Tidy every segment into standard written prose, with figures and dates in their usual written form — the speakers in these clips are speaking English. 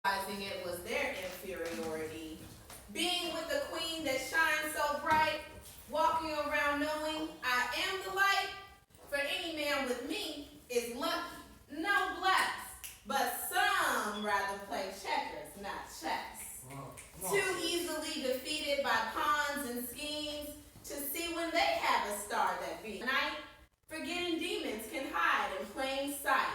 realizing it was their inferiority. Being with the queen that shines so bright, walking around knowing I am the light. For any man with me is lucky, no bless. But some rather play checkers, not chess. Too easily defeated by pawns and schemes to see when they have a star that beats. Night, forgetting demons can hide in plain sight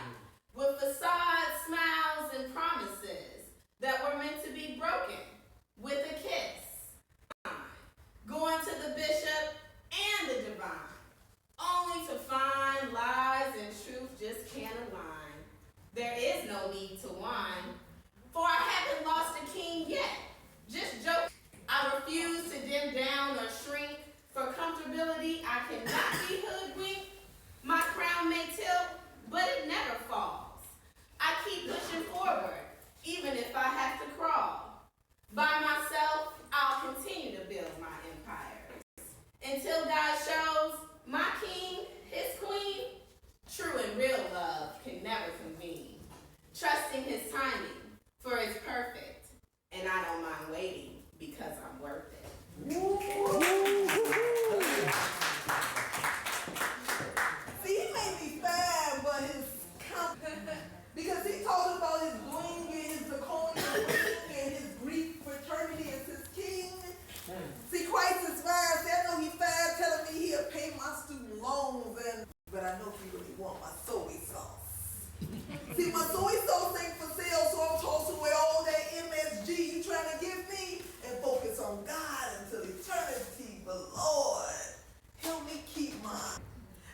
with facades, smiles, and promises that were meant to be broken with a kiss. Going to the bishop and the divine, only to find lies and truth just can't align. There is no need to whine, for I haven't lost a king yet. Just joke. I refuse to dim down or shrink. For comfortability, I cannot be hoodwinked. My crown may tilt, but it never falls. I keep pushing forward, even if I have to crawl. By myself, I'll continue to build my empires until God shows my king, his queen. True and real love can never convene. Trusting his timing, for it's perfect, and I don't mind waiting because I'm worth it. See, he made me fab, but his because he talked about his bling and his zirconia ring and his Greek fraternity as his king. See, Christ is fine. See, I know he fab telling me he'll pay my student loans, but I know he really want my soy sauce. See, my soy sauce ain't for sale, so I'm tossing away all that MSG you trying to give me and focus on God until eternity. But Lord, help me keep mine.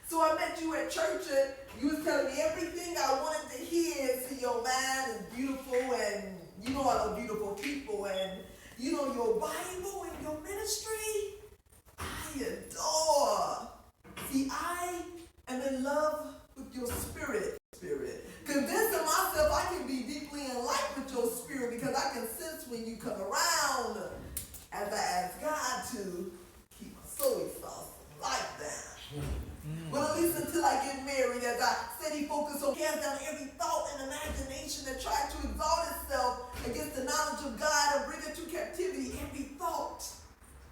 So I met you at church and you was telling me everything I wanted to hear. See, your mind is beautiful and you know I love beautiful people and you know your Bible and your ministry, I adore. See, I am in love with your spirit. Convincing myself I can be deeply in life with your spirit because I can sense when you come around as I ask God to keep my soy sauce like that. But at least until I get married, as I steady focus on cast down every thought and imagination that tries to exalt itself against the knowledge of God and bring it to captivity, every thought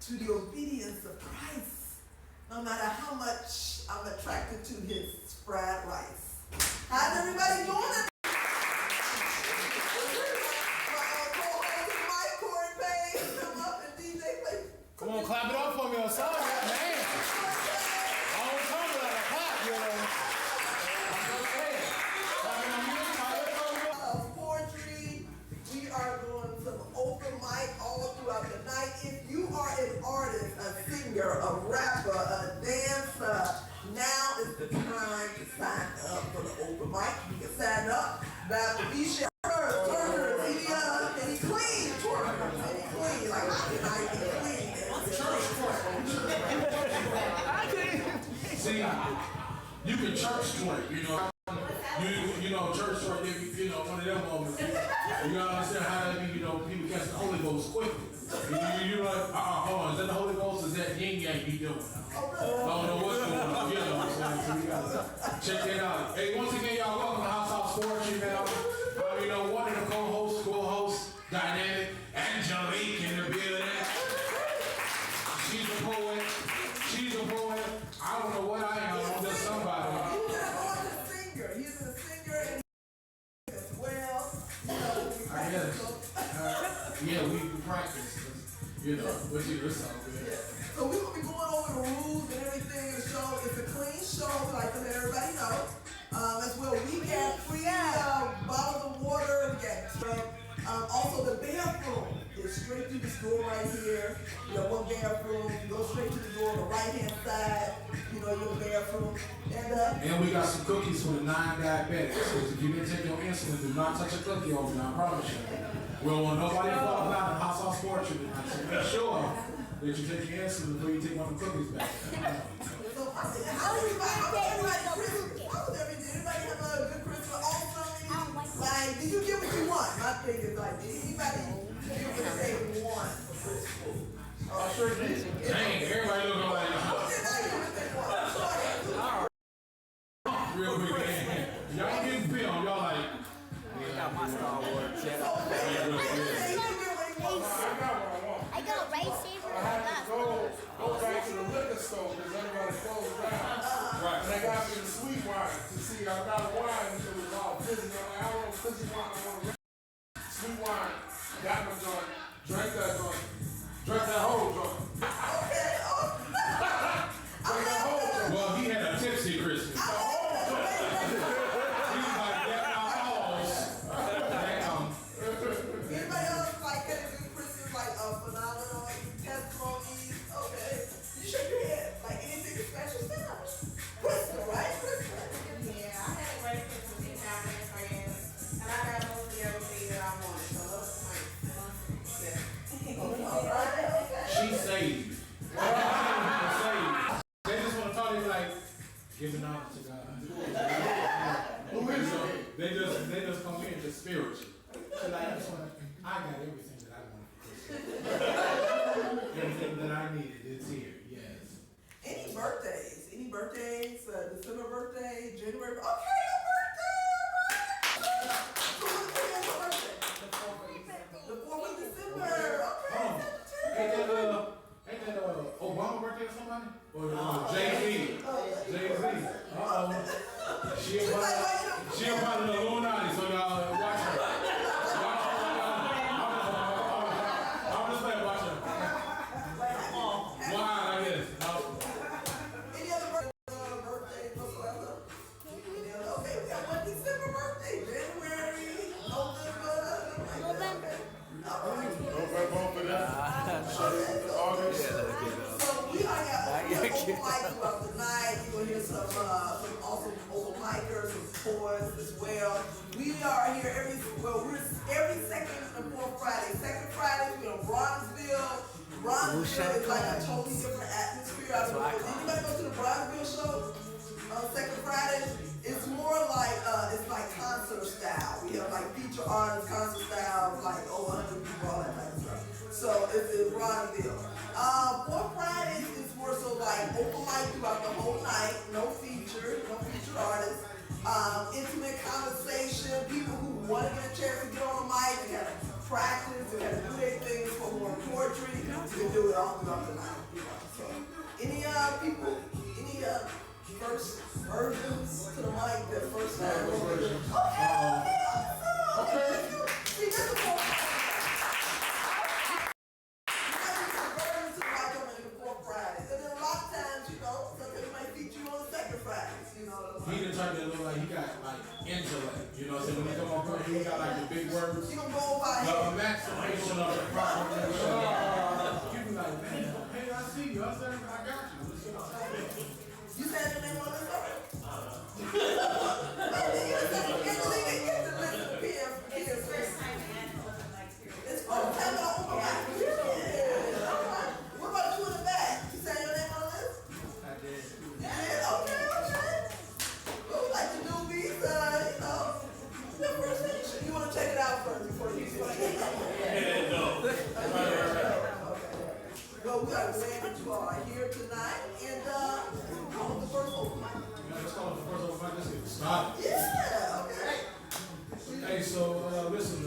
to the obedience of Christ, no matter how much I'm attracted to his fried rice. How's everybody doing? Come on, clap it up for me or something, man. I don't come with a clap, you know. Poetry. We are doing some open mic all throughout the night. If you are an artist, a singer, a rapper, a dancer, now is the time to sign up for the open mic. You can sign up by Felicia. Turner, and he clean, Turner, and he clean. Like, how can I be clean? See, you can church twerk, you know. You know, church twerk, you know, one of them moments. You gotta understand how that be, you know, people catch the Holy Ghost quickly. You're like, hold on, is that the Holy Ghost or is that yin yang be doing? I don't know what's going on, you know what I'm saying? So you gotta check that out. Hey, once again, y'all, welcome to House House Poetry now. You know, one of the co-hosts, Dynamic, Angelique in the building. She's a poet. I don't know what I am, I'm just somebody. He's a singer. He's a singer and as well. I guess. Yeah, we practice. You know, but it's all good. So we're going to be going over the rules and everything in the show. It's a clean show, we like to let everybody know. As well, we got free bottles of water. We got also the bathroom is straight through the store right here. You know, one bathroom. You go straight to the door on the right-hand side. You know, your bathroom. And we got some cookies for the non-diabetics. So if you didn't take your insulin, do not touch a cookie over there, I promise you. We don't want nobody to fall out in House House Poetry tonight. So make sure that you take your insulin before you take one of the cookies back. So, how was everybody Christmas? How was everybody have a good Christmas? Awesome. Like, did you get what you want? My thing is like, did anybody get what they want for Christmas? I sure did. Dang, everybody looking like real quick, man. Y'all getting film, y'all like, got my Star Wars check. I got everything that I wanted for Christmas. Everything that I needed is here, yes. Any birthdays? Any birthdays? December birthday, January? Okay, your birthday! So when is your birthday? The 4th of December. Okay, Sagittarius. Ain't that Obama birthday or somebody? Or Jay-Z? Jay-Z. Uh-oh. She a part of the Illuminati, so y'all watch her. I'm just playing, watch her. Why like this? Any other birthday whatsoever? Any other? Okay, we got one December birthday, January, November. All right. So we are open mic throughout the night. You're gonna hear some awesome open micers, some tours as well. We are here we're every second and fourth Friday. Second Friday we're in Bronzeville. Bronzeville is like a totally different atmosphere. I don't know. Did anybody go to the Bronzeville show on Second Friday? It's more like it's like concert style. We have like feature artists, concert style, like over 100 people, all that type of stuff. So it's in Bronzeville. Fourth Fridays is more so like open mic throughout the whole night. No featured artists. Intimate conversation. People who want to get a chance to get on the mic, they gotta practice, they gotta do their things for more poetry. They do it all throughout the night. So any people, any first versions to the mic, their first time. Okay, awesome. Okay. See, this is more he the type that look like he got like intellect, you know what I'm saying? When he come on front, he got like the big words. You don't go by The maximization of the proclamation. You be like, man, hey, I see you. I said, I got you. Listen, I'm saying. You said your name on this already? It's first time I open my mouth. Yeah. All right. What about you in the back? You said your name on this? I did. Yeah, okay. Well, we like to do these, the first thing. You want to check it out first before you do it? Yeah, no. Well, we are glad that you all are here tonight, and call it the first open mic. Let's call it the first open mic. Let's get started. Yeah, okay. Hey, so listen,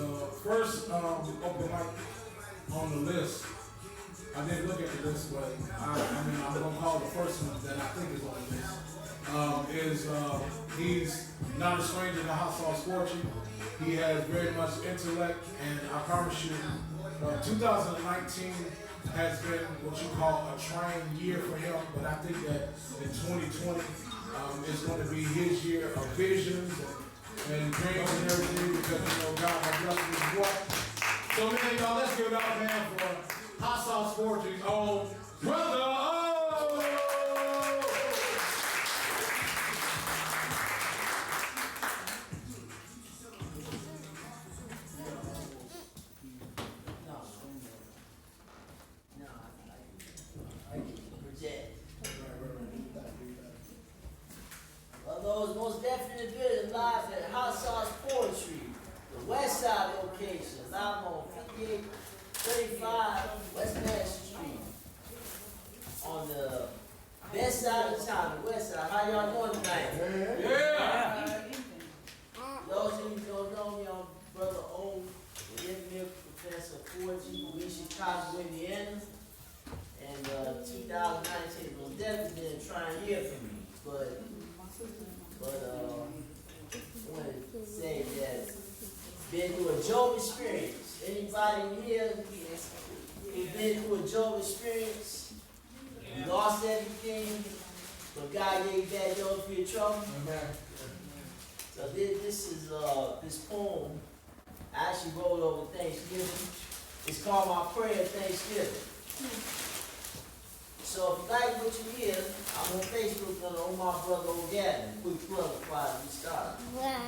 first open mic on the list. I didn't look at the list, but I'm gonna call the first one that I think is on the list. He's not a stranger to hot sauce poetry. He has very much intellect, and I promise you, 2019 has been what you call a trying year for him, but I think that in 2020 is going to be his year of visions and dreams and everything, because God has blessed him with what. So man, y'all, let's give it up, man, for hot sauce poetry's own brother. Those most definitely good live at Hot Sauce Poetry, the West Side location. I'm on 5835 West Main Street. On the best side of town, the west side. How y'all doing tonight? Yeah! Those of you who don't know me, I'm Brother O, the intimate professor of poetry, we Chicago, Indiana. And 2019 was definitely been a trying year for me. But I want to say that been through a Job experience. Anybody here who's been through a Job experience? You lost everything, but God gave you back your for your trouble. So this is this poem I actually wrote over Thanksgiving. It's called My Prayer Thanksgiving. So if you like what you hear, I'm on Facebook under my brother O'Gavin. Quick plug before we start. Wow.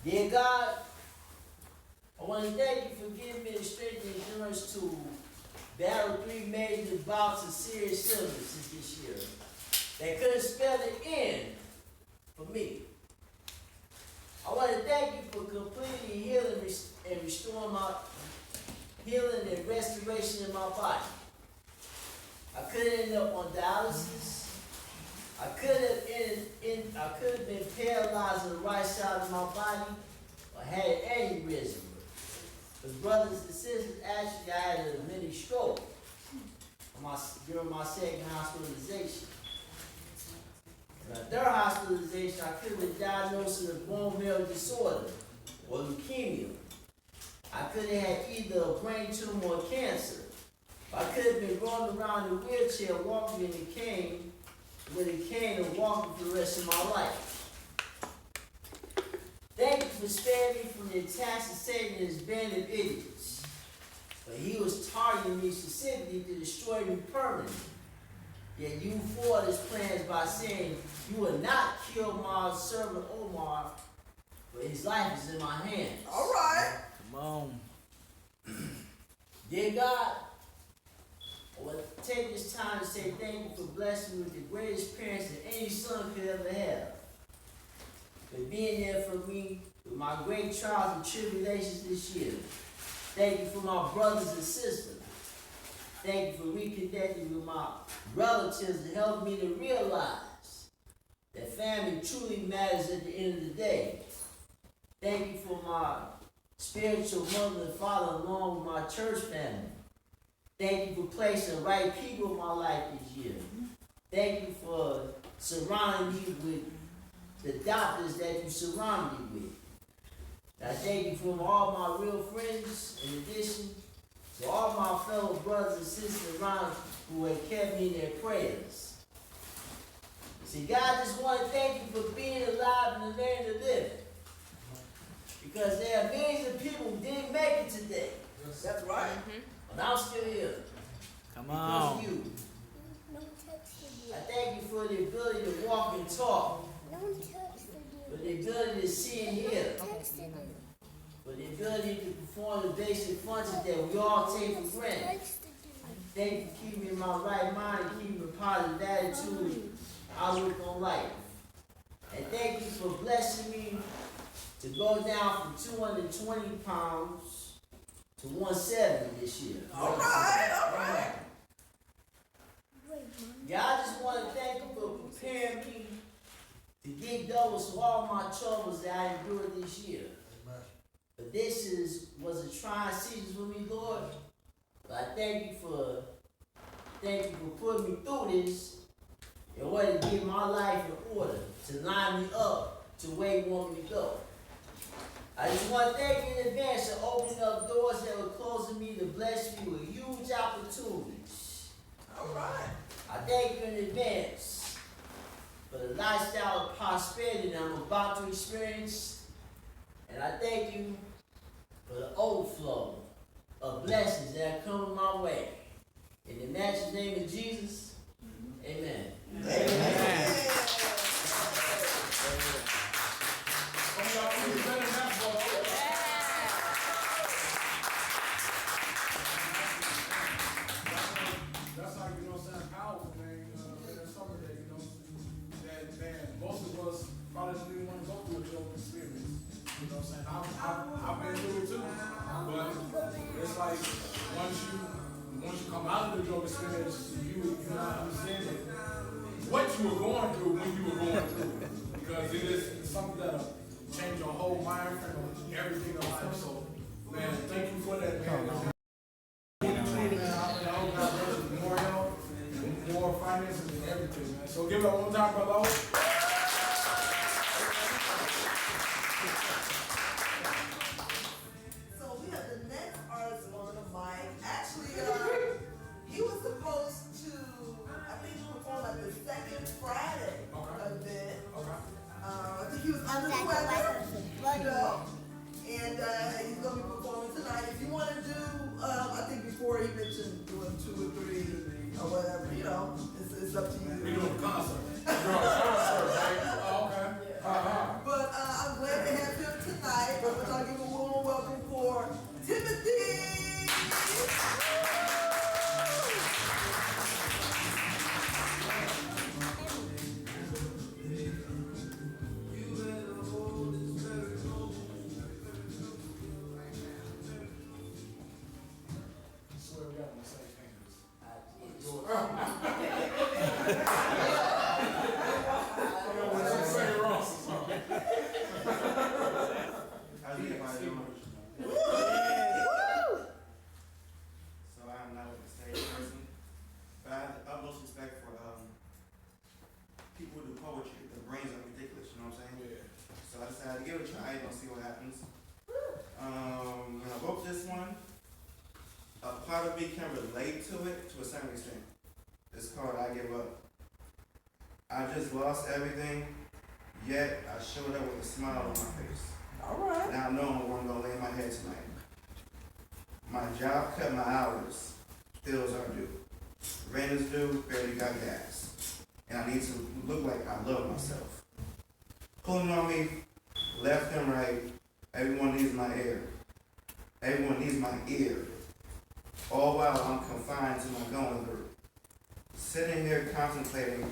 Dear God, I want to thank you for giving me the strength and endurance to battle 3 major bouts of serious illnesses this year that could have spelled an end for me. I want to thank you for completely healing and restoring my healing and restoration in my body. I could have ended up on dialysis. I could have been paralyzed on the right side of my body or had an aneurysm. But brothers and sisters, actually I had a mini stroke during my second hospitalization. In my third hospitalization, I could have been diagnosed with a bone marrow disorder or leukemia. I could have had either a brain tumor or cancer. I could have been rolling around in a wheelchair, walking in a cane, with a cane and walking for the rest of my life. Thank you for sparing me from the attacks of Satan and his band of idiots. But he was targeting me specifically to destroy me permanently. Yet you foiled his plans by saying, you will not kill my servant Omar, but his life is in my hands. All right. Come on. Dear God, I want to take this time to say thank you for blessing me with the greatest parents that any son could ever have. For being there for me with my great trials and tribulations this year. Thank you for my brothers and sisters. Thank you for reconnecting with my relatives and helping me to realize that family truly matters at the end of the day. Thank you for my spiritual mother and father along with my church family. Thank you for placing the right people in my life this year. Thank you for surrounding me with the doctors that you surround me with. I thank you for all my real friends, in addition to all my fellow brothers and sisters around who have kept me in their prayers. See, God, just want to thank you for being alive in the land of living. Because there are millions of people who didn't make it today. That's right. But I'm still here. Come on. Because of you. I thank you for the ability to walk and talk. For the ability to see and hear. For the ability to perform the basic functions that we all take for granted. Thank you for keeping me in my right mind and keeping a positive attitude outlook on life. And thank you for blessing me to go down from 220 pounds to 170 this year. All right. Yeah, I just want to thank you for preparing me to get double so all my troubles that I endured this year. But this was a trying season for me, Lord. But I thank you for putting me through this in order to get my life in order, to line me up to where you want me to go. I just want to thank you in advance for opening up doors that were closing me to bless me with huge opportunities. All right. I thank you in advance for the lifestyle of prosperity that I'm about to experience. And I thank you for the overflow of blessings that are coming my way. In the matchless name of Jesus, amen. Amen. That's how you know what I'm saying, powerful, man. There's something that, that, man, most of us probably didn't even want to go through a job experience. You know what I'm saying? I've been through it too. But it's like, once you come out of the job experience, you not understanding what you were going through when you were going through it. Because it is something that'll change your whole mind frame of everything in life. So, man, thank you for that, man. More help, more finances, and everything, man. So give it up one time, brother. So we have the next artist on the mic. Actually, he was supposed to, I think, perform at the second Friday event. Okay. I think he was under the weather, and he's gonna be performing tonight. If you want to do, I think before he mentioned doing 2 or 3 or whatever, it's up to you. We doing a concert. We're doing a concert. try it and see what happens. When I wrote this one, a part of me can relate to it to a certain extent. It's called I Give Up. I just lost everything, yet I showed up with a smile on my face. All right. Not knowing where I'm gonna lay my head tonight. My job cut my hours. Bills are due. Rent is due, barely got gas. And I need to look like I love myself. Pulling on me, left and right, everyone needs my ear. Everyone needs my ear. All while I'm confined to my going through. Sitting here contemplating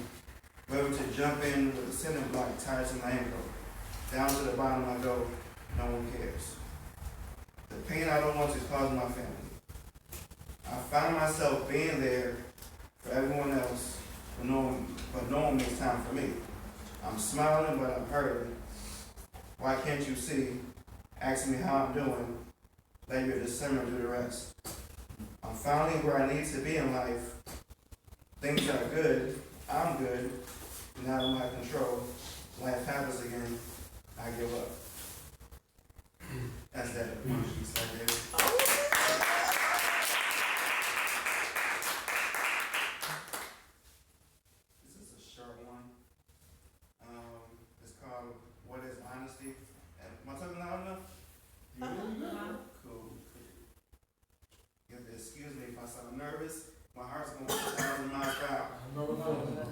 whether to jump in with a cinder block tied to my ankle. Down to the bottom I go, no one cares. The pain I don't want to cause my family. I find myself being there for everyone else, but no one makes time for me. I'm smiling, but I'm hurting. Why can't you see? Ask me how I'm doing. Let your discernment do the rest. I'm finally where I need to be in life. Things are good. I'm good. Not in my control. Life happens again. I give up. That's that. This is a short one. It's called What is Honesty? Am I talking loud enough? Cool. You have to excuse me if I sound nervous. My heart's going 1,000 miles per hour.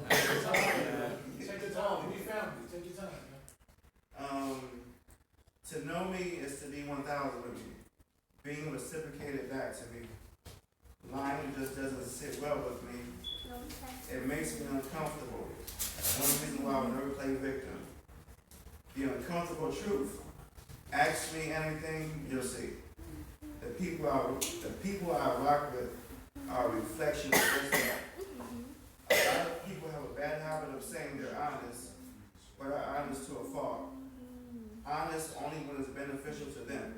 Take your time. You need family. Take your time. To know me is to be 1,000 with me. Being reciprocated back to me. Lying just doesn't sit well with me. It makes me uncomfortable. One reason why I would never play victim. The uncomfortable truth. Ask me anything, you'll see. The people I rock with are a reflection of this. A lot of people have a bad habit of saying they're honest, but are honest to a fault. Honest only when it's beneficial to them.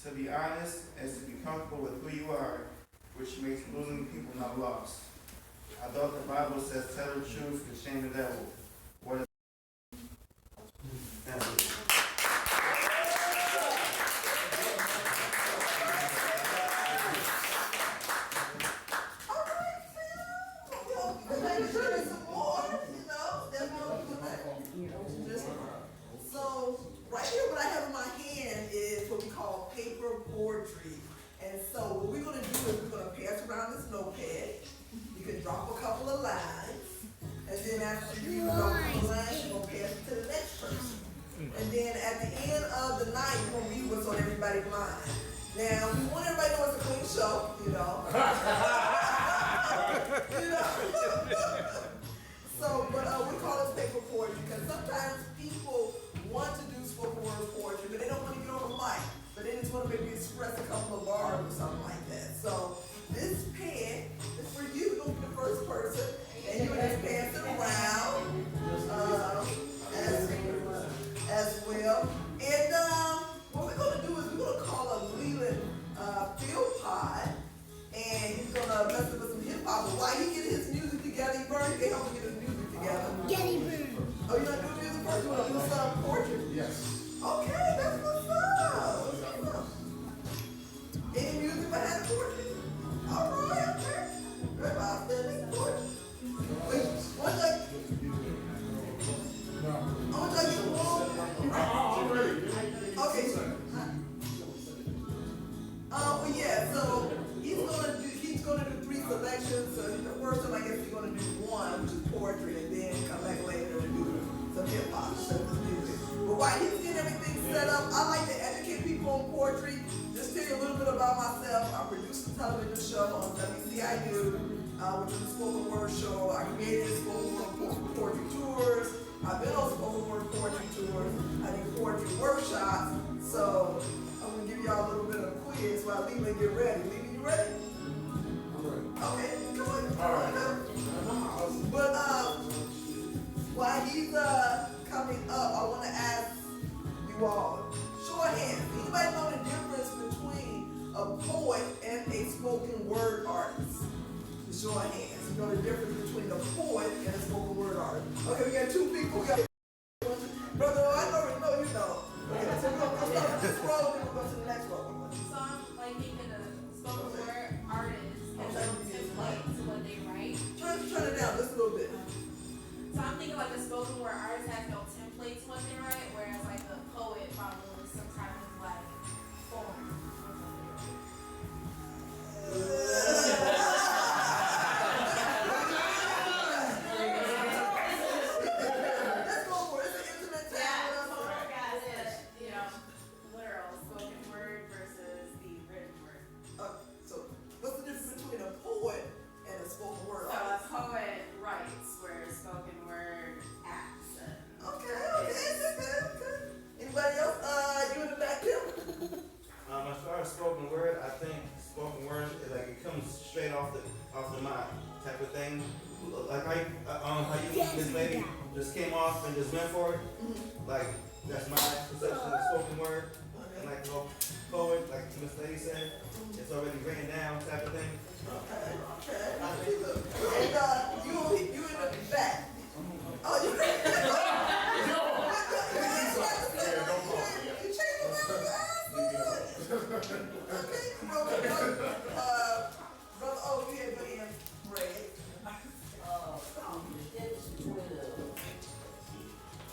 To be honest is to be comfortable with who you are, which makes losing people not lost. I thought the Bible says tell the truth and shame the devil. What is that's it. So, right here what I have in my hand is what we call paper poetry. And so what we're gonna do is we're gonna pass around this notepad. You can drop a couple of lines. And then after you drop a couple of lines, you're gonna pass it to the next person. And then at the end of the night, we're gonna read what's on everybody's mind. Now, we want everybody to know it's a clean show, you know. You know. So, but we call this paper poetry because sometimes people want to do spoken word poetry, but they don't want to get on the mic. But they just want to maybe express a couple of bars or something like that. So, this pen is for you. You'll be the first person, and you just pass it around as well. And what we're going to do is we're going to call up Leland Phil Pod, and he's going to mess with some hip hop. But while he get his music together, he can help him get his music together. Oh, you're not doing music first? You want to do some poetry? Yes. Okay, that's what's up. Any music behind the poetry? All right, okay. Very outstanding poetry. Wait, one second. I'm gonna tell you one. I'm ready. Okay, sir. Well, yeah. So he's gonna do 3 selections. So the first time I guess he's gonna do 1, which is poetry, and then come back later and do some hip hop, some music. But while he's getting everything set up, I like to educate people on poetry. Just tell you a little bit about myself. I produce a television show on WCIU, which is a spoken word show. I created spoken word poetry tours. I've been on spoken word poetry tours. I do poetry workshops. So I'm gonna give y'all a little bit of a quiz while Lima get ready. Lima, you ready? I'm ready. Okay, come on. All right. But while he's coming up, I want to ask you all, show of hands. Anybody know the difference between a poet and a spoken word artist? Show of hands. You know the difference between a poet and a spoken word artist. Okay, we got 2 people. We got brother, I already know you know. just came off and just went for it. Like, that's my perception of spoken word. And like, you know, poet, like Miss Lady said, it's already written down type of thing. Okay. And you in the back. Oh, you You changed the okay, brother, oh, we had put in Ray.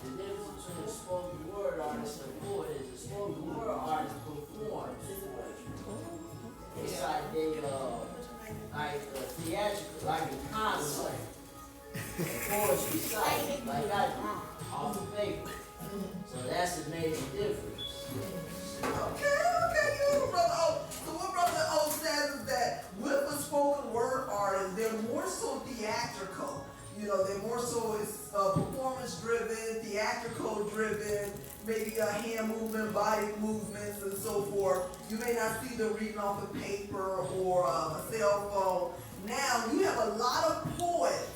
The difference between a spoken word artist and a poet is a spoken word artist performs. It's like they like a theatrical, like a concert. A poetry site, like I do, off the paper. So that's the major difference. Okay, you brother O. So what brother O says is that with a spoken word artist, they're more so theatrical. You know, they're more so performance driven, theatrical driven, maybe hand movement, body movements, and so forth. You may not see them reading off a paper or a cell phone. Now you have a lot of poets.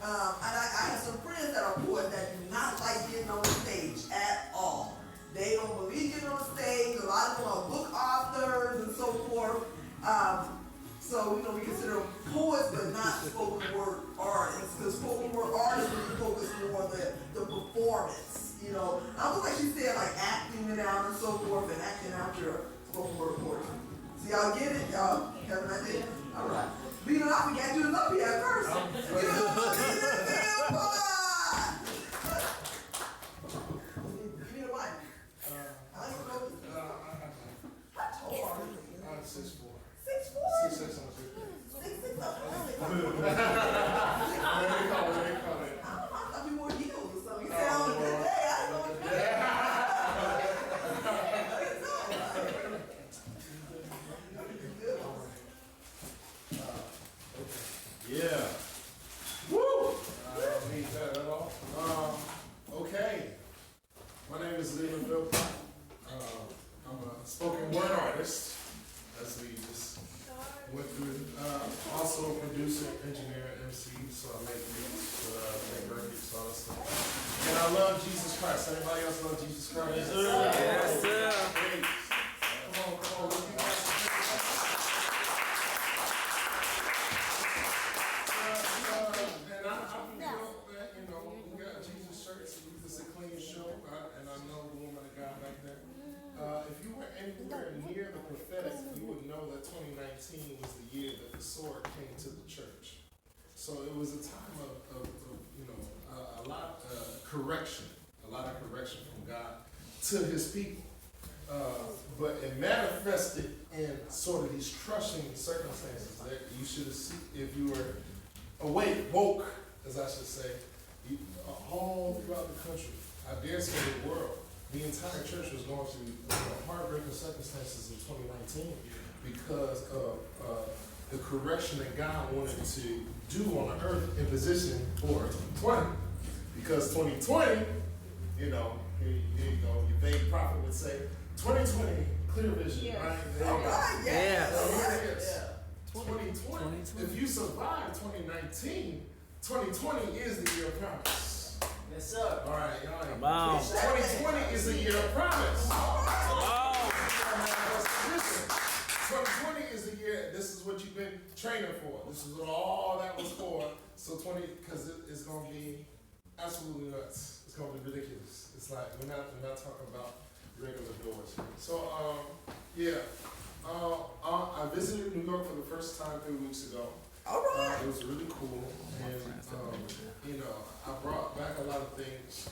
And I have some friends that are poets that do not like getting on the stage at all. They don't believe getting on the stage. A lot of them are book authors and so forth. So, you know, we consider them poets but not spoken word artists. Because spoken word artists really focus more on the performance. You know, almost like she said, like acting it out and so forth and acting out your spoken word poetry. So y'all get it? Y'all have an idea? All right. But you know, I forgot you was up here at first. You know, give me the mic. I don't know. How tall are you? I'm 6'4". 6'4"? 6'6" on the 6'6". What I do they call it? don't know. I thought you wore heels or something. You sound good day. I don't know what you're doing. Yeah. Woo! I don't need that at all. Okay. My name is Leland Philpott. I'm a spoken word artist, as we just went through. Also a producer, engineer, MC, so I make beats, make records, all that stuff. And I love Jesus Christ. Anybody else love Jesus Christ? Yes, sir. Yes, sir. Hey. Come on. Look at that. And I feel that, you know, we got Jesus shirts, it's a clean show, and I know the woman that got back there. If you were anywhere near the prophetic, you would know that 2019 was the year that the sword came to the church. So it was a time of you know, a lot of correction from God to his people. But it manifested in sort of these crushing circumstances that you should have seen if you were woke, as I should say, all throughout the country. I dare say the world. The entire church was going through heartbreaking circumstances in 2019 because of the correction that God wanted to do on the earth in position for 2020. Because 2020, you know, here you go, your vague prophet would say, 2020, clear vision, Yes. right? All right, yes. So here it is. 2020. If you survive 2019, 2020 is the year of promise. Yes, sir. All right, y'all. Wow. 2020 is the year of promise. Wow. Listen, 2020 is the year. This is what you've been training for. This is what all that was for. So because it's gonna be absolutely nuts. It's gonna be ridiculous. It's like we're not talking about regular doors. So yeah. I visited New York for the first time 3 weeks ago. All right. It was really cool, and you know, I brought back a lot of things.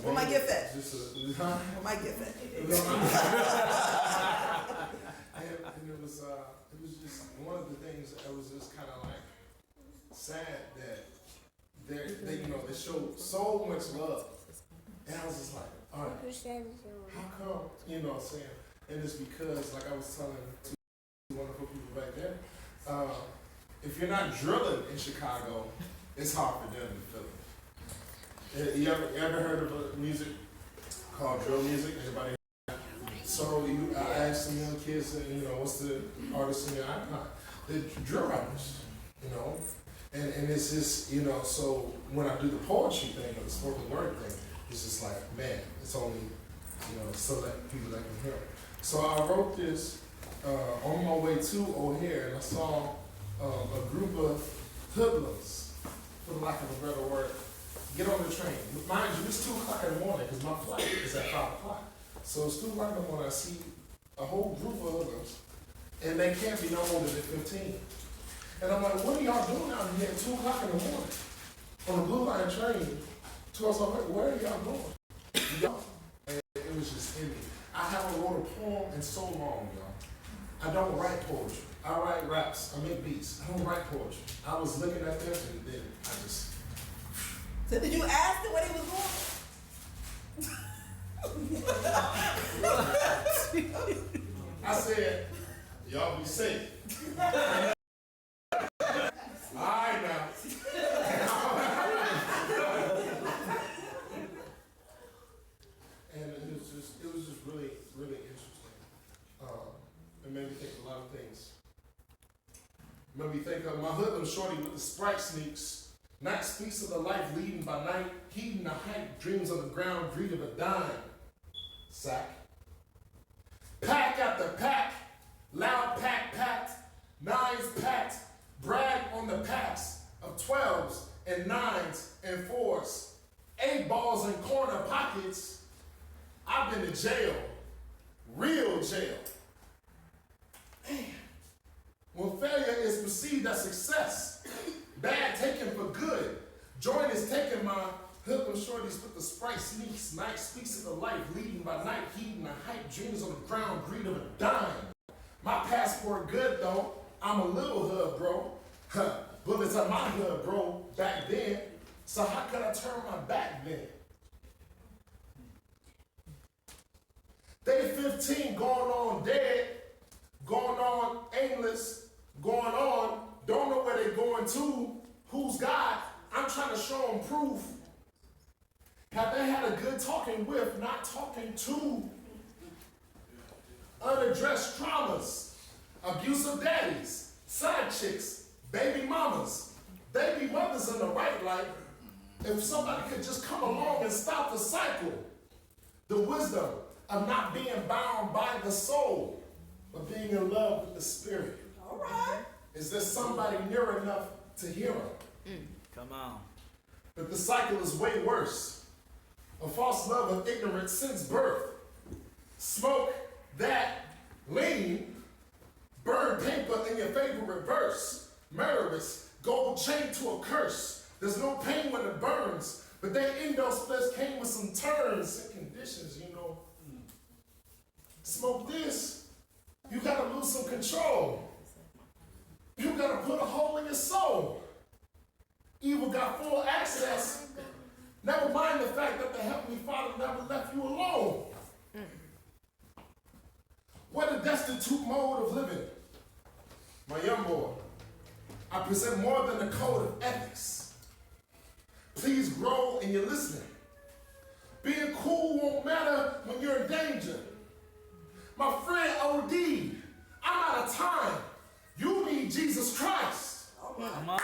Where my gift at? Just Where my gift at? and it was just one of the things that was just kind of like sad that they you know they showed so much love, and I was just like, all right, how come, you know what I'm saying? And it's because, like I was telling two wonderful people back there, if you're not drilling in Chicago, it's hard for them to feel it. You ever heard of a music called drill music? Anybody? So I asked some young kids, you know, what's the artist in your icon? They're drill rappers, you know. And it's just, you know, so when I do the poetry thing or the spoken word thing, it's just like, man, it's only, you know, select people that can hear it. So I wrote this on my way to O'Hare, and I saw a group of hoodlums, for the lack of a better word, get on the train. Mind you, it's 2 o'clock in the morning because my flight is at 5 o'clock. So it's 2 o'clock in the morning, I see a whole group of hoodlums, and they can't be no older than 15. And I'm like, what are y'all doing out here at 2 o'clock in the morning on the Blue Line train? So I was like, where are y'all going? Y'all. And it was just in me. I haven't wrote a poem in so long, y'all. I don't write poetry. I write raps. I make beats. I don't write poetry. I was looking at them and then I just. So did you ask him what he was going? I said, y'all be safe. All right now. And it was just really, really interesting. It made me think of a lot of things. It made me think of my hoodlum shorty with the Sprite sneaks. Night speaks of the life leading by night, heeding the hype, dreams on the ground, greed of a dime. Sack. Pack after pack, loud pack packed, 9s packed, brag on the packs of 12s and 9s and 4s, 8 balls in corner pockets. I've been to jail, real jail. Man, when failure is perceived as success, bad taken for good, joy is taken my hoodlum shorties with the Sprite sneaks. Night speaks of the life leading by night, heeding the hype, dreams on the ground, greed of a dime. My passport good though, I'm a little hood, bro. Bullets on my hood, bro, back then. So how could I turn my back then? They 15 going on dead, going on aimless, going on, don't know where they're going to, who's God. I'm trying to show them proof. Have they had a good talking with, not talking to? Unaddressed traumas, abusive daddies, side chicks, baby mamas, baby mothers in the right light. If somebody could just come along and stop the cycle, the wisdom of not being bound by the soul, but being in love with the spirit. All right. Is there somebody near enough to hear them? Come on. But the cycle is way worse. A false love of ignorance since birth. Smoke that, lean, burn paper in your favorite verse. Murderous, gold chain to a curse. There's no pain when it burns, but their endo splits came with some turns and conditions, you know. Smoke this, you gotta lose some control. You gotta put a hole in your soul. Evil got full access. Never mind the fact that the Heavenly Father never left you alone. What a destitute mode of living. My young boy, I present more than a code of ethics. Please grow in your listening. Being cool won't matter when you're in danger. My friend OD, I'm out of time. You need Jesus Christ. Come on.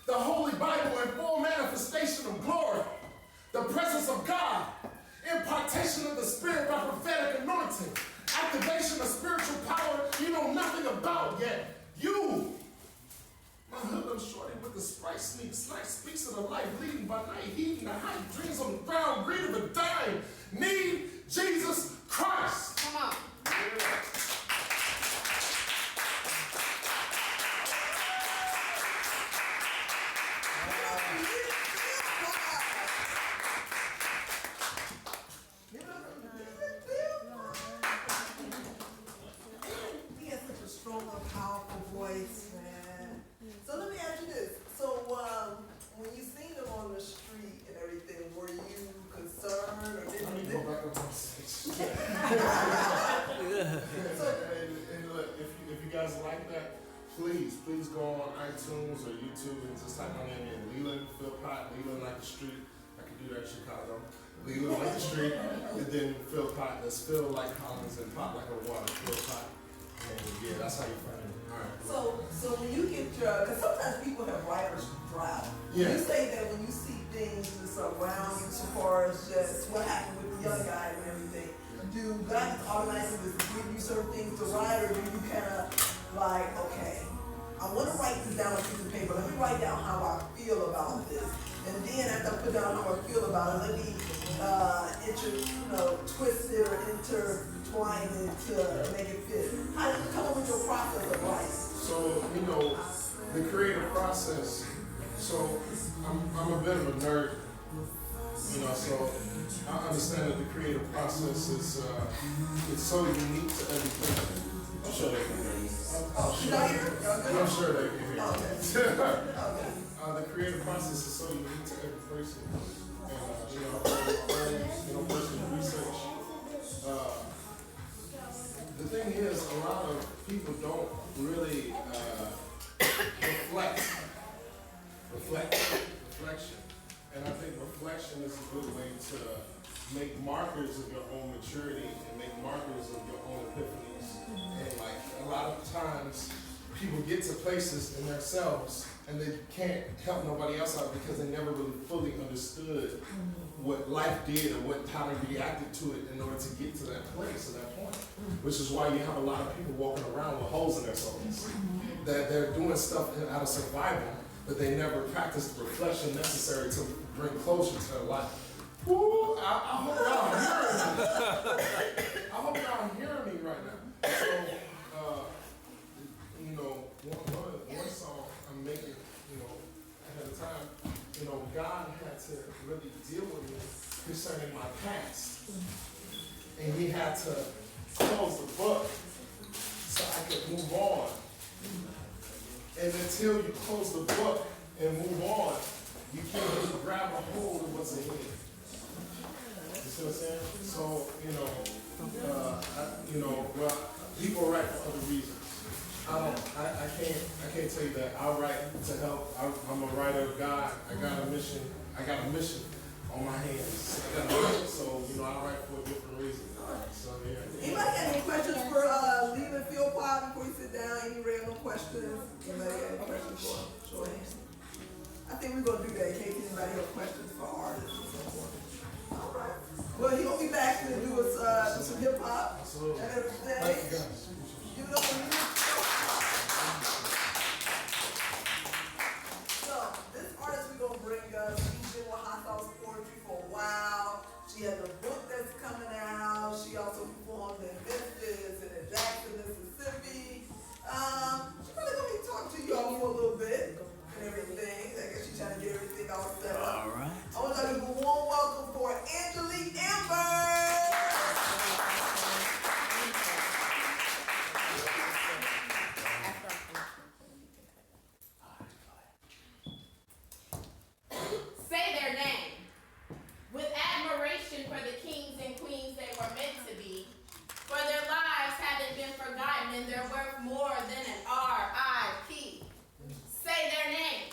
The Holy Bible in full manifestation of glory. The presence of God. Impartation of the Spirit by prophetic anointing. Activation of spiritual power you know nothing about yet. You, my hoodlum shorty with the Sprite sneaks, night speaks of the life leading by night, heeding the hype, dreams on the ground, greed of a dime, need Jesus Christ. Come on. He has such a strong and powerful voice, man. So let me ask you this. So when you seen him on the street and everything, were you concerned or Let me did go back up on stage. And look, if you guys like that, please go on iTunes or YouTube and just type my name in, Leland Philpott, Leland like the street. I can do that in Chicago. Leland like the street, and then Philpott, that's Phil like Collins and Pop like a water, Philpott. And yeah, that's how you find it. So when you get your, because sometimes people have writer's drought. Yeah. You say that when you see things that's around you, so far as just what happened with the young guy and everything, do God just automatically just give you certain things to write, or do you kind of like, okay, I want to write this down on a piece of paper. Let me write down how I feel about this, and then after I put down how I feel about it, let me twist it or intertwine it to make it fit. How do you come up with your process of writing? So, the creative process, so I'm a bit of a nerd, so I understand that the creative process is it's so unique to every person. I'm sure they can hear me. I'm sure they can hear me. Okay. The creative process is so unique to every person. And, personal research. The thing is, a lot of people don't really reflection. And I think reflection is a good way to make markers of your own maturity and make markers of your own epiphanies. And like a lot of times people get to places in themselves and they can't help nobody else out because they never really fully understood what life did or how they reacted to it in order to get to that place or that point. Which is why you have a lot of people walking around with holes in their souls. That they're doing stuff out of survival, but they never practiced the reflection necessary to bring closure to their life. Woo, I hope y'all hearing me. I hope y'all hearing me right now. So, one song I'm making, ahead of time, God had to really deal with me concerning my past. And he had to close the book so I could move on. And until you close the book and move on, you can't really grab a hold of what's ahead. You see what I'm saying? So, people write for other reasons. I can't tell you that. I write to help. I'm a writer of God. I got a mission on my hands. I got a mission, so I write for a different reason. So yeah. Anybody got any questions for leaving Field Pod before you sit down? Any random questions? Anybody got any questions for him? Show of hands. I think we're gonna do that in case anybody has questions for artists and so forth. All right. Well, he'll be back to do us some hip hop and everything. Thank you guys. Give it up for you. So this artist we're gonna bring us, she's been with Hot Sauce Poetry for a while. She has a book that's coming out. She also performed in Memphis and in Jackson, Mississippi. She's probably gonna be talking to you all for a little bit and everything. I guess she's trying to get everything all set up. All right. I want y'all to give a warm welcome for Angelique Amber. Say their name. With admiration for the kings and queens they were meant to be, for their lives haven't been forgotten and they're worth more than an R.I.P. Say their name,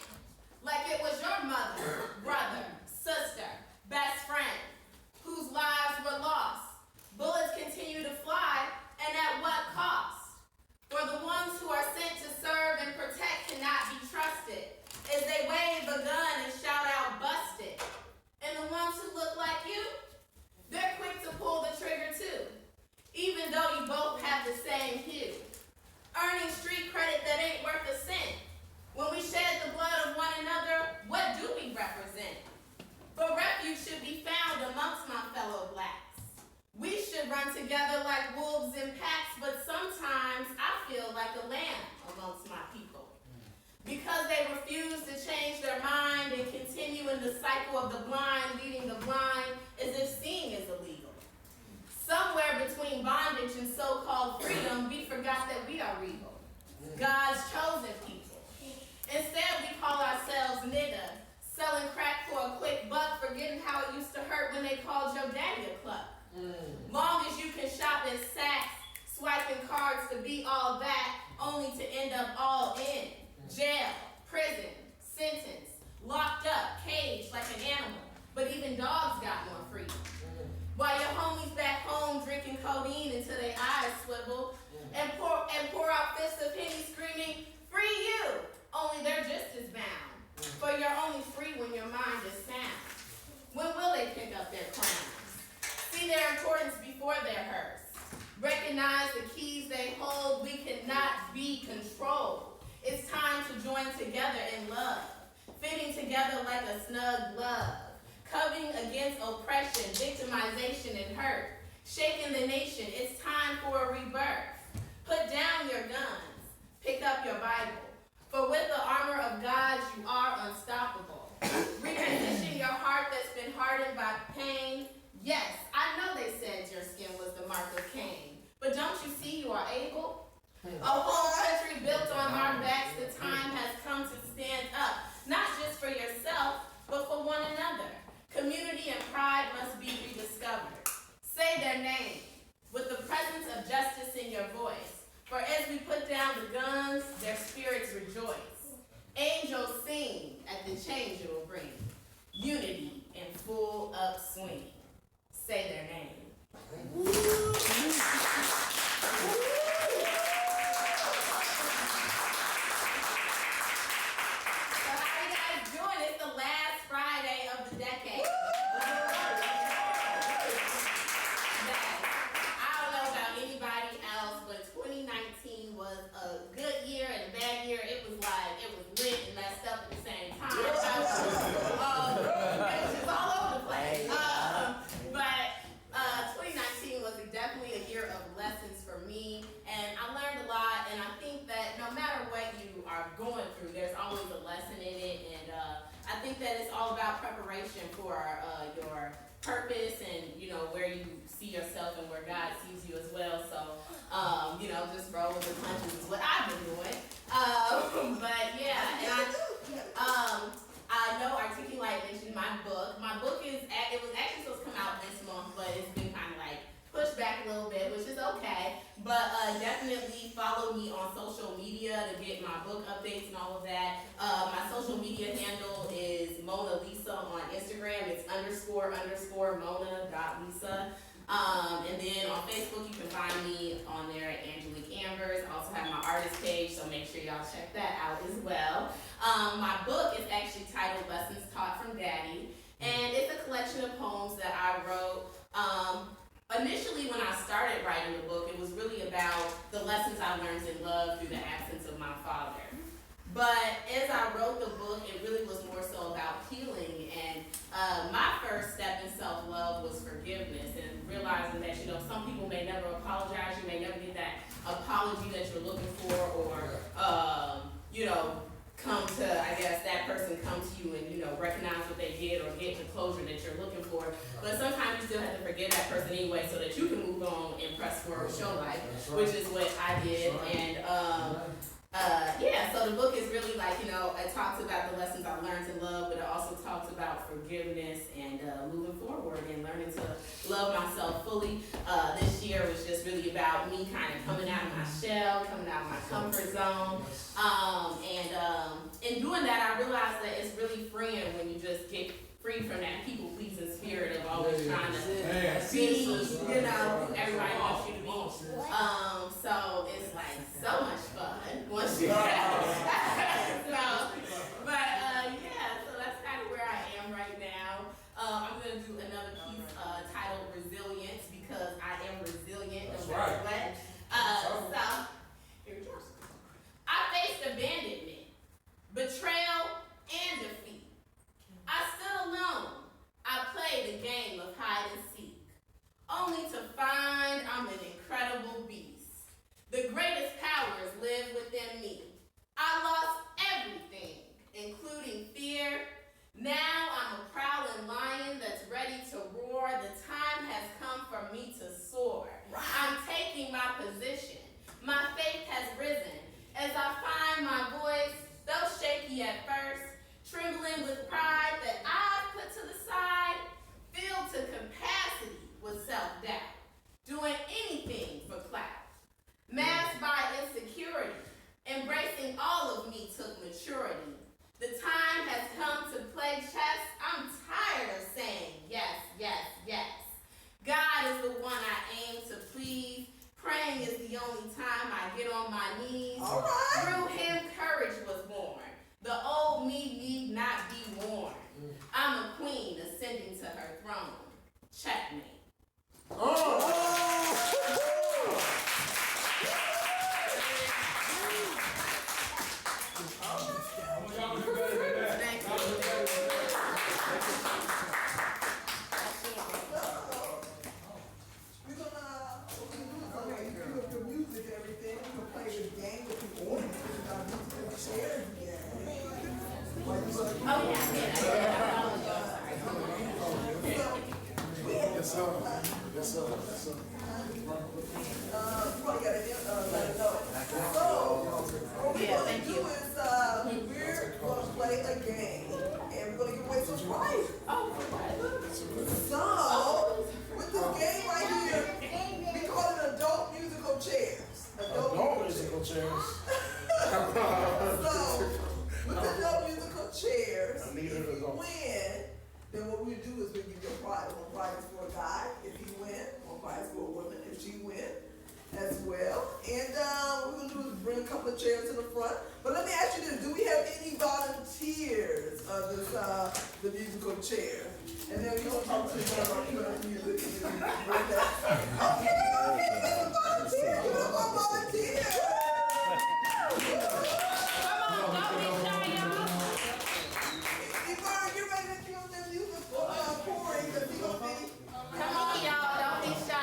like it was your mother, brother, sister, best friend, whose lives were lost. Bullets continue to fly, and at what cost? For the ones who are sent to serve and protect cannot be trusted, as they wave a gun and shout out busted. And the ones who look like you, they're quick to pull the trigger too, even though you both have the same hue. Earning street credit that ain't worth a cent. When we shed the blood of one another, what do we represent? But refuge should be found amongst my fellow blacks. We should run together like wolves in packs, but sometimes I feel like a lamb amongst my people. Because they refuse to change their mind and continue in the cycle of the blind, leading the blind as if seeing is illegal. Somewhere between bondage and so-called freedom, we forgot that we are regal, God's chosen people. Instead, we call ourselves nigga, selling crack for a quick buck, forgetting how it used to hurt when they called your daddy a cluck. Long as you can shop at Saks, swiping cards to be all that, only to end up all in. Jail, prison, sentence, locked up, caged like an animal. But even dogs got more freedom. While your homies back home drinking codeine until their eyes swivel, and pour out fists of Henny screaming, importance before they're hers. Recognize the keys they hold. We cannot be controlled. It's time to join together in love, fitting together like a snug glove, covering against oppression, victimization, and hurt, shaking the nation. It's time for a rebirth. Put down your guns, pick up your Bible, for with the armor of God you are unstoppable. Reposition your heart that's been hardened by pain. Yes, I know they said your skin was the mark of Cain, but don't you see you are able? A whole country built on our backs, the time has come to stand up, not just for yourself, but for one another. Community and pride must be rediscovered. Say their name with the presence of justice in your voice, for as we put down the guns, their spirits rejoice. Angels sing at the change it will bring, unity in full upswing. Say their name. That it's all about preparation for your purpose and where you see yourself and where God sees you as well. So just roll with the punches is what I've been doing. But yeah, and I know Articulate mentioned my book. My book it was actually supposed to come out this month, but it's been kind of like pushed back a little bit, which is okay. But definitely follow me on social media to get my book updates and all of that. My social media handle is Mona Lisa on Instagram. It's __ Mona.Lisa. And then on Facebook, you can find me on there at Angelique Ambers. I also have my artist page, so make sure y'all check that out as well. My book is actually titled Lessons Taught from Daddy, and it's a collection of poems that I wrote. Initially, when I started writing the book, it was really about the lessons I learned in love through the absence of my father. But as I wrote the book, it really was more so about healing, and my first step in self-love was forgiveness, and realizing that, some people may never apologize, you may never get that apology that you're looking for, or, come to, that person come to you and, recognize what they did or get the closure that you're looking for. But sometimes you still have to forgive that person anyway so that you can move on and press forward with your life, which is what I did. And, so the book is really like, it talks about the lessons I learned in love, but it also talks about forgiveness and moving forward and learning to love myself fully. This year was just really about me kind of coming out of my shell, coming out of my comfort zone. In doing that, I realized that it's really freeing when you just get free from that people-pleasing spirit of always trying to be, everybody wants you to be. So it's like so much fun once you so that's kind of where I am right now. I'm going to do another piece titled Resilience, because I am resilient no matter what. So here we go. I faced abandonment, betrayal, and defeat. I stood alone. I played the game of hide and seek, only to find I'm an incredible beast. The greatest powers live within me. I lost everything, including fear. Now I'm a prowling lion that's ready to roar. The time has come for me to soar. I'm taking my position. My faith has risen. As I find my voice, though shaky at first, trembling with pride that I've put to the side, filled to capacity with self-doubt, doing anything for clout. Masked by insecurity, embracing all of me took maturity. The time has come to play chess. I'm tired of saying yes, yes, yes. God is the one I aim to please. Praying is the only time I get on my knees. All right. Through him, courage was born. The old me need not be worn. I'm a queen ascending to her throne. Checkmate. Oh! Yes, sir. Yes, sir. Probably gotta let it know. So, what we're gonna do is, we're gonna play a game, and we're gonna give away some prizes. So, with this game right here, we call it adult musical chairs. Adult musical chairs. So, with the adult musical chairs, I need if it you as well. win, then what we do is we give you a prize. One prize for a guy if he win, one prize for a woman if she win as well. And what we're gonna do is bring a couple of chairs to the front. But let me ask you this: do we have any volunteers of this the musical chair? And then we're gonna talk to the music. Okay, volunteer. Give it up for volunteer. Come on, y'all, don't be shy.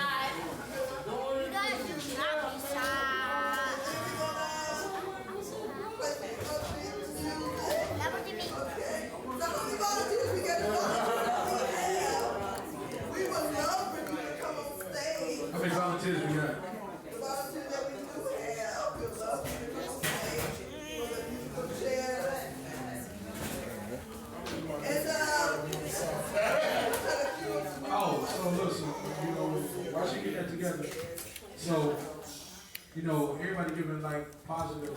How many volunteers we got? Oh, so listen, why should get that together? So, everybody giving like positive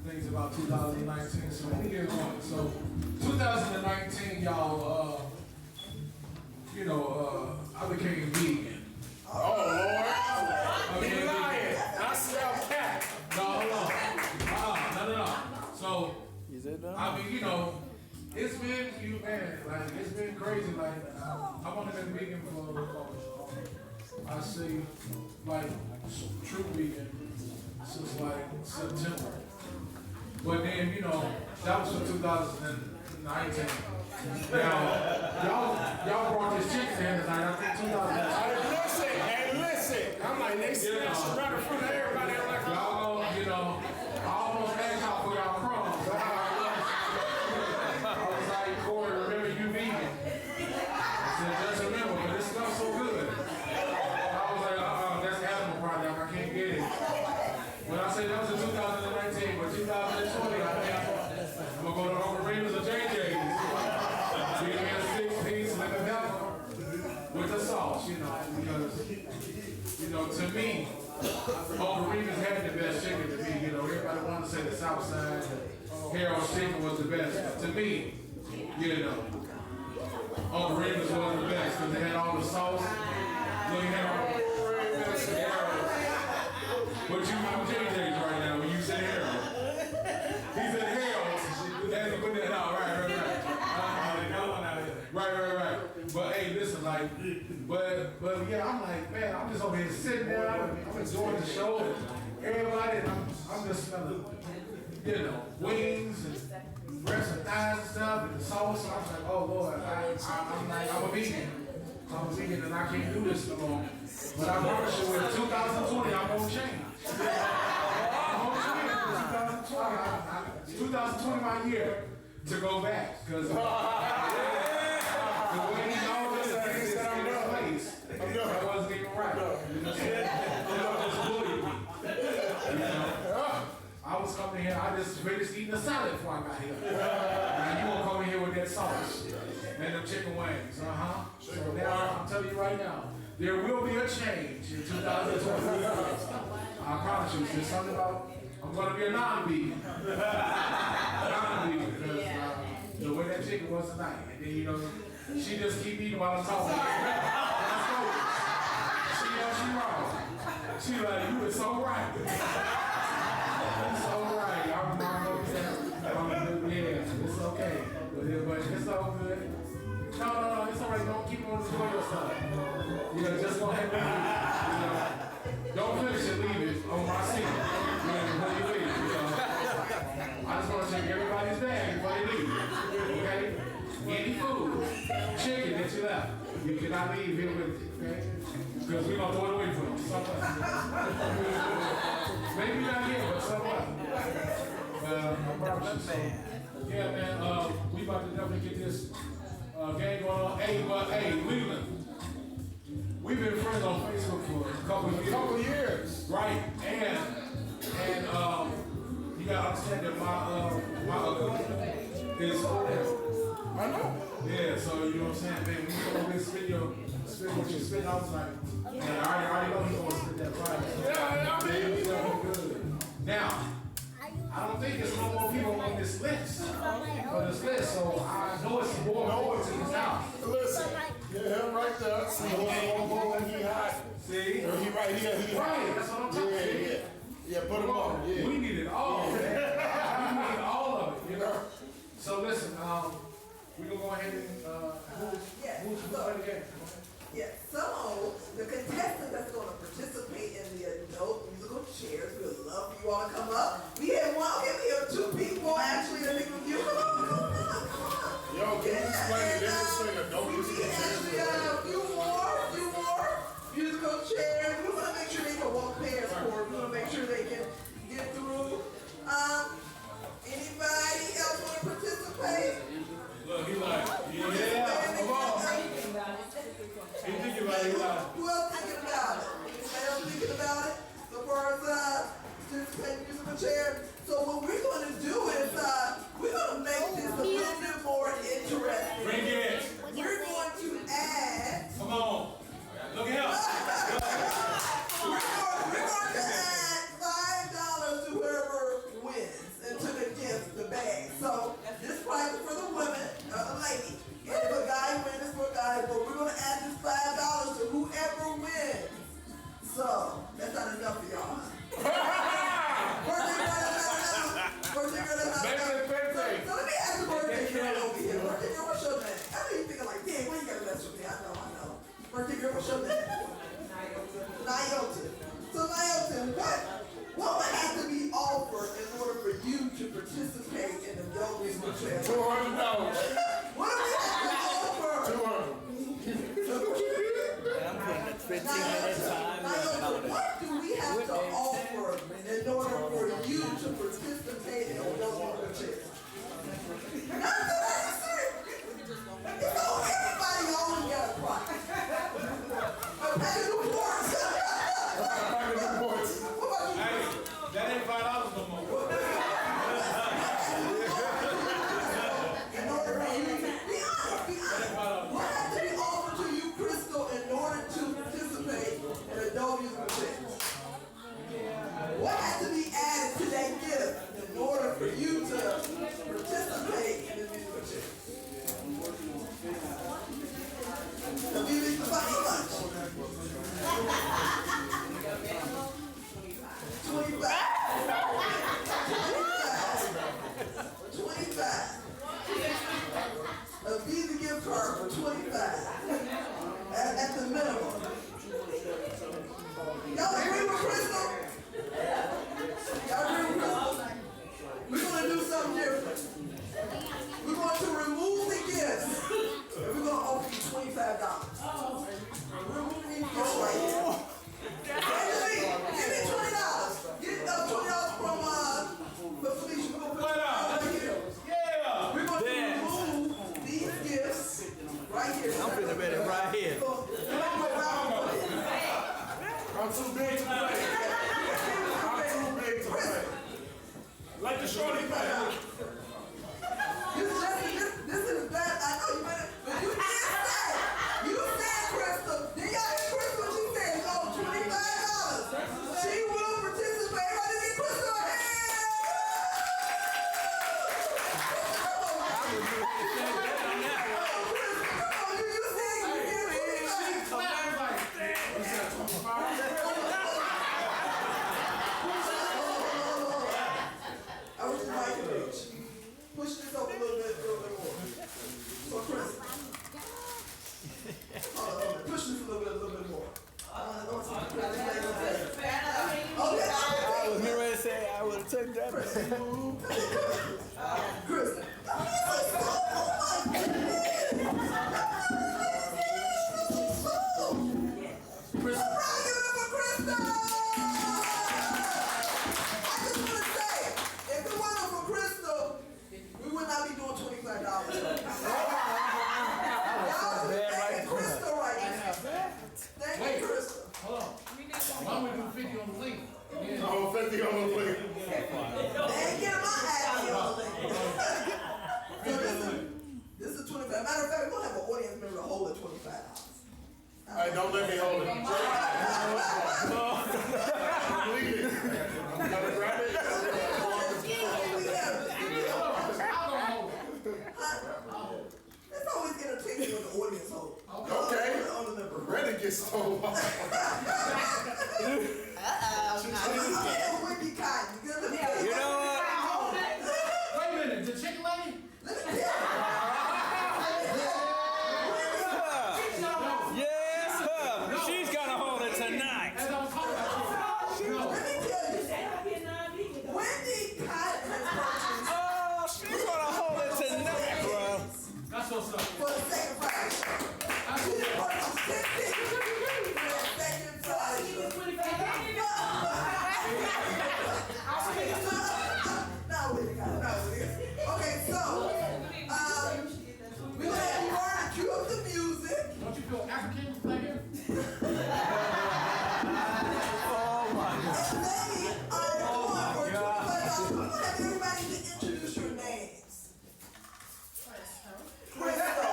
things about 2019. So let me get one. So 2019, y'all, I became vegan. Oh, Lord. He lying. I smell cat. No, hold on. No. So, I mean, it's been, it's been crazy. Like, I've only been vegan for, I say, like, true vegan since like September. But then, that was for 2019. Now, y'all brought this chicken here tonight. I think 2019. Hey, listen. I'm like, they snatched right in front of everybody. I'm like, Y'all know, I almost asked y'all for y'all crumbs. I was like, Corey, remember you vegan? I said, just remember, but this smells so good. I was like, that's animal product, I can't get it. When I said that was in 2019, but 2020, I think I'm gonna go to Uncle Remus or JJ's. Give me a 6-piece lemon pepper with the sauce, because, to me, Uncle Remus had the best chicken to me. Everybody wanted to say the South Side, Harold's chicken was the best. But to me, Uncle Remus was the best because they had all the sauce. Look at Harold. But you know JJ's right now when you say Harold. He said Harold. As he put that out, right. Right. But hey, listen, but yeah, I'm like, man, I'm just over here sitting there, I'm enjoying the show, and everybody, and I'm just smelling, wings and breasts and thighs and stuff, and the sauce, and I was like, oh Lord, I'm a vegan, and I can't do this no more. But I promise you, in 2020, I'm gonna change. I'm gonna change in 2020. 2020 my year to go back, because the way he always things that I'm in place, that wasn't even right. Just bullied me. I was coming here, I just finished eating a salad before I got here. Now you won't come in here with that sauce and them chicken wings, So now I'm telling you right now, there will be a change in 2020. I promise you, there's something about, I'm gonna be a non-vegan. Non-vegan, because the way that chicken was tonight, and then she just keep eating while I'm talking. She wrong. She like, you were so right. So right. It's okay. But it's all good. No, it's all right. Don't keep on enjoying yourself. Just go ahead and leave. Don't finish it, leave it on my seat. Before you leave. I just want to check everybody's bag before they leave. Okay? Any food, chicken that you left, you cannot leave here with it. Okay? Because we're going to throw it away for you. Maybe not here, but somewhere. I promise you. Yeah, man, we about to definitely get this game going on. Hey, Leland, we've been friends on Facebook for a couple of years. Right, and you gotta understand that my account is I know. yeah, so you know what I'm saying, man, when you go over and spend what you spend, I was like, man, I already know you gonna spend that price. Yeah, I mean, It's gonna be good. Now, I don't think there's no more people on this list, so I know it's more to this house. listen. Yeah, him right there. See, one more when he hot. See? He right here. He Right, that's what I'm talking about. Yeah. Yeah, put him on. Yeah. We need it all, man. We need all of it, you know? So listen, we're gonna go ahead and, Yes. who's playing the game? Yes, so the contestant that's going to participate in the adult musical chairs, we would love for you all to come up. We have two people actually that think of you. Come on. Yo, can you explain the difference between adult musical We actually chairs? got a few more musical chairs. We want to make sure they can walk past for. We want to make sure they can get through. Anybody else want to participate? Look, he like, yeah, come on. He thinking about it, he like, Who else thinking about it? Anybody else thinking about it? So far as participating in musical chair. So what we're going to do is we're going to make this a little bit more interesting. bring it. We're going to add. Come on. Look at him. We're going to add $5 to whoever wins into the gift, the bag. So this prize is for the women, the lady. And if a guy wins, it's for a guy. But we're going to add this $5 to whoever wins. So that's not enough for y'all. Birthday girl, that's not enough. So let me ask the birthday girl over here. Birthday girl, what's your name? I know you thinking like, damn, why you gotta mess with me? I know. Birthday girl, what's your name? Nyota. So Nyota, what would have to be offered in order for you to participate in the Young Musical Challenge? $200. What do we have to offer? 200. And I'm putting a 15-minute time. Nyota, what do we have to offer in order for you to participate in the Young Musical Challenge? Nothing. So everybody always got a prize. A pack of Newports. What about you? Hey, that ain't $5 no more. In order for you to be honest. What has to be offered to you, Crystal, in order to participate in a adult musical challenge? What has to be added to that gift in order for you to participate in the musical challenge? The music's about how much? 25. 25. A Visa gift card for 25. At the minimum. Y'all agree with Crystal? Y'all agree with Crystal? We're going to do something different. We're going to remove the gifts. And we're going to offer you $25. Remove these gifts right here. Give me $20. Get $20 from Felicia. We're going to put it right here. Yeah. We're going to remove these gifts right here. I'm finna bet it right here. I'm too big to play. Like the shorty play. This is bad. I know you better, but you said, Crystal. Did y'all hear Crystal? She said, oh, $25. She will participate. Everybody get Crystal a hand. Come on, you said you get I wish the mic could reach. Push this up a little bit more. So, Chris. Push this a little bit more. Okay. I was getting ready to say I would have took that. Chris. Oh my goodness. All right, give it up for Crystal. I just want to say, if it wasn't for Crystal, we would not be doing $25. Y'all just making Crystal right now. Thank you. Wendy Cotton. Because let me tell You know what? Wait a minute, the chicken lady? Let me tell you. Yes, her. She's gonna hold it tonight. As I was talking about you. No. Let me tell you. Wendy Cotton has purchased Oh, she's gonna hold it tonight, bro. That's what's up. for the second prize. That's She what's done up. purchased 10 tickets for the second prize. No, Wendy Cotton, no, Wendy. Okay, so, we're gonna have Lauren cue up the music. Don't you feel African right here? Everybody to introduce your names. Crystal.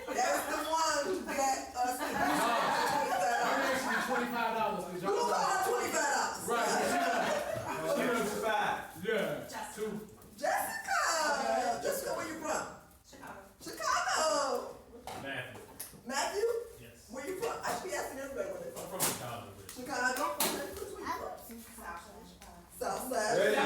That's the one who got us the I'm asking you $25 because Who y'all. called her $25? Right. Yeah. Two. Jessica. Jessica, where you from? Chicago. Matthew? Yes. Where you from? I should be asking everybody where they're from. From Chicago. Chicago? Where you from? Southside. There you go.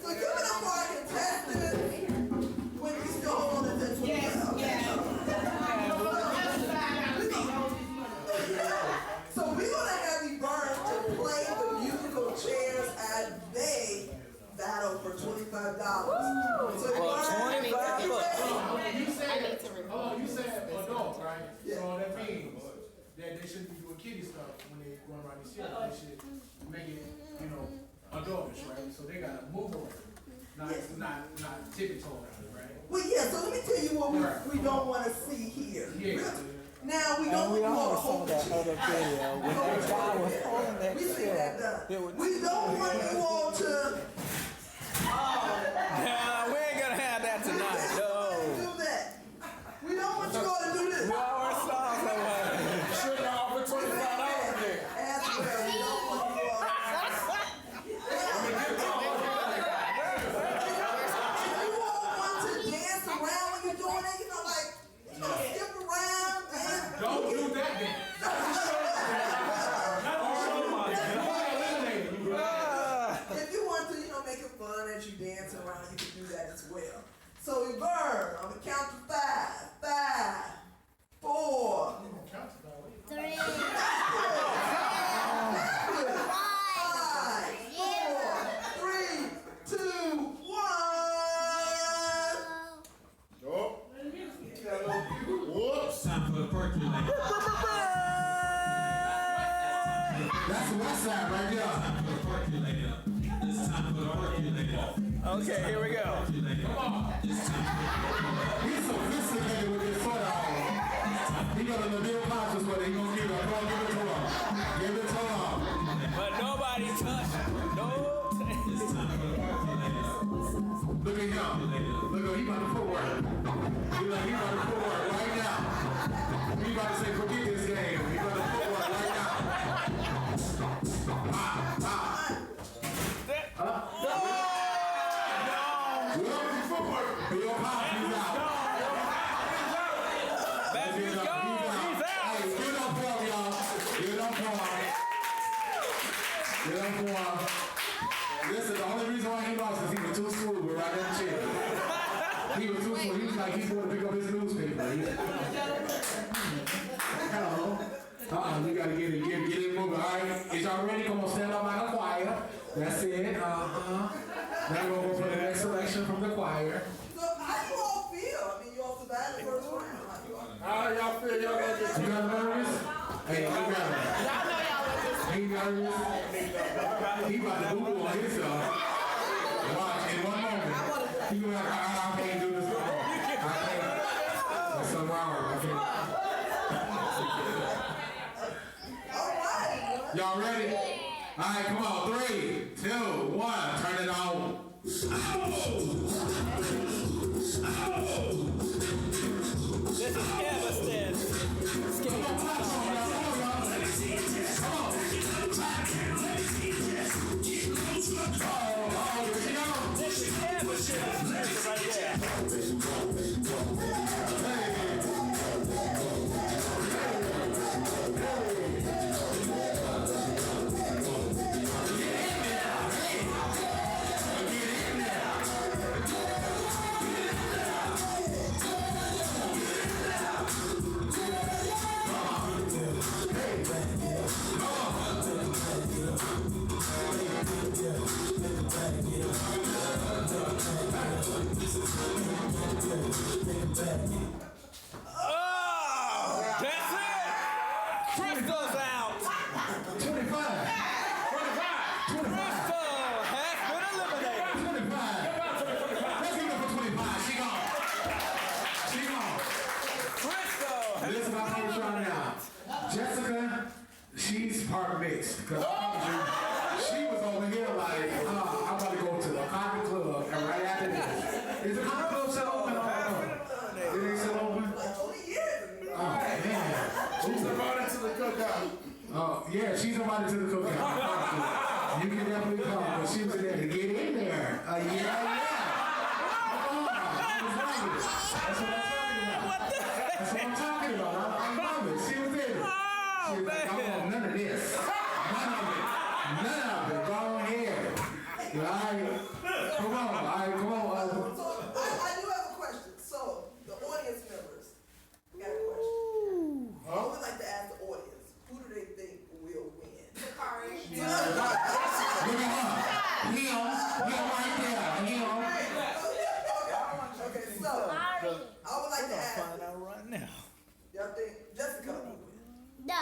So give it up for our contestants when we still hold on to that 25. So we're gonna have you burn to play the musical chairs as they battle for $25. So For Vern, 25 bucks. You said adult, right? Yeah. So that means that they shouldn't be doing kiddie stuff when they run around these hills. They should make it, adultish, right? So they gotta move around, not tippy-toe around it, right? Well, yeah, so let me tell you what we don't want to see here. Yeah. Now, we And don't we want to all saw hold that other video when that guy was holding that We see chair. that done. It was- We don't want you all to Nah, we ain't gonna have that tonight. No. do that. We don't want you all to do this. We already saw somebody. Should have offered $25 there. As well, we don't want you all. If you all want to dance around when you're doing it, skip around, dance. Don't do that then. If you want to, make it fun as you dance around, you can do that as well. So we burn on the count of 5, 5, 4, 3, 5, 4, 3, 2, 1. Oh. Whoops. Time for the percolator. That's the west side right there. Time for the percolator. It's time for the percolator. Okay, here we go. Come on. It's time for He's sophisticated with his foot on. He got a Nabil Conscious with it. He gonna give it. Come on, give it to him. Give it to him. But nobody touched it. No. it's time for the percolator. Look at him. Look at him. He about to put work. He about to put work right now. He about to say, forget this game. He about to put work right now. Bill Cosby's out. Matthew's gone. He's out. Hey, get up for him, y'all. Get up for him. Get up for him. Listen, the only reason why he lost is he was too smooth with right that chair. He was too smooth. He was like he's going to pick up his newspaper. Hello. You gotta get it moving. All right, is y'all ready? Come on, stand up like a choir. That's it. Now we're gonna go for the next selection from the choir. So how do you all feel? I mean, you all survived the first round. How do you all feel? How y'all feel? Y'all gonna get You got nervous? Hey, you got nervous? He nervous? He about to Google on himself. Watch, in one moment. He gonna be like, I can't do this no more. I can't. There's something wrong. I can't. All right. Y'all ready? All right, come on. 3, 2, 1. Turn it on. This is Evanston. Come on. Oh, that's it. Crystal's out. 25. Crystal has been eliminated. 25. Let's give it up for 25. She gone. She gone. Crystal has Listen, I told you right now. Jessica, she's part mixed. Because I told you, she was over here like, I'm about to go to the comedy club. And right after this, is the comedy club still open? It ain't still open? Like 20 years ago. Oh, man. She's invited to the cookout. Oh, yeah, she's invited to the cookout. You can definitely come, but she was there to get in there. Yeah. That's what I'm talking about. I love it. She was there. She was like, I want none of this. None of it. Go ahead. All right. Come on. So I do have a question. So the audience members, we got a question. I would like to ask the audience, who do they think will win? Look at her. Him right there. Him. Okay, so I would like to ask, find out right now. y'all think Jessica will win? No.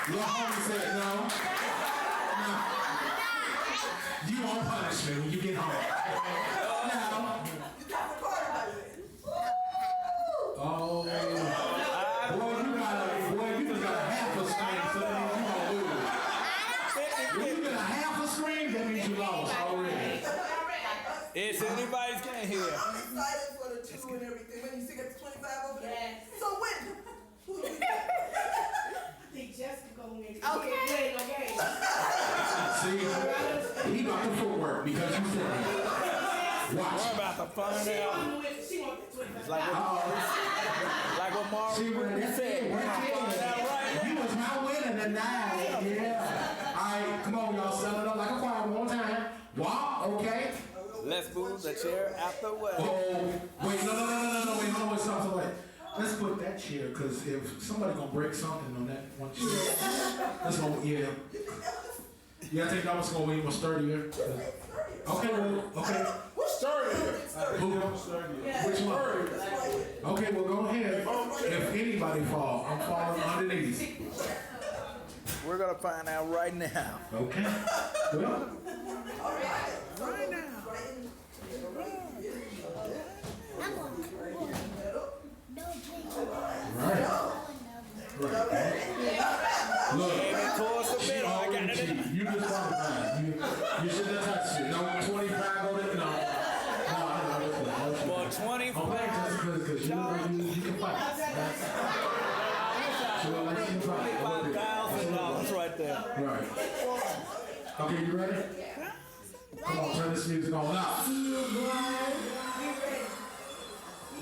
Your homie said no. You on punishment when you get home. Now. You got the party by then. Oh. Boy, you just got a half a screen, so that means you gonna lose. When you get a half a screen, that means you lost already. It's anybody's game here. I'm excited for the two and everything. When you see it's 25 over there. Yes. So when? Who do you think? I think Jessica gonna win. Okay. See, he got the footwork because you said it. We're Watch. about to find out. She wants the 25. Like what Marvin See, when that said. We're right gonna find out there, right you was not winning tonight. Yeah. All right, come on, y'all. Settle it up like a choir one more time. Walk, okay? Let's move the chair out the way. Oh, wait, no, wait, hold on, something like. Let's put that chair, because if somebody gonna break something on that one chair, that's gonna, yeah. Yeah, I think that was gonna be more sturdier. Okay, well, okay. Who? Which one? Okay, well, go ahead. If anybody fall, I'm falling underneath. We're gonna find out right now. Okay. Well, Right now. right. Look. Aiming towards the middle. I got it. You just walked by. You shouldn't have touched it. No 25 on it. No. For 25. Okay, just because you can fight. $25,000 right there. Right. Okay, you ready? Come on, turn this music on now.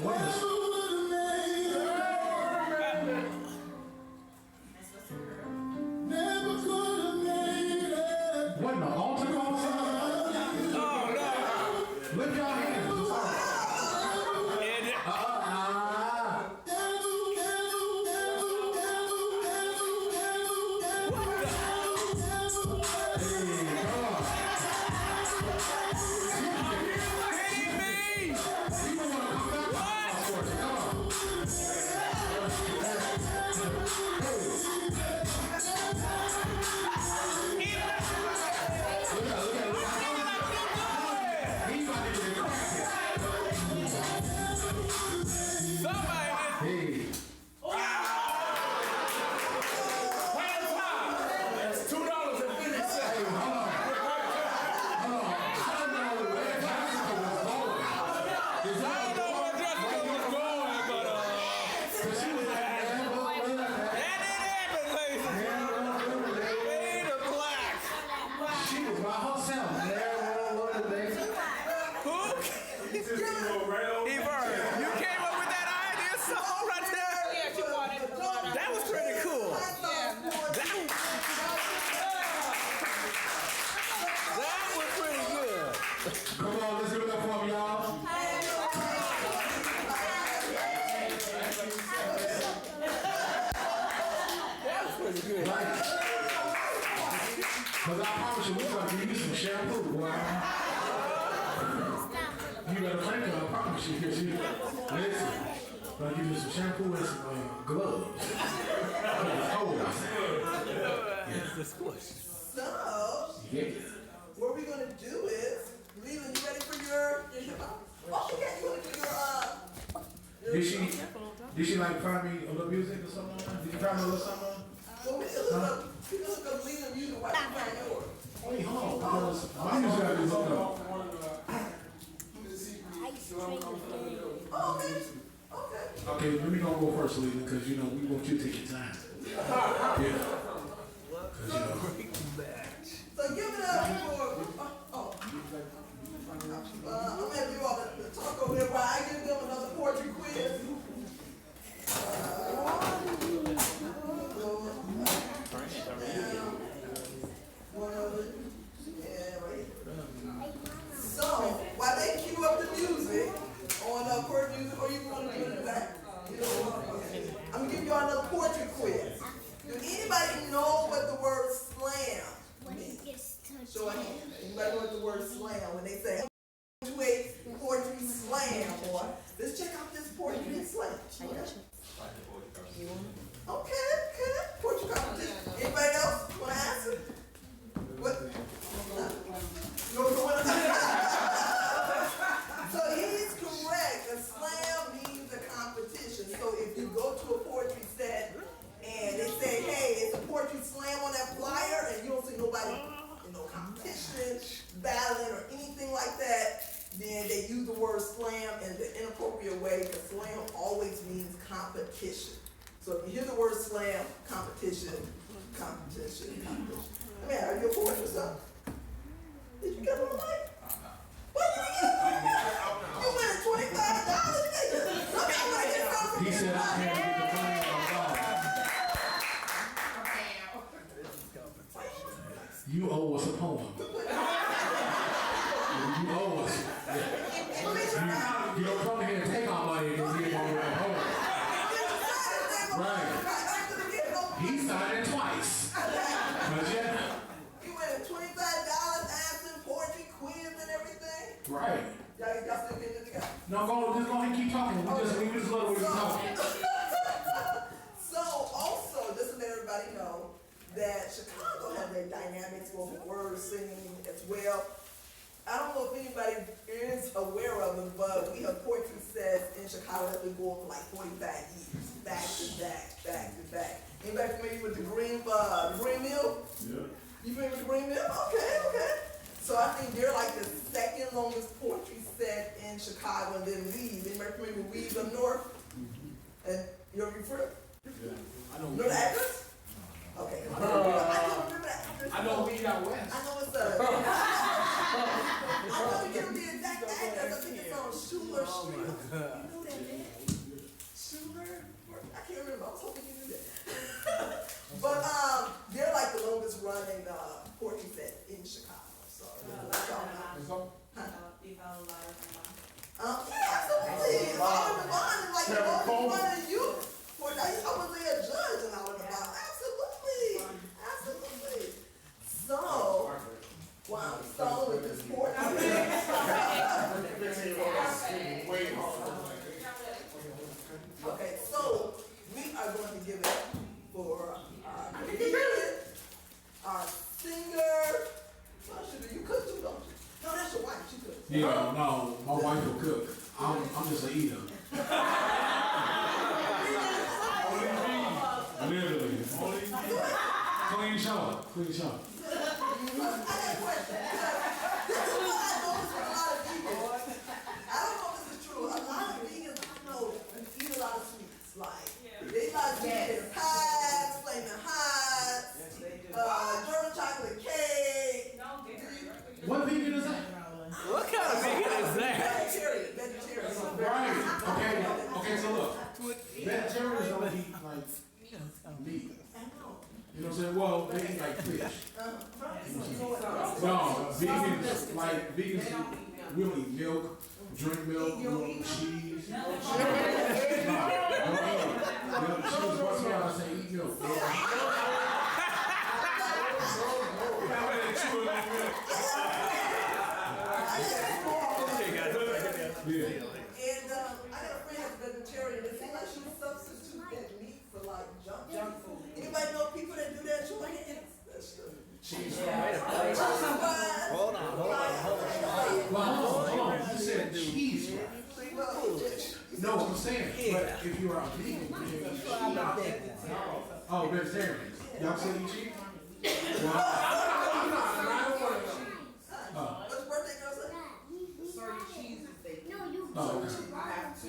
What is? What in the altar call song? Oh no. Lift your hands. It, hitting me. Because I promise you, we're going to give you some shampoo, boy. You better thank her. I promise you. Listen, I'll give you some shampoo and some gloves. It's cold outside. So, Yeah. what we're gonna do is, Leland, you ready for your hip hop? Oh, okay, you wanna do your, Did she like find me a little music or something? Did you find me a little something? well, we can look up Leland music while you find yours. Wait, hold on, because my music got to look up. Oh, okay, okay. Okay, let me go first, Leland, because you know we want you to take your time. Yeah. Because you know. So give it up for, I'm gonna have you all to talk over there while I give them another poetry quiz. So, while they cue up the music on poetry music, or you want to do it in the back? I'm gonna give you all another poetry quiz. Do anybody know what the word slam means? Show a hand. Anybody know what the word slam, when they say to a poetry slam, or let's check out this poetry slam. Okay, poetry competition. Anybody else want to answer? What? No one. So he's correct. A slam means a competition. So if you go to a poetry set and they say, hey, it's a poetry slam on that flyer, and you don't see nobody in no competition, battling, or anything like that, then they use the word slam in the inappropriate way, because slam always means competition. So if you hear the word slam, competition. I mean, are you a poet or something? Did you get on the mic? What did you win $25. He said I can't get the money You owe us a poem. You owe us. Yeah. You don't come here and take our money and give it over a poem. Right. He signed it twice. But yeah. You win $25, asking poetry quiz and everything. Right. Y'all still getting it together? No, just go ahead and keep talking. We just let what you're talking. So also, just to let everybody know that Chicago has a dynamic spoken word singing as well. I don't know if anybody is aware of it, but we have poetry sets in Chicago that been going for like 45 years, back to back. Anybody familiar with the Green Mill? Yeah. You familiar with the Green Mill? Okay. So I think they're like the second longest poetry set in Chicago, and then Weave. Anybody familiar with Weave up north? And you're from? Yeah. You know the address? Okay. I don't remember the address. I know Weed out west. I know it's I know you give me the exact address. I think it's on Schuler Street. You know that man? Schuler? I can't remember. I was hoping you knew that. But they're like the longest running poetry set in Chicago. So yeah, absolutely. Oliver Bond is like the longest running youth. I was there a judge in Oliver Bond. Absolutely. So, wow, I'm stalling with this poetry. Okay, so we are going to give it for our comedian, our singer. Well, you cook too, don't you? No, that's your wife. She cooks. Yeah, no, my wife will cook. I'm just an eater. Literally. Clean shot. I got a question. This is what I noticed with a lot of vegans. I don't know if this is true. A lot of vegans I know eat a lot of sweets. Like, they like sweet pies, flaming hot, German chocolate cake. What vegan is that? What kind of vegan is that? Vegetarian. Right. Okay, so look. Vegetarians don't eat like meat. You know what I'm saying? Well, they eat like fish. No, vegans, we don't eat milk, drink milk, we don't eat cheese. No, don't eat it. She was once me out and say, eat milk. like junk food. Anybody know people that do that? Show my hands. That's true. Cheese Hold on. Well, hold on. You said cheese fries. No, I'm saying, but if you are a vegan, you can't eat cheese. Oh, vegetarian. Y'all still eat cheese? Well, I'm not. And I don't want to know. What's birthday girl say? Certain cheeses they oh, okay. have to.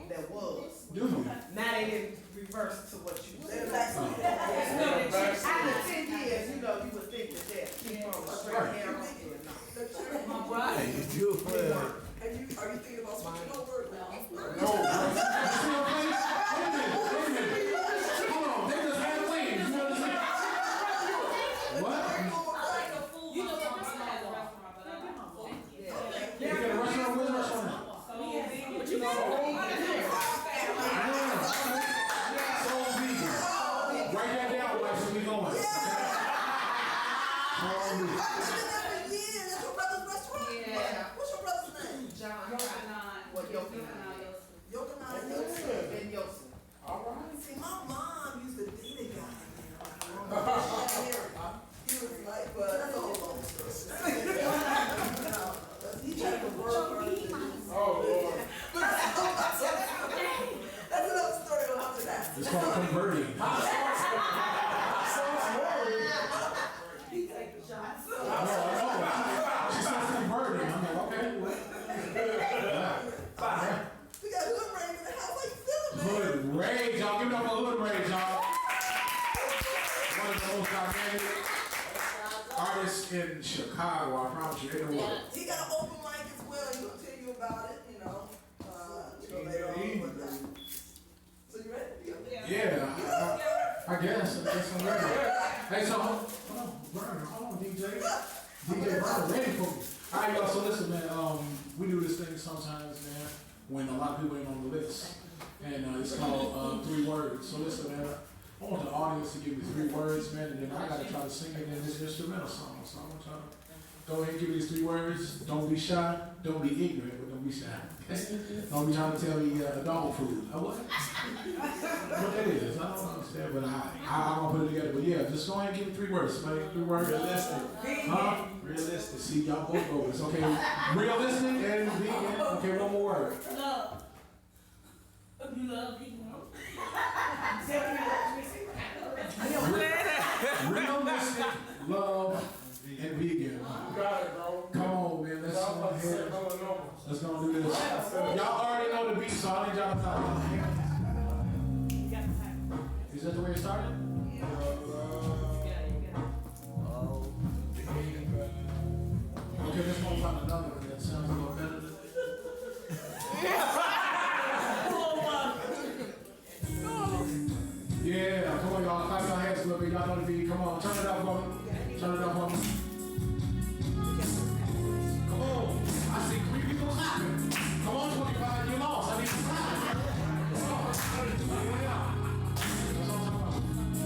That was. Do you? Now they didn't reverse to what you They're said. like, After 10 years, you know, you would think that keep on straight Right. down. Are you thinking about switching over? No. Wait a minute. Hold on. They just had wings. You know what I'm saying? What? You know what I'm You got a restaurant? Where's the restaurant? Soul vegan. Write that down, like, so we going. Soul vegan. That's your brother's restaurant? Yeah. What's your brother's name? What Yokanai. And Yosin. All right. See, my mom used to date a guy. He was like, but that's a whole long story. He tried to work her. Oh, Lord. That's another story on after that. It's called converting. He take the shots. She starts converting. I'm like, okay. We got hood rain in the house. How you feeling, man? Hood rage, y'all. Give it up for hood rage, y'all. One of the most dynamic artists in Chicago. I promise you, in the world. He got an open mic as well. He'll tell you about it, later on. So you ready? Yeah, I guess I'm ready. Hey, so hold on, DJ. DJ Burner, ready for me. All right, y'all. So listen, man. We do this thing sometimes, man, when a lot of people ain't on the list, and it's called 3 words. So listen, man. I want the audience to give me 3 words, man, and then I gotta try to sing it in this instrumental song. So I'm gonna try to go ahead and give me these 3 words. Don't be shy. Don't be ignorant, but don't be shy. Don't be trying to tell me dog food. What that is, I don't understand, but I'm gonna put it together. But yeah, just go ahead and give me 3 words. Somebody, 3 words. Realistic. Huh? Realistic. See, y'all both go. It's okay. Realistic and vegan. Okay, one more word. Love. You love people. Realistic, love, and vegan. You got it, bro. Come on, man. Let's go ahead. Let's go do this. Y'all already know the beat, so I need y'all to clap your hands. Is that the way it started? Okay, let's go find another one that sounds a little better than yeah, come on, y'all. Clap your hands a little bit. Y'all know the beat. Come on, turn it up for me. Turn it up for me. Come on. I see 3 people clapping. Come on, 25. You lost. I need some clapping. Come on. Yeah. That's what I'm talking about.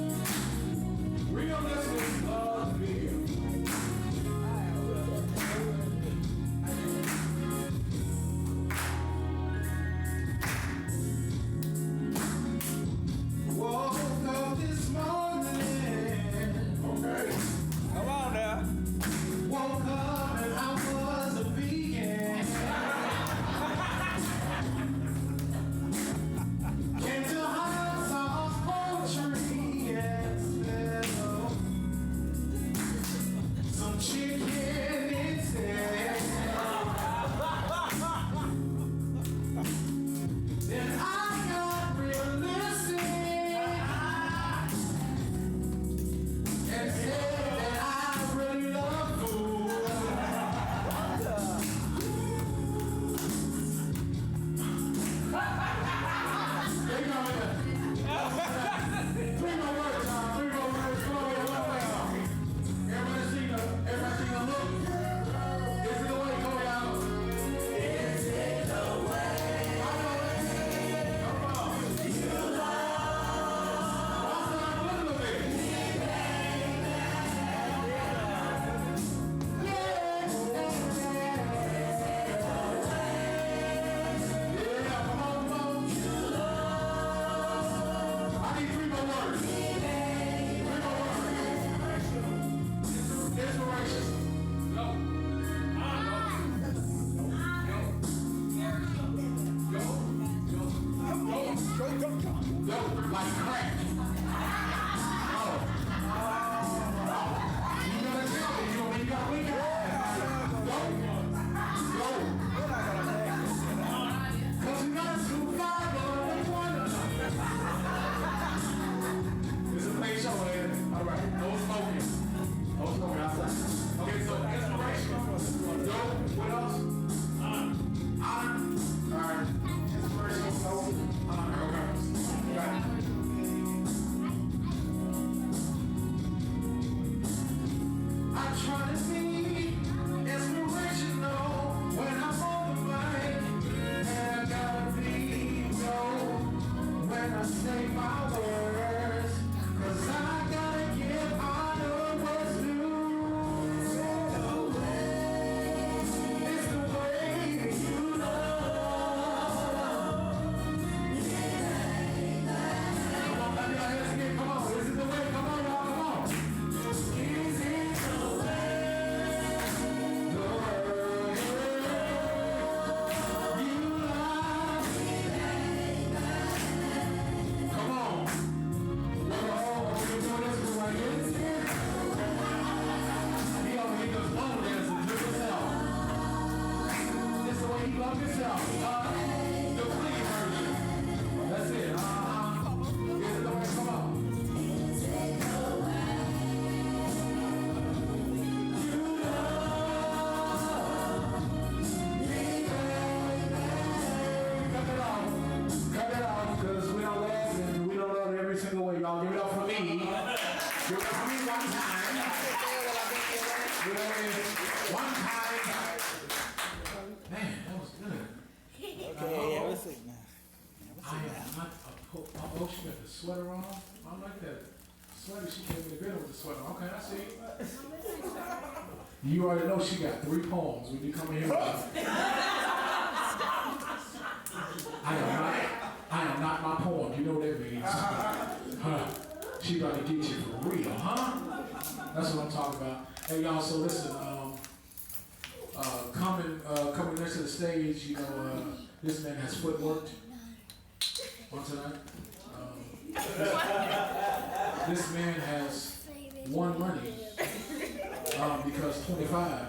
this out. The clean version. That's it. Get it away. Come on. Cut it off, because we don't love and we don't love every single way. Y'all give it up for me. Give it up for me one time. Give it up one time. Man, that was good. Okay, yeah, let's see now. I am not oh, she got the sweater on. I like that sweater. She gave me the good with the sweater. Okay, I see. You already know she got 3 poems when you come in here. I am not my poem. You know what that means. Huh. She about to get you for real, huh? That's what I'm talking about. Hey y'all, so listen, coming next to the stage, you know, this man has footwork on tonight. This man has won money because 25.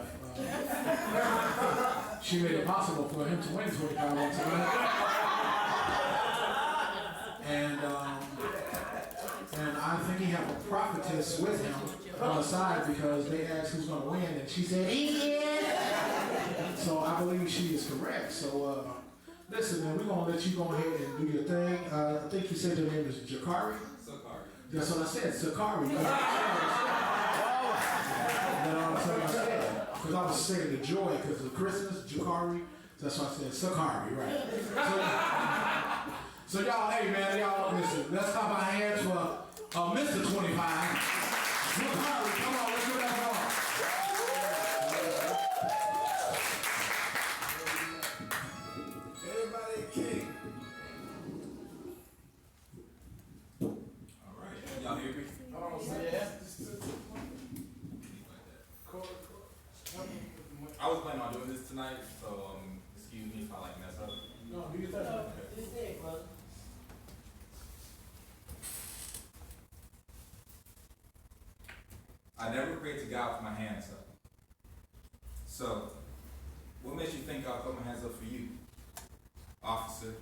She made it possible for him to win 25 on tonight. And I think he have a prophetess with him on the side because they asked who's going to win, and she said, yeah. So I believe she is correct. So listen, man, we're going to let you go ahead and do your thing. I think you said your name is Jakari? Sakari. That's what I said, Sakari. Because I was saying the joy because of Christmas, Jakari. That's why I said Sakari, right? So y'all, hey man, y'all listen. Let's clap our hands for Mr. 25. Sakari, come on, let's do that song. Everybody king. All right. Y'all hear me? I was planning on doing this tonight, so excuse me if I mess up. No, do your thing. This thing, brother. I never prayed to God with my hands up. So, what makes you think I'll put my hands up for you, officer?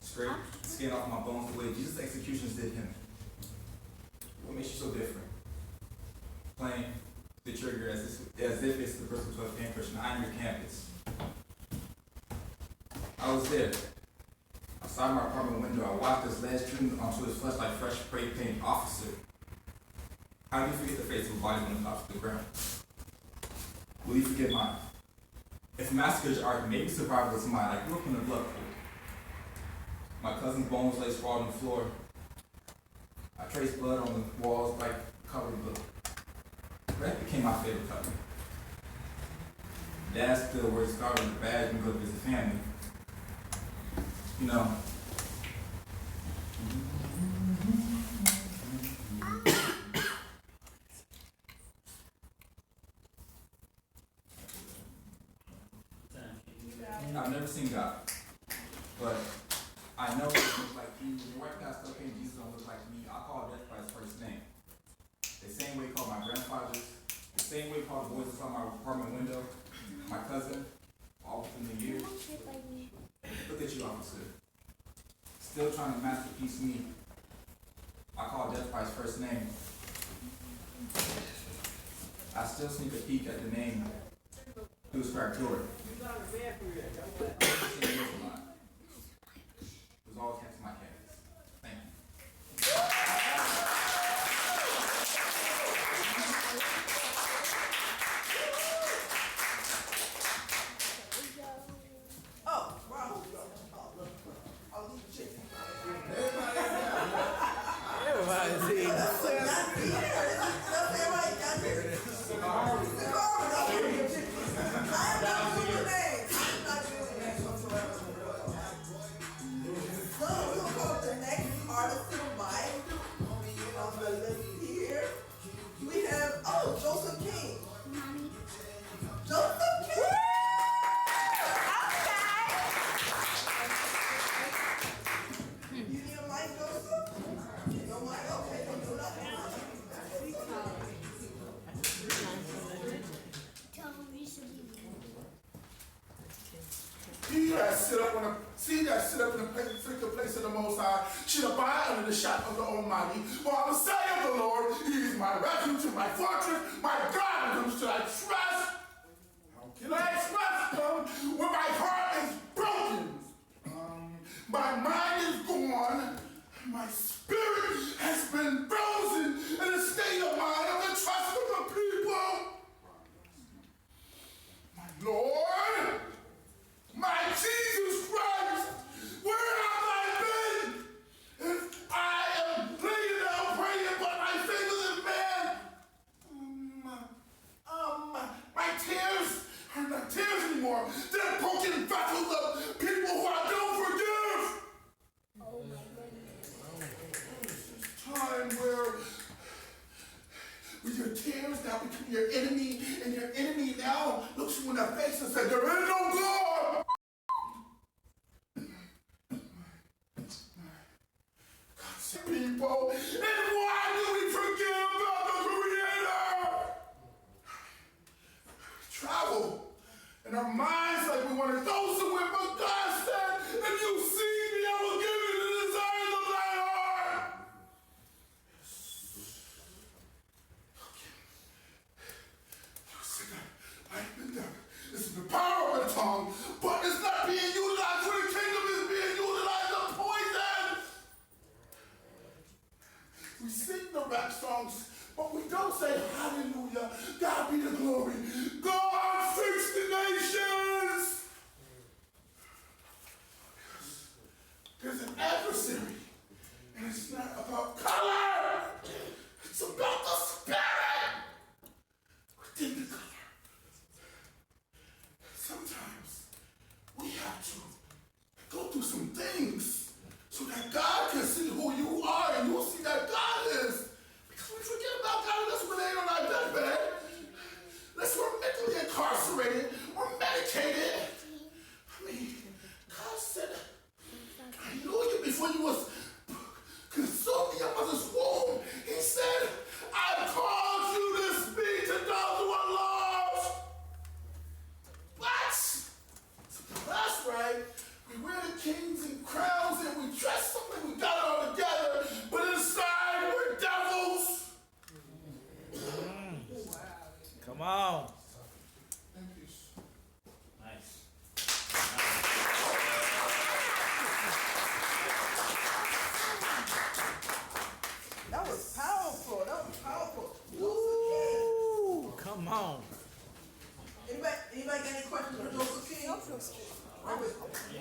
Scrape skin off my bones the way Jesus' executions did him. What makes you so different? Playing the trigger as if it's the person 12 PM Christian. I'm your campus. I was there. Outside my apartment window, I watched this lad stream onto his flesh like fresh spray paint. Officer, how do you forget the face of a body when it drops to the ground? Will you forget mine? If massacres are maybe survival is mine, I grew up in a blood pool. My cousin's bones lay sprawled on the floor. I traced blood on the walls like colored book. That became my favorite color. Dad still wears scarlet and a badge and go to visit family. You know. I've never seen God, but I know it looks like he. The white guy still saying Jesus don't look like me. I call death by his first name. The same way he called my grandfathers, the same way he called the boys outside my apartment window, my cousin, all within the year. Look at you, officer. Still trying to masterpiece me. I call death by his first name. I still sneak a peek at the name through his cracked door. It was all kept to my campus. Thank you. Oh, wow. Oh, these chicken. Everybody's eating. No, He that sit up in the place of the Most High should abide under the shadow of the Almighty. For I will say of the Lord, He is my refuge and my fortress, my God, in whom should I trust? How can I trust Him when my heart is broken? My mind is gone. My spirit has been frozen in a state of mind of the trust of the people. My Lord, my Jesus Christ, where have I been? If I am laying down praying, but my faith is in man. My tears are not tears anymore. They're broken vessels of people who I don't forgive. Oh my goodness. Time where with your tears now become your enemy, and your enemy now looks you in the face and says, there is no God. God said, people, and why do we forget about the Creator? Travel in our minds like we want to go somewhere, but God said, if you see me, I will give you the desires of thy heart. This is the power of the tongue, but it's not being utilized for the kingdom, it's being utilized as poison. We sing the rap songs, but we don't say hallelujah, God be the glory. God fix the nations. There's an adversary, and it's not about color, it's about the spirit within the color. Sometimes we have to go through some things so that God can see who you are and you'll see that God is. Because we forget about God unless we're laying on our deathbed, unless we're mentally incarcerated or medicated. I mean, God said, I knew you before you was consumed in your mother's womb. He said, I called you to speak to those who are lost. What? That's right. We wear the kings and crowns and we dress something, we got it all together, but inside we're devils. Come on. Nice. That was powerful. That was powerful. Ooh, come on. Anybody got any questions for Joseph King?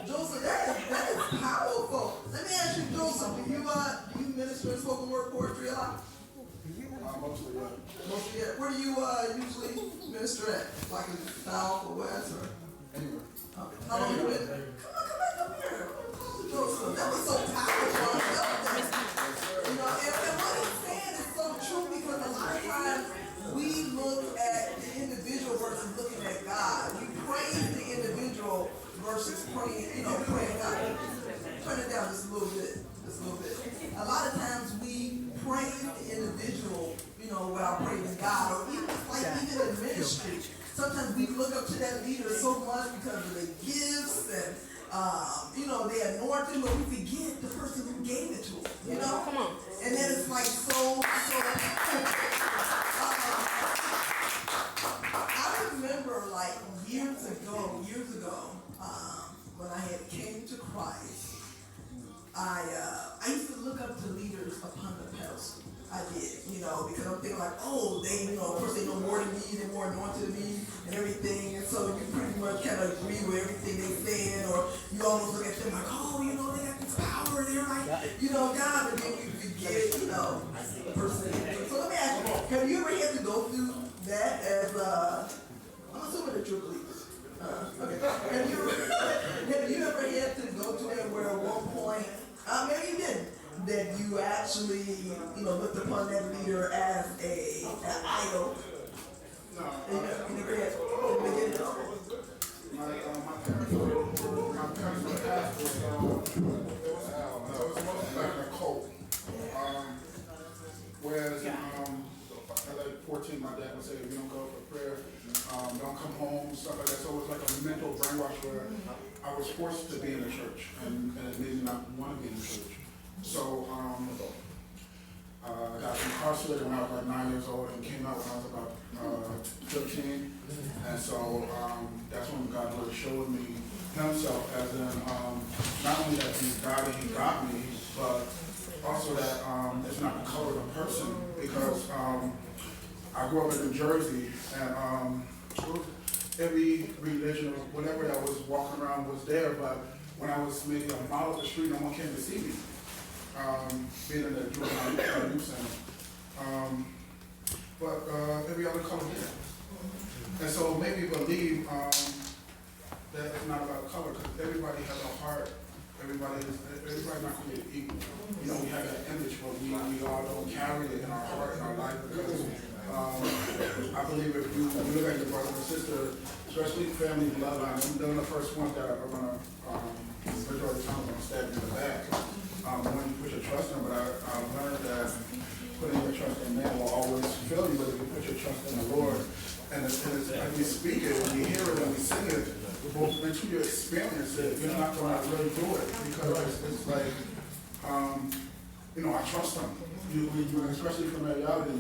Joseph, that is powerful. Let me ask you, Joseph, do you minister in spoken word poetry a lot? Mostly, yeah. Mostly, yeah. Where do you usually minister at? Like in the South or West or? Anywhere. Okay. How long you been? Come on, come here. Joseph, that was so powerful. I love that. You know, and what he's saying is so true because a lot of times we look at the individual versus looking at God. We praise the individual versus praying God. Turn it down just a little bit. A lot of times we praise the individual, without praising God, or even in ministry. Sometimes we look up to that leader so much because of the gifts and they anoint him, but we forget the person who gave it to him. Come on. And then it's like so. I remember like years ago, when I had came to Christ, I used to look up to leaders upon the pedestal. I did, because I'm thinking like, they, of course they know more than me, they're more anointed than me and everything, and so you pretty much kind of agree with everything they said, or you almost look at them like, they got this power, they're like, God, and then you forget, the person. So let me ask you, have you ever had to go through that as, I'm assuming that you're a believer. Okay. Have you ever had to go to that where at one point, maybe you didn't, that you actually, looked upon that leader as an idol? No. You never had to begin it? My parents pastor it was mostly like a cult. Whereas at like 14, my dad would say, you don't go for prayer, don't come home, stuff like that. So it was like a mental brainwash where I was forced to be in the church, and it made me not want to be in the church. So I got incarcerated when I was like 9 years old and came out when I was about 15. And so that's when God really showed me himself as in not only that he's God and he got me, but also that it's not the color of the person, because I grew up in New Jersey, and every religion or whatever that was walking around was there, but when I was maybe a mile up the street, no one came to see me. Being in the juvenile youth center. But every other color there. And so it made me believe that it's not about color, because everybody has a heart. Everybody's not created equal. You know, we have that image, but we all don't carry it in our heart, in our life, because I believe if you look at your brother and sister, especially family bloodline, they're the first ones that are going to, majority of the time, going to stab you in the back when you put your trust in them. But I've learned that putting your trust in man will always fail you, but if you put your trust in the Lord, and it's like we speak it, when we hear it, and we sing it, until you experience it, you're not going to really do it, because it's like, you know, I trust them. Especially familiarity,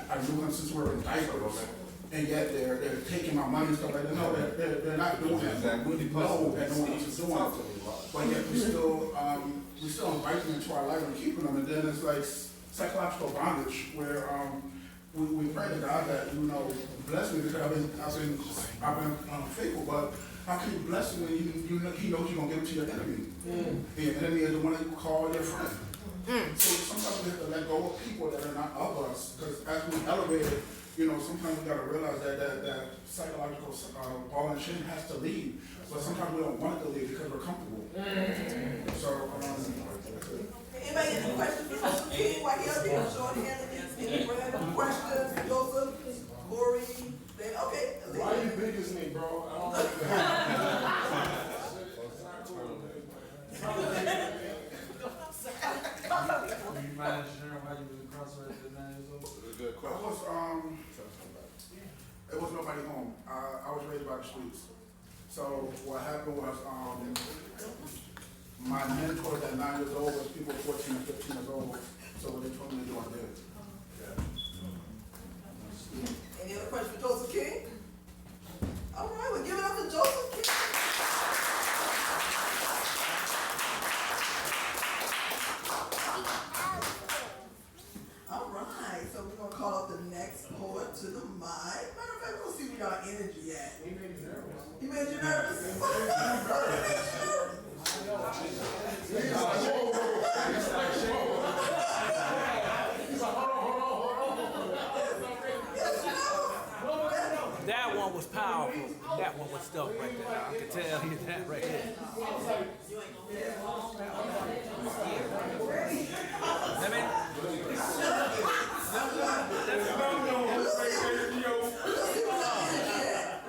I knew them since we were in diapers, and yet they're taking my money and stuff like that. No, they're not doing that. We know that no one else is doing it, but yet we still invite them into our life and keeping them. And then it's like psychological bondage, where we pray to God that, you know, bless me, because I've been faithful, but how can you bless you when he knows you're gonna give it to your enemy? The enemy is the one that you call your friend. So sometimes we have to let go of people that are not of us, because as we elevate it, you know, sometimes we gotta realize that psychological ball and chain has to leave, but sometimes we don't want it to leave because we're comfortable. So, Anybody have any questions for Joseph King while he up here? Short hand, any random questions for Joseph, Corey? Okay. Why are you big as me, bro? I don't like that. Do you mind sharing why you was incarcerated at 9 years old? Good question. It was nobody home. I was raised by the streets. So what happened was, my mentors at 9 years old was people 14 and 15 years old. So what they told me to do, I did. Any other questions for Joseph King? All right, we're giving up to Joseph King. All right, so we're gonna call up the next poet to the mic. Matter of fact, we're gonna see where y'all energy at. He made you nervous. He made you nervous? That one was powerful. That one was dope right there. I can tell you that right there.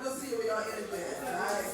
We'll see where y'all energy at. All right.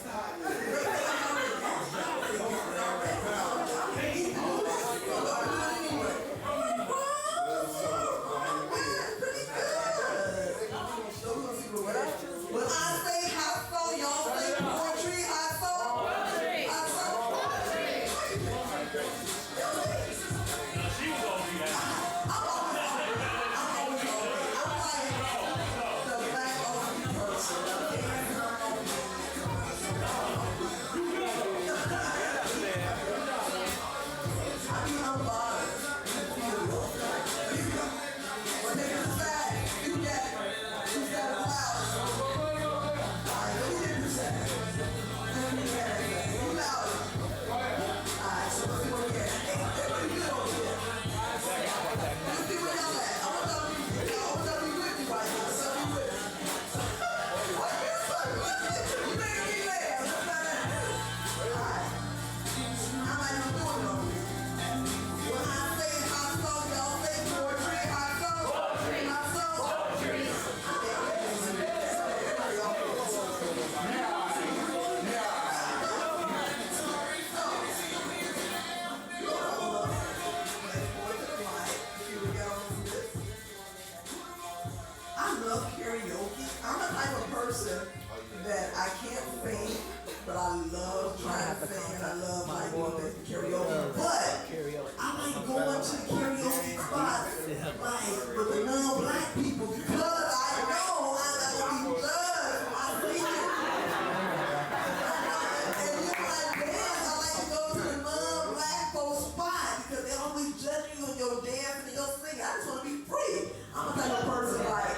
person that I can't sing, but I love trying to sing and I love like doing the karaoke. But I like going to the karaoke spots like with the non-black people because I know I'm not gonna be judged. I see it. And you know, like dance, I like to go to the non-black folks spot because they always judge you in your dance and your singing. I just want to be free. I'm the type of person like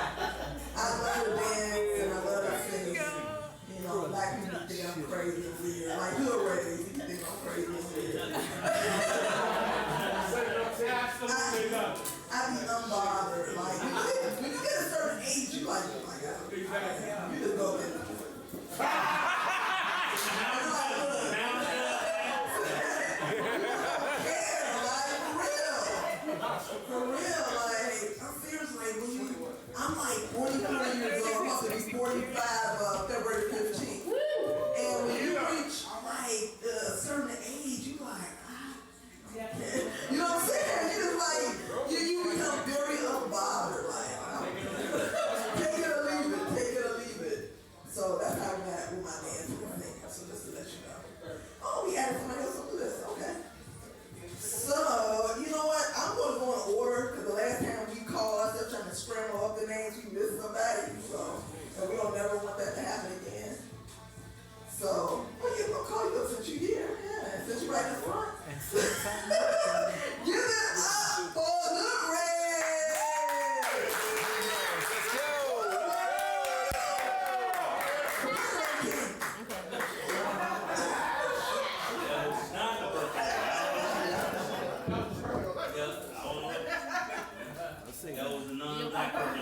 I love to dance and I love to sing. You know, black people think I'm crazy and weird. Like hood raised, you think I'm crazy and weird. I be unbothered. Like when you get a certain age, you like, oh my God. You just go get it. For real, like, I'm serious, like, when you, I'm like 43 years old, I'm about to be 45 February 15th. And when you reach, like, a certain age, you like, you know what I'm saying? You just like, you become very unbothered, like, take it or leave it, take it or leave it. So that's how I'm at with my dance and my thing, so just to let you know. Oh, we added somebody else on the list, okay. So, you know what? I'm going to go in order because the last time we called ourselves trying to scramble up the names, we missed somebody. So, and we don't never want that to happen again. So, well, yeah, we'll call you up since you're here. Yeah, since you're right in front. Give it up for the Red! Let's go! That was a non-black person.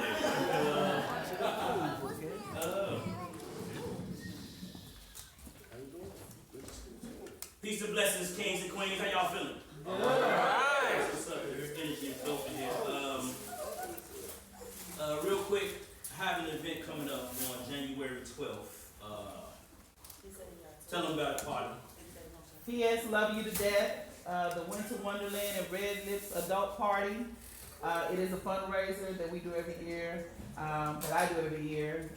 Peace and blessings, kings and queens. How y'all feeling? All right. What's up? Your energy is dope in here. Real quick, I have an event coming up on January 12th. Tell them about the party. P.S. Love you to death. The Winter Wonderland and Red Lips Adult Party. It is a fundraiser that we do every year, that I do every year.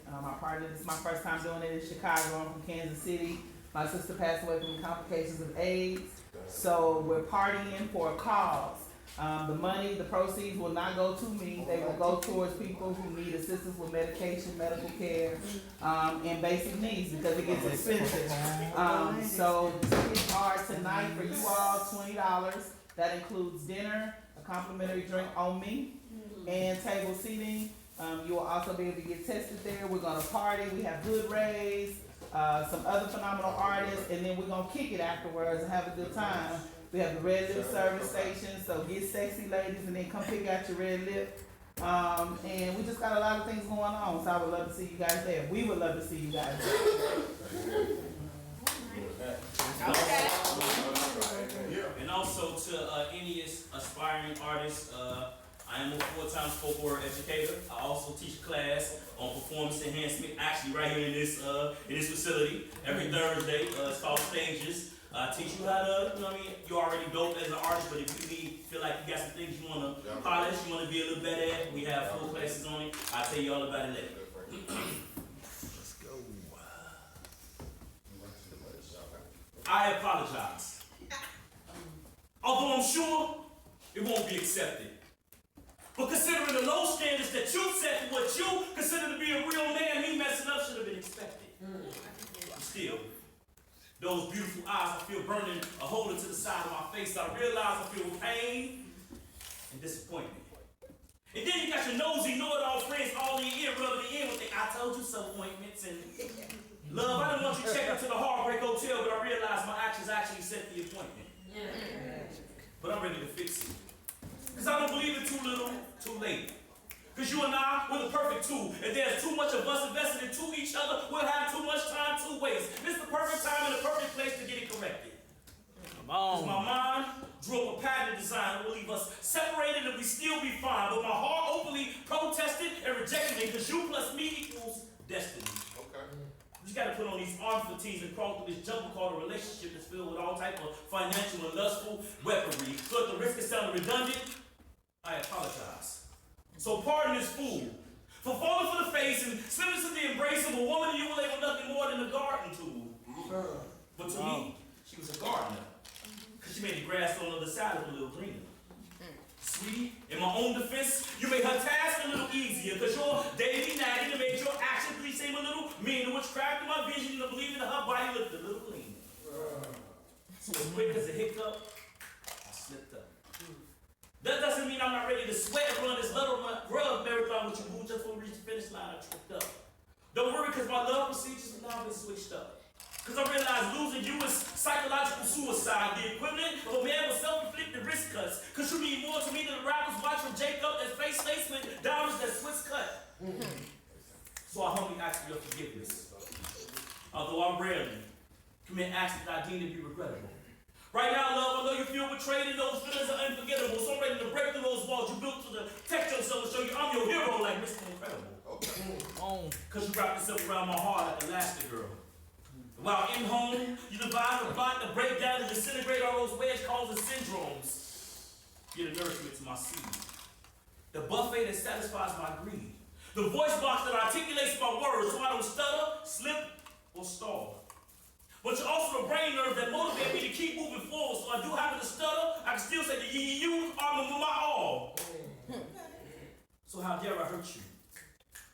This is my first time doing it in Chicago. I'm from Kansas City. My sister passed away from complications of AIDS. So we're partying for a cause. The money, the proceeds will not go to me. They will go towards people who need assistance with medication, medical care, and basic needs because it gets expensive. So tickets are tonight for you all, $20. That includes dinner, a complimentary drink on me, and table seating. You will also be able to get tested there. We're gonna party. We have good rays, some other phenomenal artists, and then we're gonna kick it afterwards and have a good time. We have the red lip service station, so get sexy ladies and then come pick out your red lip. And we just got a lot of things going on, so I would love to see you guys there. We would love to see you guys there. Okay. And also to any aspiring artists, I am a full-time spoken word educator. I also teach a class on performance enhancement, actually right here in this facility every Thursday. It's called Stages. I teach you how to, you know what I mean, you're already dope as an artist, but if you feel like you got some things you want to polish, you want to be a little better at, we have full classes on it. I'll tell you all about it later. Let's go. I apologize. Although I'm sure it won't be accepted. But considering the low standards that you set for what you consider to be a real man, me messing up should have been expected. Still, those beautiful eyes, I feel burning a hole into the side of my face. I realize I feel pain and disappointment. And then you got your nosy, know-it-all friends all in your ear, rubbing the in with the I told you so appointments. And love, I didn't want you to check into the Heartbreak Hotel, but I realized my actions actually set the appointment. But I'm ready to fix it. Because I don't believe it too little, too late. Because you and I, we're the perfect two. If there's too much of us invested into each other, we'll have too much time to waste. This is the perfect time and the perfect place to get it corrected. Come on. Because my mind drew up a pattern design that will leave us separated and we still be fine. But my heart openly protested and rejected it because you plus me equals destiny. Okay. You just got to put on these arm fatigues and crawl through this jungle called a relationship that's filled with all type of financial and lustful weaponry. So at the risk of sounding redundant, I apologize. So pardon this fool for falling for the face and slipping into the embrace of of a woman, you will label nothing more than a garden tool. But to me, she was a gardener. Because she made the grass on the other side of a little greener. Sweetie, in my own defense, you made her task a little easier. Because your daily nagging made your actions seem a little meaner, which crafted my vision to believe that her body looked a little cleaner. So as quick as a hiccup, I slipped up. That doesn't mean I'm not ready to sweat and run this little rug marathon with you, boo. Just when we reach the finish line, I tripped up. Don't worry, because my love procedures have now been switched up. Because I realized losing you is psychological suicide, the equivalent of a man with self-inflicted wrist cuts. Because you mean more to me than the rapper's watch from Jacob that's face lacement, diamonds that Swiss cut. So I humbly ask for your forgiveness. Although I rarely commit acts that I deem to be regrettable. Right now, love, I know you feel betrayed and those feelings are unforgettable. So I'm ready to break through those walls you built to protect yourself and show you I'm your hero like Mr. Incredible. Because you wrapped yourself around my heart like Elastigirl. While in home, you divide the plot to break down and disintegrate all those wedge causing syndromes. You're the nourishment to my seed. The buffet that satisfies my greed. The voice box that articulates my words so I don't stutter, slip, or stall. But you're also the brain nerve that motivates me to keep moving forward. So I do happen to stutter, I can still say the you are my all. So how dare I hurt you?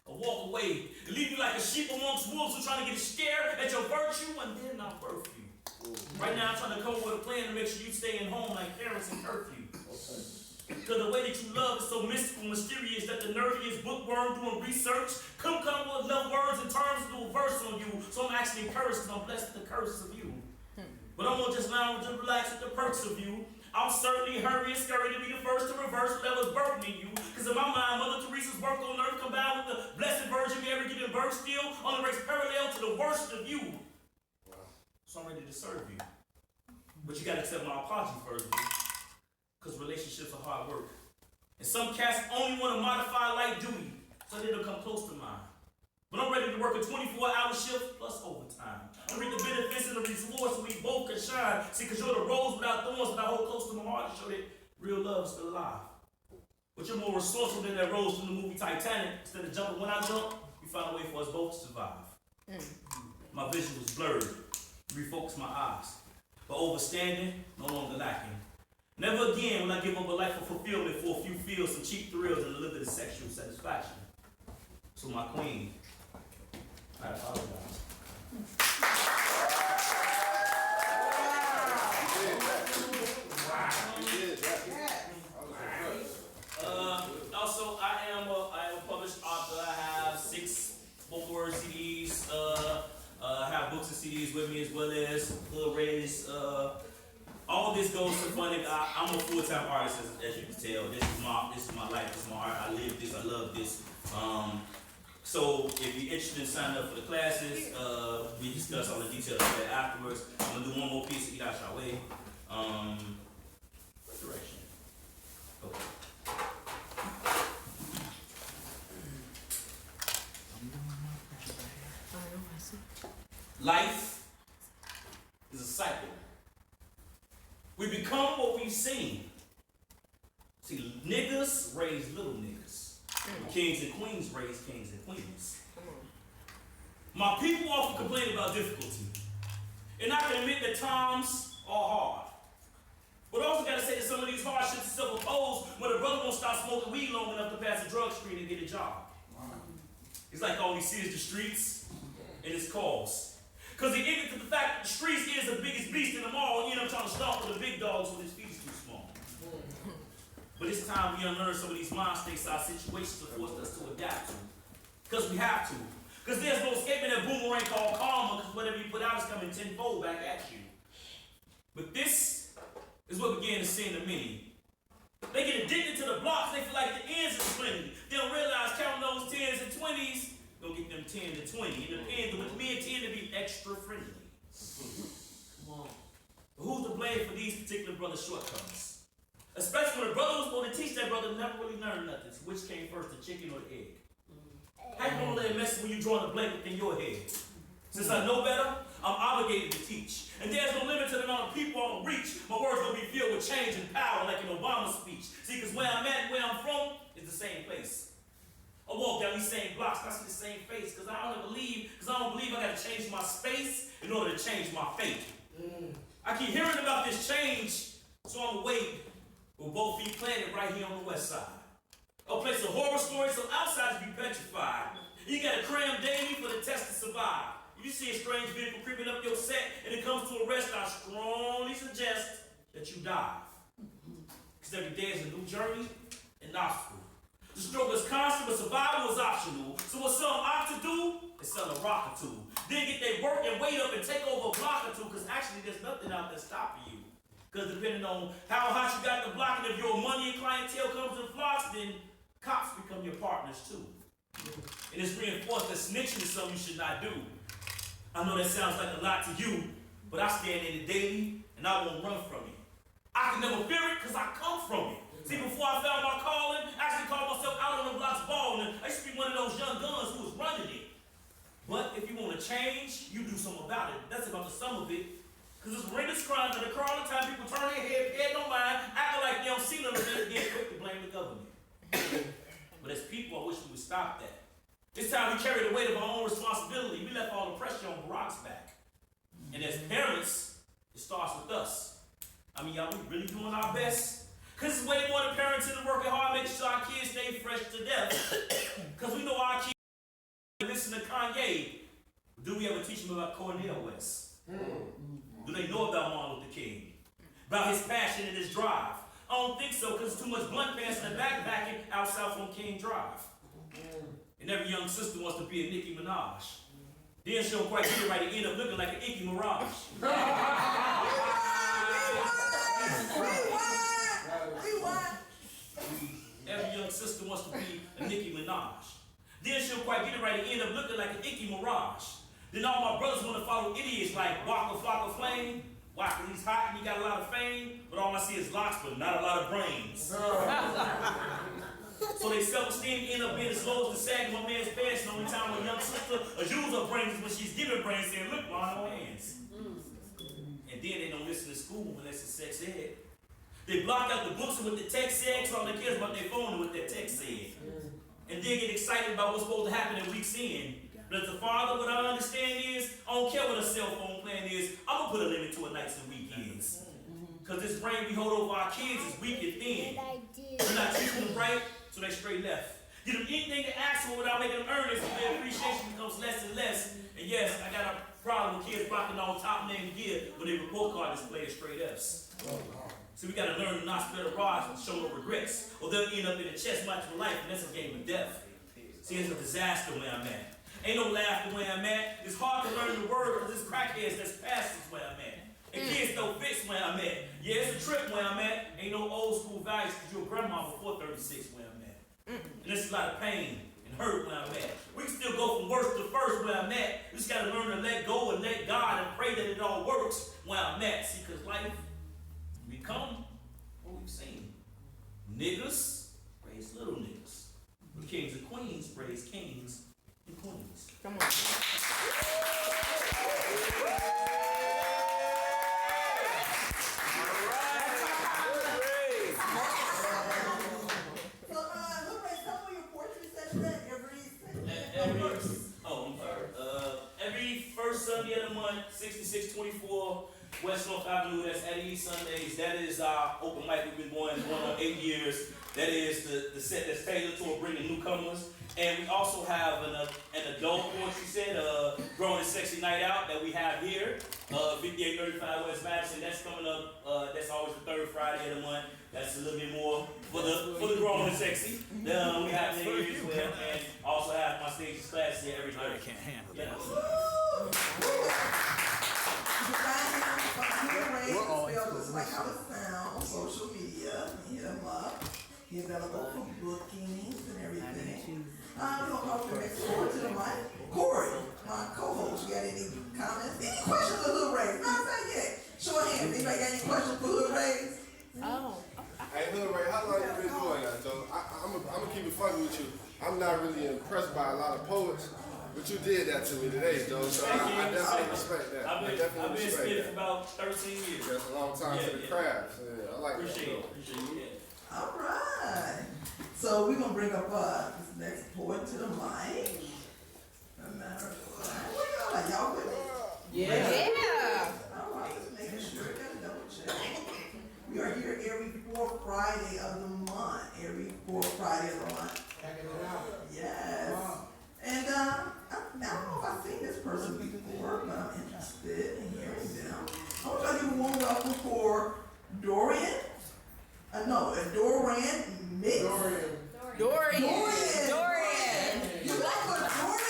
Or walk away and leave you like a sheep amongst wolves who trying to get a scare at your virtue and then I'll birth you. Right now I'm trying to come up with a plan to make sure you stay at home like parents in curfew. Because the way that you love is so mystical, mysterious that the nerdiest bookworm doing research couldn't come up with enough words and terms to do a verse on you. So I'm actually encouraged because I'm blessed with the curse of you. But I'm gonna just lounge and relax with the perks of you. I'll certainly hurry and scurry to be the first to reverse whatever's burdening you. Because in my mind, Mother Teresa's work on earth combined with the Blessed Virgin Mary giving birth still on the race parallel to the worst of you. So I'm ready to serve you. But you gotta accept my apology first, because relationships are hard work. And some cats only want to modify light duty so they don't come close to mine. But I'm ready to work a 24-hour shift plus overtime. I reap the benefits and the rewards so we both can shine. See, because you're the rose without thorns that I hold close to my heart to show that real love is still alive. But you're more resourceful than that rose from the movie Titanic. Instead of jumping when I jump, we found a way for us both to survive. My vision was blurred. Refocused my eyes. But overstanding, no longer lacking. Never again will I give up a life of fulfillment for a few feels, some cheap thrills, and a little bit of sexual satisfaction. So my queen, I apologize. Also, I am a published author. I have 6 spoken word CDs. I have books and CDs with me as well as Hood Rays. All this goes to funding. I'm a full-time artist, as you can tell. This is my life. This is my art. I live this. I love this. So if you're interested in signing up for the classes, we discuss all the details of that afterwards. I'm gonna do one more piece to get out your way. What direction? Okay. Life is a cycle. We become what we've seen. See, niggas raise little niggas. Kings and queens raise kings and queens. My people often complain about difficulty. And I can admit that times are hard. But I also got to say that some of these hardships are self-imposed when a brother won't stop smoking weed long enough to pass a drug screen and get a job. It's like all he sees is the streets and its cause. Because he ignorant to the fact that the streets is the biggest beast in them all, and you end up trying to stomp with the big dogs when his feet is too small. But it's time we unlearn some of these mind states, our situations that force us to adapt to. Because we have to. Because there's no escaping that boomerang called karma, because whatever you put out is coming tenfold back at you. But this is what began to sin to many. They get addicted to the blocks, they feel like the ends is plenty. They don't realize counting those 10s and 20s, gonna get them 10 to 20. It depends, but men tend to be extra friendly. Come on. But who's to blame for these particular brothers' shortcomings? Especially when a brother was supposed to teach that brother never really learned nothing. So which came first, the chicken or the egg? How you gonna let it mess when you drawing a blank within your head? Since I know better, I'm obligated to teach. And there's no limit to the amount of people I'm gonna reach. My words gonna be filled with change and power like an Obama speech. See, because where I'm at and where I'm from is the same place. I walk down these same blocks, I see the same face, because I don't ever leave don't believe I gotta change my space in order to change my fate. I keep hearing about this change, so I'm waiting with both feet planted right here on the west side. A place of horror stories so outsiders be petrified. You gotta cram daily for the test to survive. If you see a strange vehicle creeping up your set and it comes to a rest, I strongly suggest that you dive. Because every day is a new journey and obstacle. The struggle is constant, but survival is optional. So what some opt to do is sell a rock or two. Then get their work and wait up and take over a block or two, because actually there's nothing out there stopping you. Because depending on how hot you got the block, and if your money and clientele comes in flocks, then cops become your partners too. And it's reinforced that snitching is something you should not do. I know that sounds like a lot to you, but I stand in it daily, and I won't run from it. I can never fear it, because I come from it. See, before I found my calling, I actually called myself out on the blocks balling. I used to be one of those young guns who was running it. But if you want to change, you do something about it. That's about the sum of it. Because it's horrendous crimes that occur all the time. People turn their head no mind, acting like they don't see none of it, and get quick to blame the government. But as people, I wish we would stop that. This time we carry the weight of our own responsibility. We left all the pressure on Barack's back. And as parents, it starts with us. I mean, y'all, we really doing our best? Because it's way more than parents in the working hard, making sure our kids stay fresh to death. Because we know our kids listen to Kanye. Do we ever teach them about Cornel West? Do they know about Martin Luther King? About his passion and his drive? I don't think so, because there's too much blunt pants in the backpacking out south on King Drive. And every young sister wants to be a Nicki Minaj. Then she don't quite get it right, to end up looking like an Icky Mirage. Every young sister wants to be a Nicki Minaj. Then she'll quite get it right and end up looking like an Icky Mirage. Then all my brothers want to follow idiots like Waka Flocka Flame. Why? Because he's hot and he got a lot of fame, but all I see is locks, but not a lot of brains. So they self-esteem end up being as low as the sag of my man's pants. The only time a young sister uses her brains is when she's giving brains, saying, look, mom, no hands. And then they don't listen to school unless it's sex ed. They block out the books and what the text said, so all they care about their phone and what their text said. And then get excited about what's supposed to happen in week's end. But as a father, what I understand is, I don't care what a cell phone plan is, I'm gonna put a limit to it nights and weekends. Because this brain we hold over our kids is weak and thin. We're not teaching them right, so they straight left. Get them anything to ask for without making them earn it, so their appreciation becomes less and less. And yes, I got a problem with kids blocking all top name gear when their report card displays straight F's. So we gotta learn to not split a rod and show no regrets, or they'll end up in a chest match for life, and that's a game of death. See, it's a disaster where I'm at. Ain't no laughter where I'm at. It's hard to learn the word because it's crackheads that's pastors where I'm at. And kids don't fix where I'm at. Yeah, it's a trip where I'm at. Ain't no old school values because you're a grandma before 36 where I'm at. And there's a lot of pain and hurt where I'm at. We can still go from worst to first where I'm at. We just gotta learn to let go and let God and pray that it all works where I'm at. See, because life, we come what we've seen. Niggas raise little niggas. But kings and queens raise kings and queens. Come on. Every first Sunday of the month, 6624 West North Avenue, that's at East Sundays. That is our open mic we've been going on 8 years. That is the set that's tailored toward bringing newcomers. And we also have an adult poetry set, Grown and Sexy Night Out, that we have here, 5835 West Madison. That's coming up, that's always the third Friday of the month. That's a little bit more for the grown and sexy. We have that here as well, and also have my stages class here every night. I can't handle that. Just like how it sounds, social media, hit them up. He's available for bookings and everything. We're gonna call for the next forward to the mic. Corey, my co-host, you got any comments? Any questions for Hood Rays? Not yet. Show of hands. Anybody got any questions for Hood Rays? Hey, Hood Ray, how long you been doing that, though? I'm gonna keep it funny with you. I'm not really impressed by a lot of poets, but you did that to me today, though. So I definitely respect that. I've been spitting for about 13 years. That's a long time to the craft. So, yeah, I like Appreciate that. it. All right. So we're gonna bring up this next poet to the mic. No matter what. Yeah. All right, just making sure, gotta double check. We are here every fourth Friday of the month, every fourth Friday of the month. Yes. And I don't know if I've seen this person before, but I'm interested in hearing them. I want y'all to give a warm welcome for Dorian. Doran Mix. Dorian. You like for Dorian?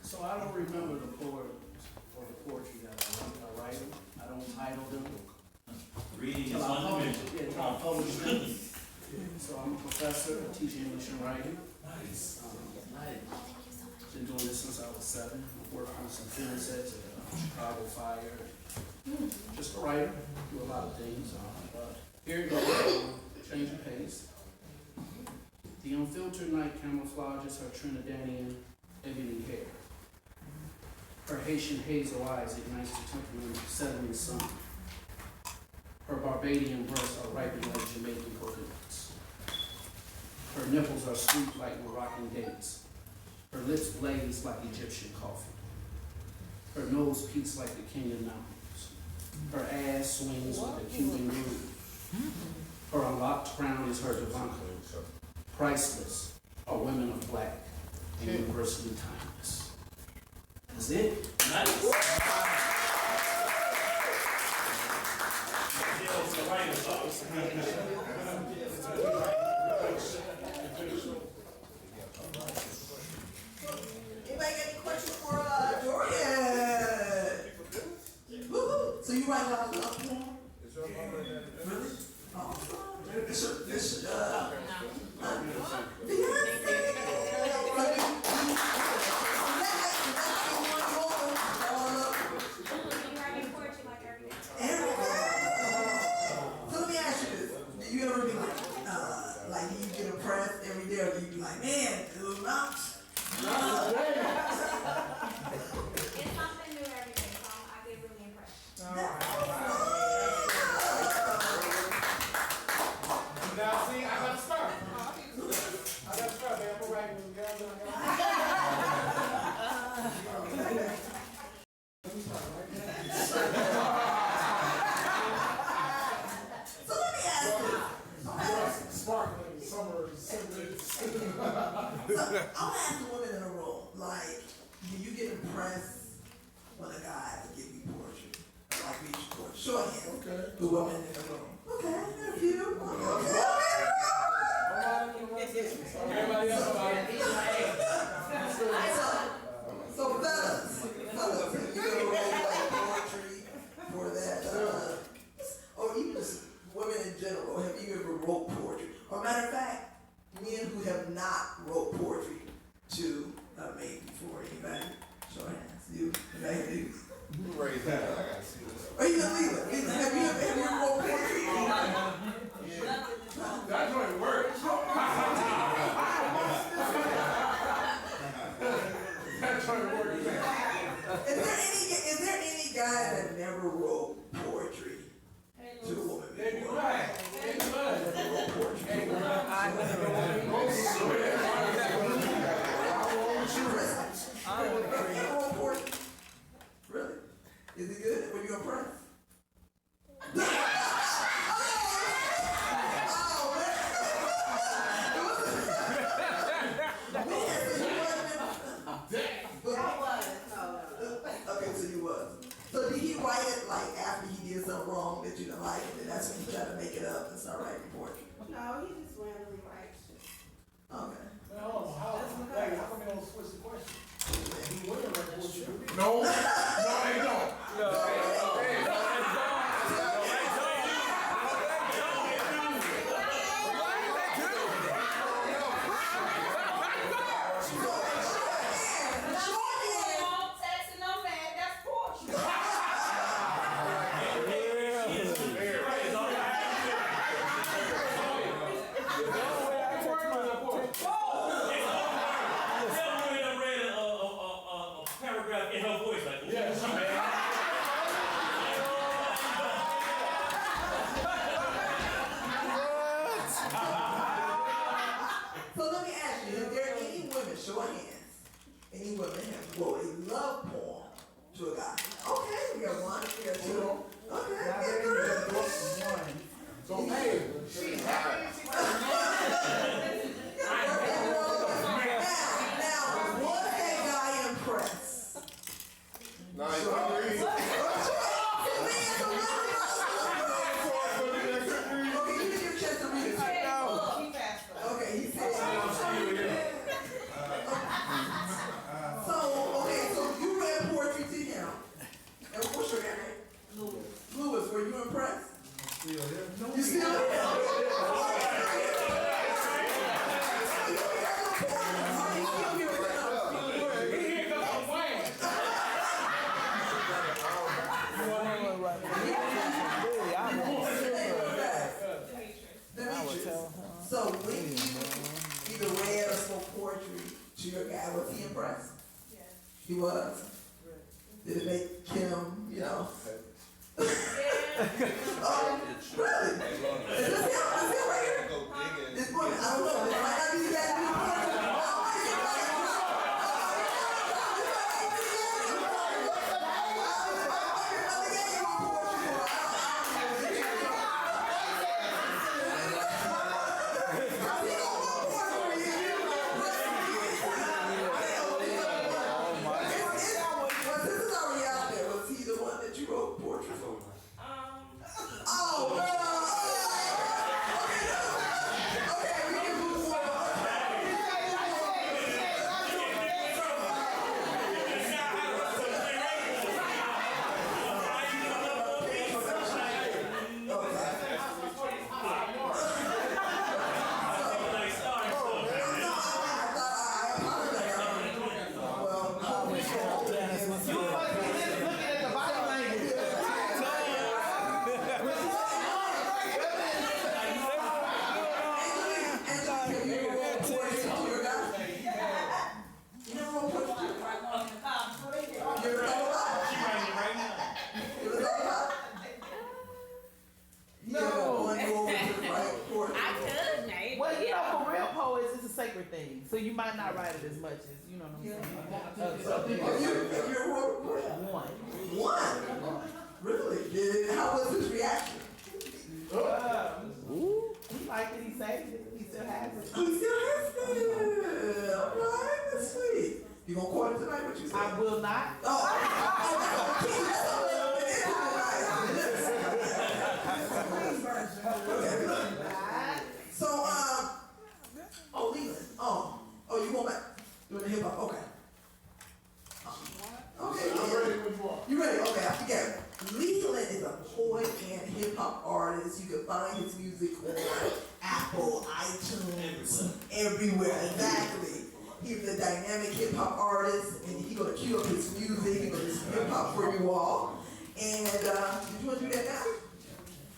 So I don't remember the poems or the poetry that I write them. I don't title them. Reading is Till I publish fundamental. it. Yeah, till I publish them. So I'm a professor. I teach English and writing. Nice. Been doing this since I was 7. I've worked on some film sets at Chicago Fire. Just a writer. Do a lot of things. But here you go. Change of pace. The unfiltered night camouflages her Trinidadian ebony hair. Her Haitian hazel eyes ignites the temperament of setting sun. Her Barbadian breasts are ripened like Jamaican coconuts. Her nipples are sweet like Moroccan dates. Her lips blaze like Egyptian coffee. Her nose peaks like the Kenyan mountains. Her ass swings with a Cuban groove. Her unlocked crown is her divanka. Priceless are women of black and universally timeless. That's it. Nice. Anybody got any questions for Dorian? Woo-hoo. So you write a lot of love poems? Really? Awesome. So let me ask you this. Do you ever be like do you get impressed every day, or do you be like, man, dude, It's something new every day, so I get really impressed. Now see, I gotta start. Man. I'm writing when the girls So let me ask you. sparkling summer sentiments. So I'm asking women in the room, like, do you get impressed when a guy will give you poetry? Like read your poetry. Shorthand. Okay. The women in the room. Okay, a few. Okay. Everybody else So fellas, you ever write like poetry for that, or even just women in general, have you ever wrote poetry? Or matter of fact, men who have not wrote poetry to maybe for anybody? Show hands. You, anybody? You. Raise that, I gotta see this. Or even Leela, have you ever wrote poetry? That joint works. That joint works. Is there any guy that never wrote poetry to a woman before? Right. Never wrote poetry to a woman. Never wrote poetry. Really? Is it good? Were you impressed? Okay, so you was. So did he write it like after he did something wrong that you didn't like, and then that's when he tried to make it up and start writing poetry? No, he just randomly writes shit. Okay. How come you don't switch the question? No, they don't. show of hands. Any women have wrote a love poem to a guy. Okay, we got one, we got two. Okay, we got three. So, hey, Now, was that guy impressed? nice. Okay, you didn't get a chance to read it. Okay, he said. So you read poetry to him. And what's your name? Louis, were you impressed? You still here? So when you either read or spoke poetry to your guy, was he impressed? Yes. He was? Did it make him, really? Is this him? Is him right here? This boy, I don't know. It might not be that thing, so you might not write it as much as, you know what I'm saying? One? Really? How was his reaction? He liked it, he saved it, he still has it. He still has it. Alright, that's sweet. You gonna court it tonight, what you say? I will not. Leland. Oh, you going back? Doing the hip hop? Okay. Okay. I'm ready when you are. You ready? Okay, I forget. Leland is a poet and hip hop artist. You can find his music on Apple, iTunes, everywhere. Exactly. He's a dynamic hip hop artist, and he's gonna cue up his music. He's gonna do some hip hop for you all. And did you want to do that now?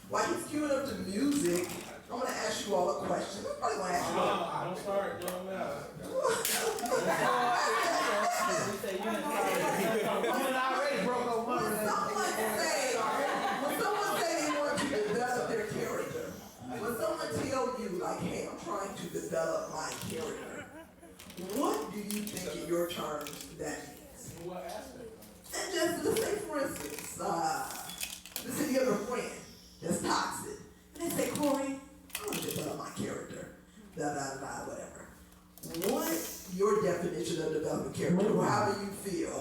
While he's queuing up the music, I'm going to ask you all a question. I'm probably going to ask you all. Don't start doing that. When someone say they want to develop their character, when someone tell you like, hey, I'm trying to develop my character, what do you think in your terms that means? What aspect? And just let's say, for instance, let's say you have a friend that's toxic, and they say, Corey, I want to develop my character, whatever. What's your definition of developing character? Or how do you feel?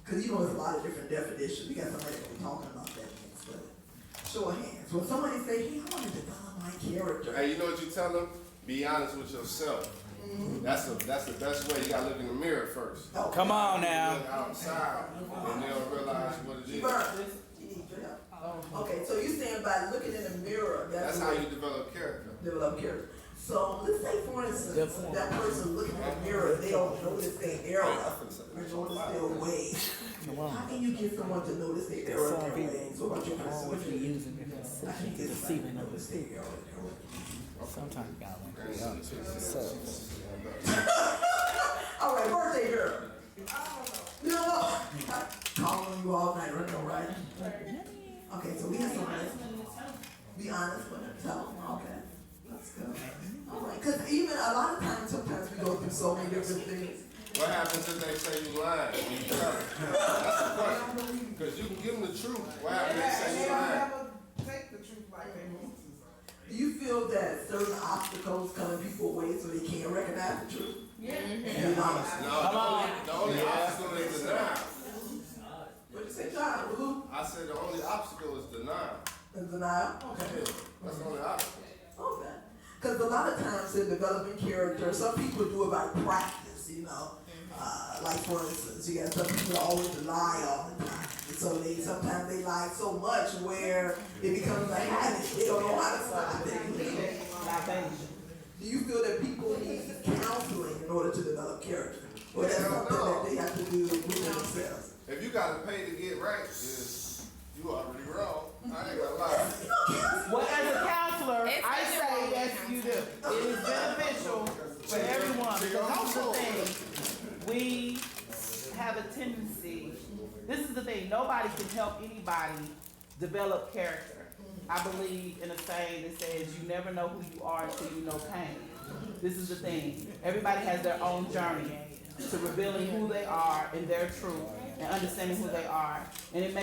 Because you know there's a lot of different definitions. We got somebody that be talking about that things, but show of hands. When somebody say, hey, I want to develop my character. Hey, you know what you tell them? Be honest with yourself. Mm-hmm. That's the best way. You gotta look in the mirror first. Oh, Come on now. Look outside, and they'll realize what it is. You need your help. Okay, so you're saying by looking in the mirror, That's how you develop character. develop character. So let's say, for instance, that person looking in the mirror, they don't notice their error or notice their ways. How can you get someone to notice their error and their ways? What about your person? What you using? How can you get somebody to notice their error and their ways? Sometimes you gotta want to All right, birthday girl. You don't know. I'm calling you all night, right? Okay, so we have someone. Be honest with her. Tell them. Okay. All right, because even a lot of times, sometimes we go through so many different things. What happens if they say you lying when you tell them? That's the question. Because you can give them the truth. What happens if they say you lying? Take the truth like they want to. Do you feel that certain obstacles come in people's way so they can't recognize the truth? Yeah. And honest. No, the only obstacle is denial. What you say, John? Who? I said the only obstacle is denial. In denial? Okay. Yeah, that's the only obstacle. Okay. Because a lot of times in developing character, some people do it by practice, you know. Like for instance, you got some people always lie all the time. And so sometimes they lie so much where it becomes a habit. They don't know how to stop it. Do you feel that people need counseling in order to develop character? Or that's something that they have to do within themselves? If you got to pay to get right, you already wrong. I ain't gonna lie. Well, as a counselor, I say yes, you do. It is beneficial for everyone. Because that's the thing. We have a tendency, this is the thing, nobody can help anybody develop character. I believe in a saying that says you never know who you are until you know pain. This is the thing. Everybody has their own journey to revealing who they are and their truth and understanding who they are. And it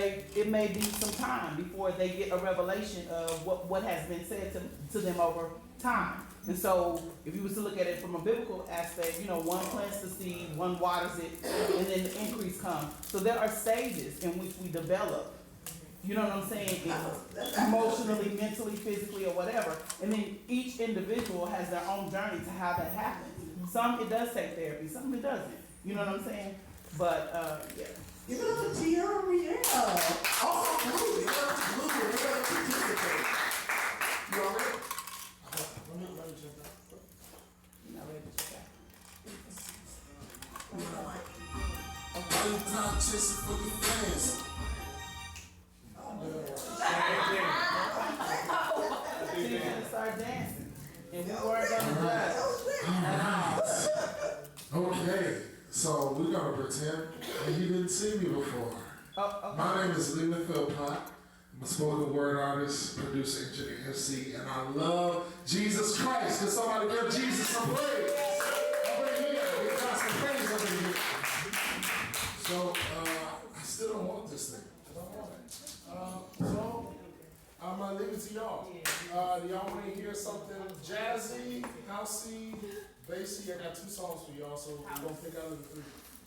may be some time before they get a revelation of what has been said to them over time. And so if you was to look at it from a biblical aspect, you know, one plants the seed, one waters it, and then the increase comes. So there are stages in which we develop, you know what I'm saying, emotionally, mentally, physically, or whatever. And then each individual has their own journey to how that happens. Some it does take therapy, some it doesn't. You know what I'm saying? But yeah. Give it up to Tyrone. Oh, blue. Give it up to blue. They're going to participate. You all ready? Time chasing for the fans. You gotta start dancing. And we weren't gonna judge. Okay, so we're gonna pretend that you didn't see me before. Okay. My name is Leland Philpott. I'm a spoken word artist, producer, engineer, MC, and I love Jesus Christ. Can somebody give Jesus some praise? Over here, give God some praise over here. So, I still don't want this thing. I don't want it. So, I'm gonna leave it to y'all. Do y'all want to hear something jazzy, housey, bassy? I got 2 songs for y'all, so we're gonna pick out of the 3.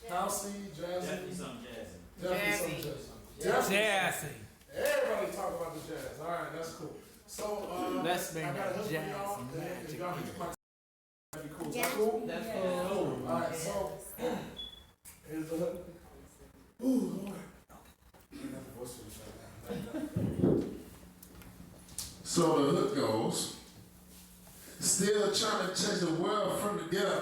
Housey, jazzy. Definitely something jazzy. Definitely something jazzy. Jazzy. Everybody talk about the jazz. All right, that's cool. So, Let's make I got a that hook for jazz y'all. magic. If y'all can that'd be cool. Is that cool? That's cool. All right, so here's the hook. Ooh, Lord. So the hook goes. Still trying to change the world from the ghetto.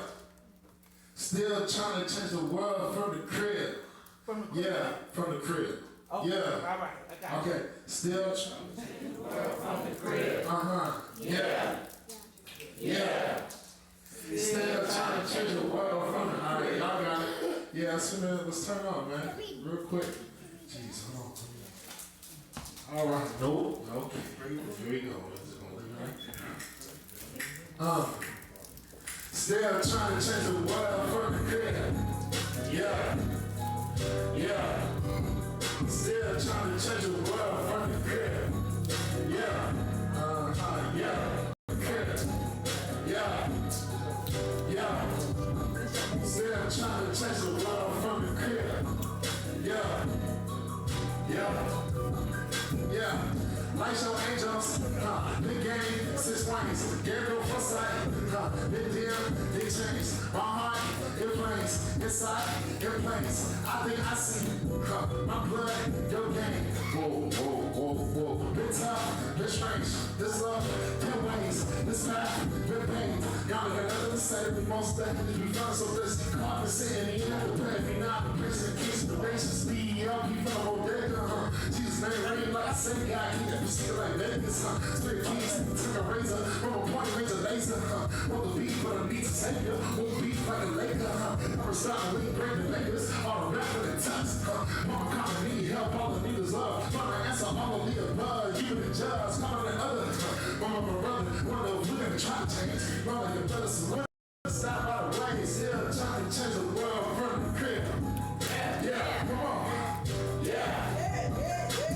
Still trying to change the world from the crib. From the crib? Yeah, from the crib. Okay. Yeah. All right. I got Okay. Still trying to change the world from the crib. Yeah. Yeah. Still trying to change the world from the crib. All right, y'all got it. Yeah, let's turn on, man. Real quick. Jeez, hold on. All right. Nope. Okay. Here we go. It's gonna be right there. Still trying to change the world from the crib. Yeah. Yeah. Still trying to change the world from the crib. Yeah. Yeah. Crib. Yeah. Yeah. Still trying to change the world from the crib. Yeah. Yeah. Yeah. Lights your angels, big game, 6 wings, Gabriel foresight, big deal, big change. My heart, it plays, inside, it plays. I think I see my blood, your game. Whoa, whoa, whoa, whoa. Bit tough, bit strange. This love, 10 ways, this path, bit pain. Y'all got nothing to say, we most definitely be fun. So this carpet sitting in the bed, we not the prison, considerations, be up, you from the bodega, Jesus name ring like I said, God, you still like Vegas, split keys, took a razor, from a point range of laser, want the beat, but I need to save you, won't beat like a Laker, I was starting to break the Lakers, all the rap with the touch, mama coming need help, all the niggas love, trying to answer all of the above, you the judge, calling the other, Mama, my brother, one of them gonna try to change. Mama, your brother, some women stop by the way. Still trying to change the world from the crib. Yeah, come on. Yeah.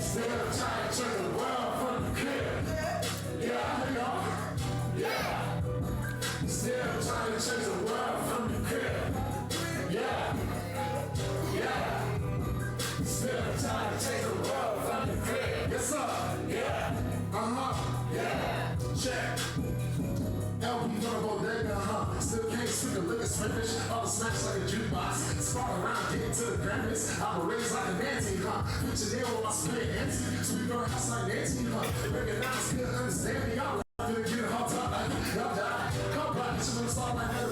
Still trying to change the world from the crib. Yeah, hang on. Yeah. Still trying to change the world from the crib. Yeah. Still trying to change the world from the crib. Yes, sir. Yeah. Yeah. Check. LP on a bodega, Still can't speak a lick of Spanish. All the smash like a jukebox. Spark around, get to the Grammys. I'm raised like a Nancy, Picture there with my split auntie. Sweet girl house like Nancy, Recognize, good understand me. I'm gonna get a hot top like y'all die. Come back, it's gonna start like that.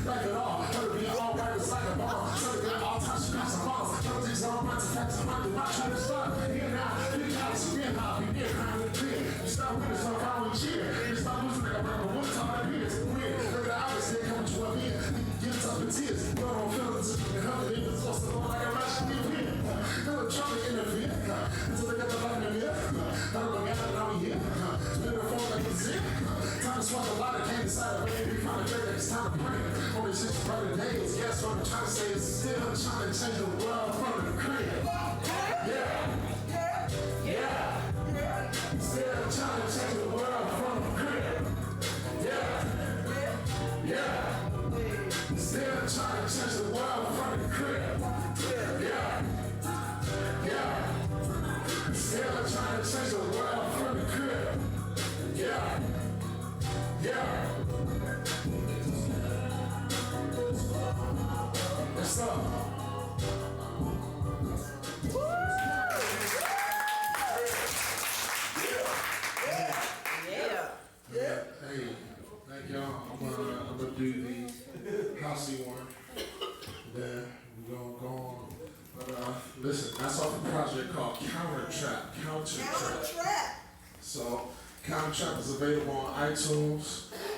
Like it all. Her be all right, it's like a ball. So they got all time, she got some balls. Some things all right to facts, I'm about to watch her start. Here now, big house, real hot, we get kind of clear. You stop with us, so how we cheer. You stop losing like a rapper, what's all that is? Weird. Look at the hours, they come to a beer. Get us up in tears. Blood on feelings, and help it even so slow like a rush to be here. Never trying to interfere. Until they got the light in the mirror. Not look at it, now we here. Spin the phone like it's it. Time to swap a lot of can't decide when we find a day that it's time to pray. Only 6 brighter days. Guess what I'm trying to say is still trying to change the world from the crib. Yeah. Still trying to change the world from the crib. Yeah. Still trying to change the world from the crib. Yeah. Still trying to change the world from the crib. Yeah. What's up? Yeah. Hey, thank y'all. I'm gonna do the housey one. Then we're gonna go on. But listen, that's off a project called Counter Trap. So Counter Trap is available on iTunes.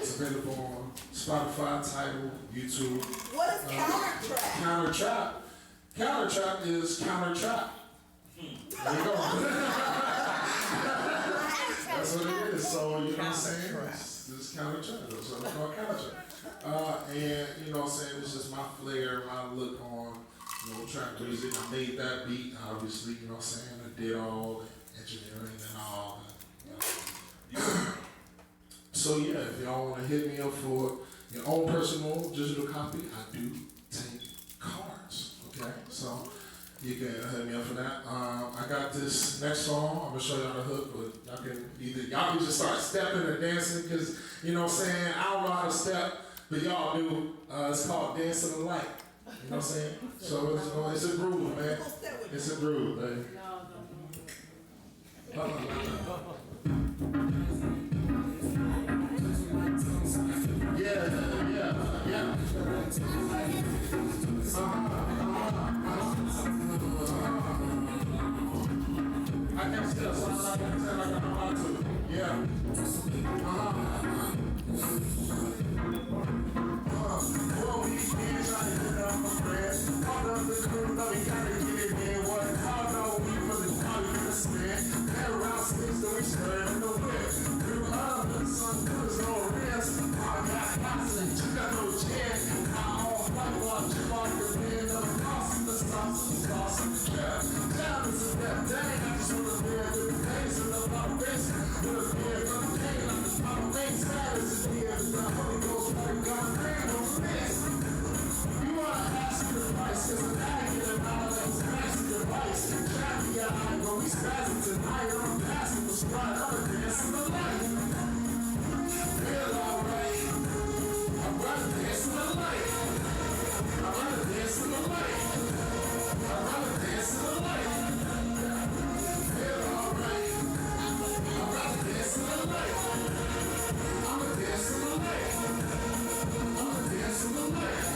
It's available on Spotify, Tidal, YouTube. What is Counter Trap? Counter Trap. Counter Trap is Counter Trap. There you go. That's what it is. So, you know what I'm saying? It's Counter Trap. So it's called Counter Trap. And, you know what I'm saying? It's just my flair, my look on, trap music. I made that beat, obviously, you know what I'm saying? I did all the engineering and all that. So, yeah, if y'all want to hit me up for your own personal digital copy, I do take cards. Okay? So, you can hit me up for that. I got this next song. I'm going to show y'all the hook, but y'all can just start stepping or dancing because, you know what I'm saying? I don't know how to step, but y'all do. It's called Dance in the Light. You know what I'm saying? So it's a groove, man. It's a groove, baby. Yeah. I can still sound like I know how to. Yeah. Well, we can't try to get up my friends. All of the crew, but we gotta get it in. What? How know we for the party in the spin? Head around six, so we stirred in the wind. Grew up, the sun was no risk. I got passing, you got no chance. I all fight while you walk the wind. I'm crossing the sauce. Yeah, down is a bad day. I just wanna be a good face and love my face. With a beer, I'm pain, I'm just my face. Sad as it is, the Holy Ghost, like God, man, no space. You wanna ask me the price, cause I'm addict and I'm like smashing your vice. Trap your eye, when we spazzing tonight, I'm passing the spot, I'm a dance in the light. Feel alright, I'm gonna dance in the light. I'm gonna dance in the light. I'm gonna dance in the light. Feel alright, I'm gonna dance in the light. I'm gonna dance in the light. I'm gonna dance in the light.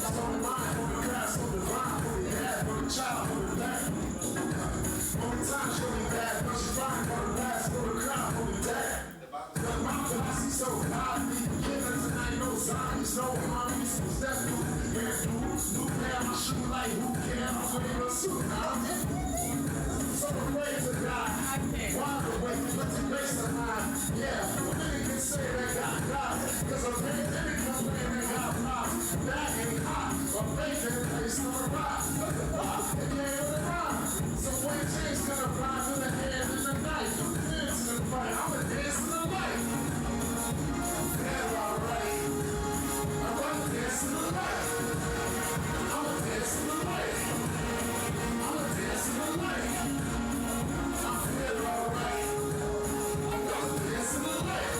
For the mind, for the grass, for the vine, for the dad, for the child, for the dad. Only time she'll be bad, but she's fine for the last, for the crowd, for the dad. The mouth that I see so godly, giving tonight no signs, no harmonies, step through, yeah, new pair, my shoe like who cares, I'm wearing a suit, so afraid to die. Wide awake with the grace of mine. Yeah, well, then you can say that God died. Cause a pandemic comes in and God died. That ain't hot. A bacon place on the rock. It can't rhyme. So when change gonna fly through the hand and the knife. Dance in the fight. I'ma dance in the light. Yeah, alright. I'm gonna dance in the light. I'ma dance in the light. I'ma dance in the light. I feel alright. I'm gonna dance in the light.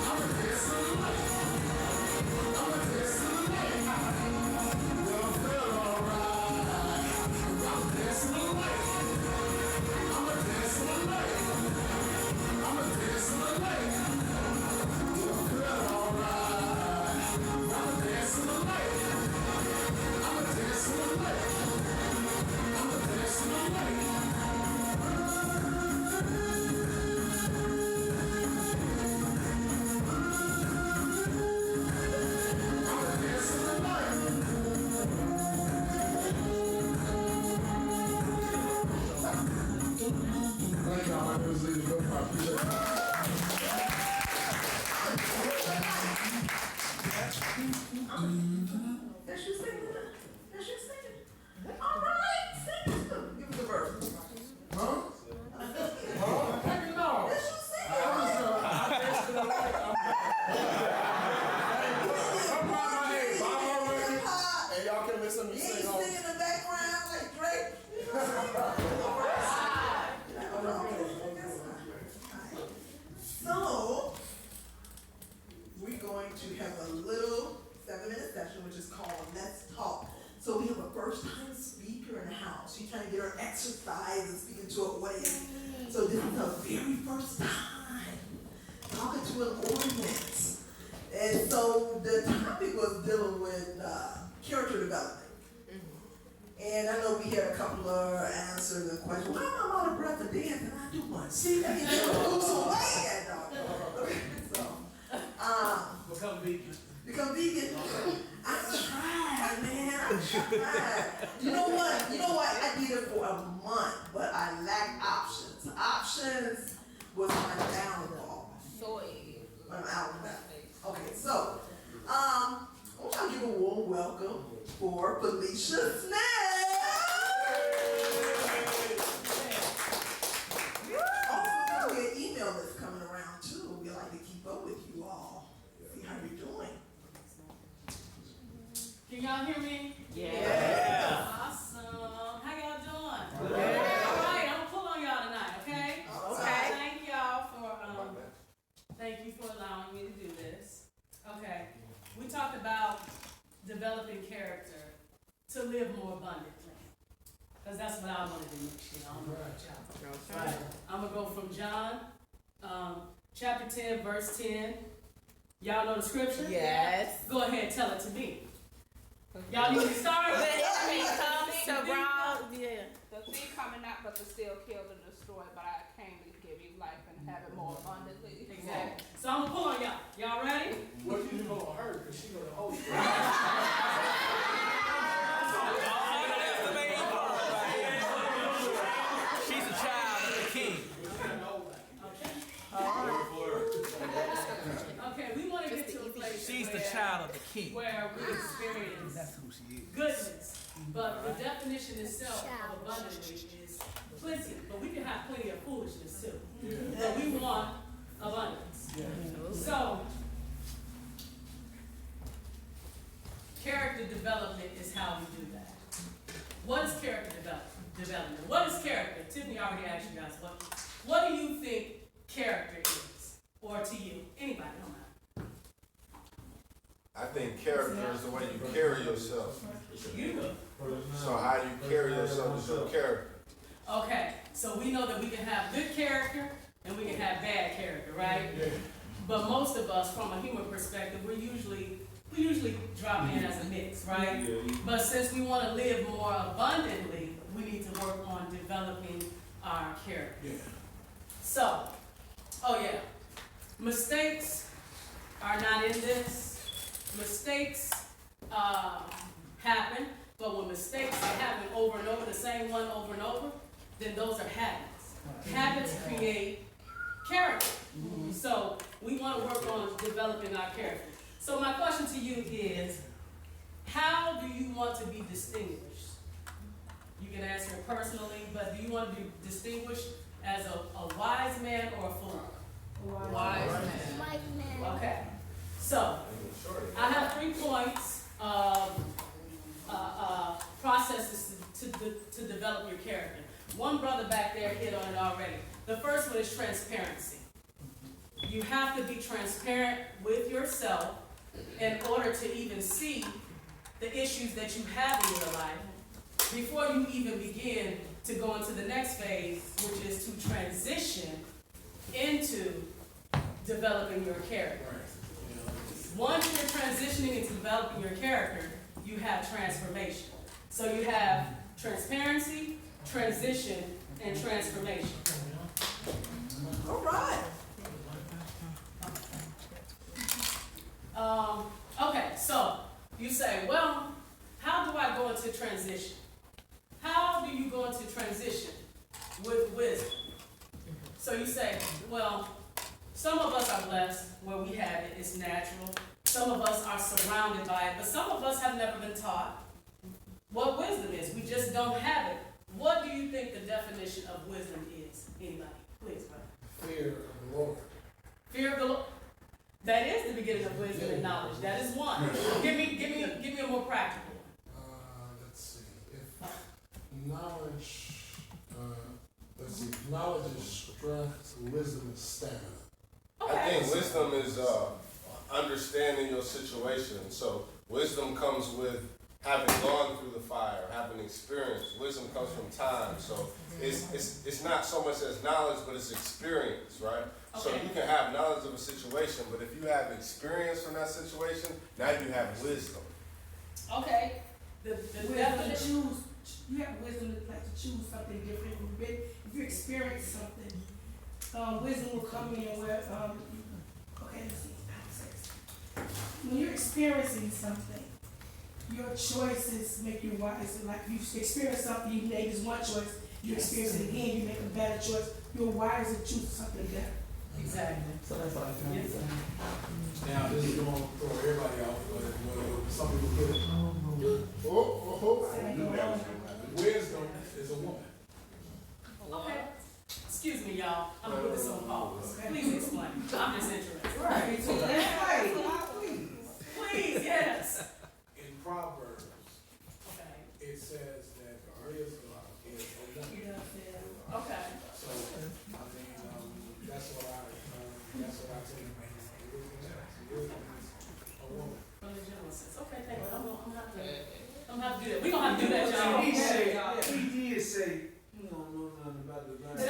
I'ma dance in the light. I'ma dance in the light. I feel alright. I'm gonna dance in the light. I'ma dance in the light. I'ma dance in the light. I feel alright. I'ma dance in the light. I'ma dance in the light. I'ma dance in the light. Thank y'all. My name is Lee. I appreciate it. That's you singing. That's you singing. All right, sing it. Give me the verse. Huh? Heck no. That's you singing. I danced in the light. I'm proud of my name. Bob already. And y'all can listen to me Yeah, sing you on. sing in the background like Drake. You know So, we're going to have a little 7-minute session, which is called Let's Talk. So we have a first-time speaker in the house. She's trying to get her exercise and speaking to an audience. So this is her very first time talking to an audience. And so the topic was dealing with character development. And I know we had a couple of answers and questions. Why am I out of breath for dancing? I do one. See, I can lose some weight. Okay, so, Become vegan. become vegan. I tried, man. I tried. You know what? I did it for a month, but I lacked options. Options was my downfall. I'm out of that. Okay, so, I want to give a warm welcome for Felicia Snell. Also, we get email that's coming around too. We like to keep up with you all. See how you're doing. Can y'all hear me? Yeah. Awesome. How y'all doing? All right, I'm gonna pull on y'all tonight, okay? Okay. Thank y'all for thank you for allowing me to do this. Okay. We talked about developing character to live more abundantly. Because that's what I want to do next year. I don't know about y'all. I'm gonna go from John, chapter 10, verse 10. Y'all know the scripture? Yes. Go ahead, tell it to me. Y'all need to start? The enemy comes to rob. Yeah. The thief coming not but to steal, kill, and destroy. But I came to give you life and have it more abundantly. Exactly. So I'm gonna pull on y'all. Y'all ready? What you gonna hurt? Because she gonna hold you. She's a child of the king. Okay, we want to get to a place She's the child of the king. where we experience That's who she is. goodness. But the definition itself of abundantly is plenty. But we can have plenty of foolishness too. But we want abundance. So, character development is how we do that. What is character development? What is character? Tiffany already asked you guys, what do you think character is? Or to you? Anybody, don't matter. I think character is the way you carry yourself. You. So how you carry yourself is your character. Okay, so we know that we can have good character and we can have bad character, right? But most of us, from a human perspective, we usually drop in as a mix, right? But since we want to live more abundantly, we need to work on developing our character. So, mistakes are not in this. Mistakes happen, but when mistakes happen over and over, the same one over and over, then those are habits. Habits create character. So we want to work on developing our character. So my question to you is, how do you want to be distinguished? You can answer it personally, but do you want to be distinguished as a wise man or a fool? Wise man. Okay. So I have 3 points of processes to develop your character. One brother back there hit on it already. The first one is transparency. You have to be transparent with yourself in order to even see the issues that you have in your life before you even begin to go into the next phase, which is to transition into developing your character. Once you're transitioning into developing your character, you have transformation. So you have transparency, transition, and transformation. All right. Okay, so you say, well, how do I go into transition? How do you go into transition with wisdom? So you say, well, some of us are blessed where we have it, it's natural. Some of us are surrounded by it, but some of us have never been taught what wisdom is. We just don't have it. What do you think the definition of wisdom is? Anybody? Please, brother. Fear of the Lord. Fear of the Lord. That is the beginning of wisdom and knowledge. That is one. Give me a more practical one. Let's see. If knowledge is strength, wisdom is stamina. Okay. I think wisdom is understanding your situation. So wisdom comes with having gone through the fire, having experience. Wisdom comes from time. So it's not so much as knowledge, but it's experience, right? Okay. So you can have knowledge of a situation, but if you have experience from that situation, now you have wisdom. Okay. The definition. You have wisdom to like to choose something different. If you experience something, wisdom will come in where okay, let's see. When you're experiencing something, your choices make you wiser. Like you experience something, you made this one choice, you experience it again, you make a better choice. You're wiser to choose something better. Exactly. So that's what I'm trying to say. Now, this is going to throw everybody out, but some people put it. Wisdom is a woman. Okay. Excuse me, y'all. I'm gonna put this on pause. Please explain. I'm just interested. Right. Please, yes. In Proverbs, Okay. it says that wisdom is a woman. Okay. So, I mean, that's what I take. Wisdom is a woman. From the general sense. Okay, thank you. I'm gonna have to do that. We're gonna have to do that, y'all. He did say, you don't know nothing about the Bible. That's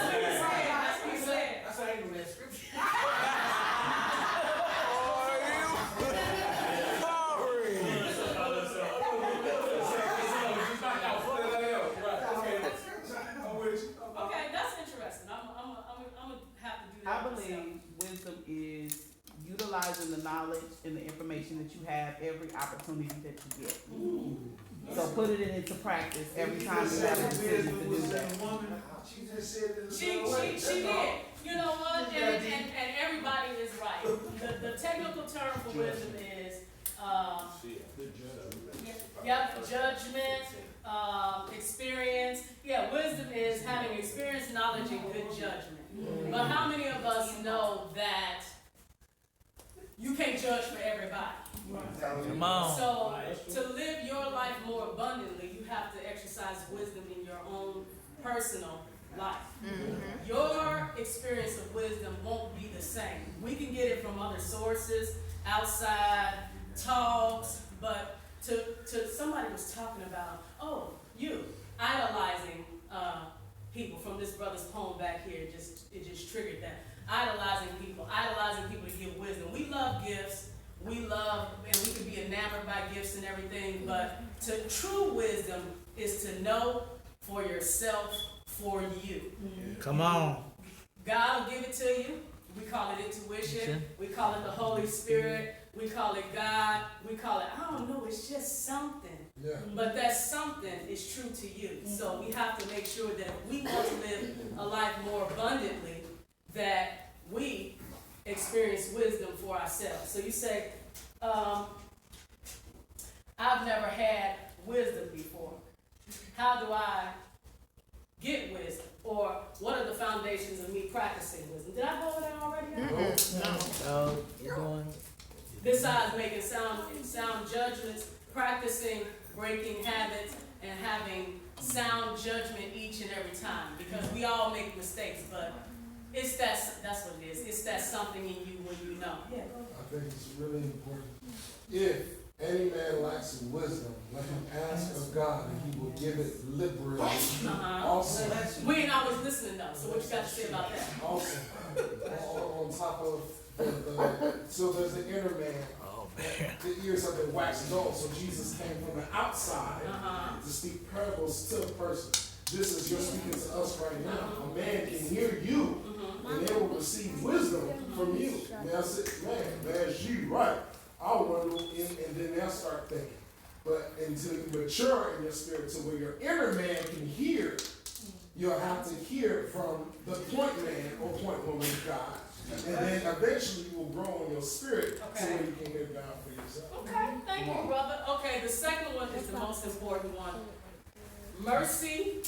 what he said. That's what he said. That's how you know that scripture. Okay, that's interesting. I'm gonna have to do that. I believe wisdom is utilizing the knowledge and the information that you have every opportunity that you get. So put it into practice every time you have a decision to do that. She just said this. She did. You know what? And everybody is right. The technical term for wisdom is judgment, experience. Yeah, wisdom is having experience, knowledge, and good judgment. But how many of us know that you can't judge for everybody? Come on. So to live your life more abundantly, you have to exercise wisdom in your own personal life. Your experience of wisdom won't be the same. We can get it from other sources, outside talks, but to somebody was talking about, you idolizing people from this brother's poem back here. It just triggered that. Idolizing people to give wisdom. We love gifts. We love, and we can be enamored by gifts and everything, but true wisdom is to know for yourself, for you. Come on. God will give it to you. We call it intuition. We call it the Holy Spirit. We call it God. We call it, I don't know, it's just something. Yeah. But that something something is true to you. So we have to make sure that if we want to live a life more abundantly, that we experience wisdom for ourselves. So you say, I've never had wisdom before. How do I get wisdom? Or what are the foundations of me practicing wisdom? Did I go over that already? No, you're going. Besides making sound judgments, practicing breaking habits, and having sound judgment each and every time. Because we all make mistakes, but that's what it is. It's that something in you when you know. Yeah. I think it's really important. If any man lacks wisdom, let him ask of God, and He will give it liberally. Also, We ain't always listening though. So what you got to say about that? Also, on top of so there's the inner man. Oh man. The ears have been waxed dull, so Jesus came from the outside to speak parables to a person. This is you're speaking to us right now. A man can hear you, and they will receive wisdom from you. Now say, man, that's you, right? I'll wonder, and then they'll start thinking. But until you mature in your spirit to where your inner man can hear, you'll have to hear from the point man or point woman of God. And then eventually you will grow in your spirit to where you can hear God for yourself. Okay, thank you, brother. Okay, the second one is the most important one. Mercy,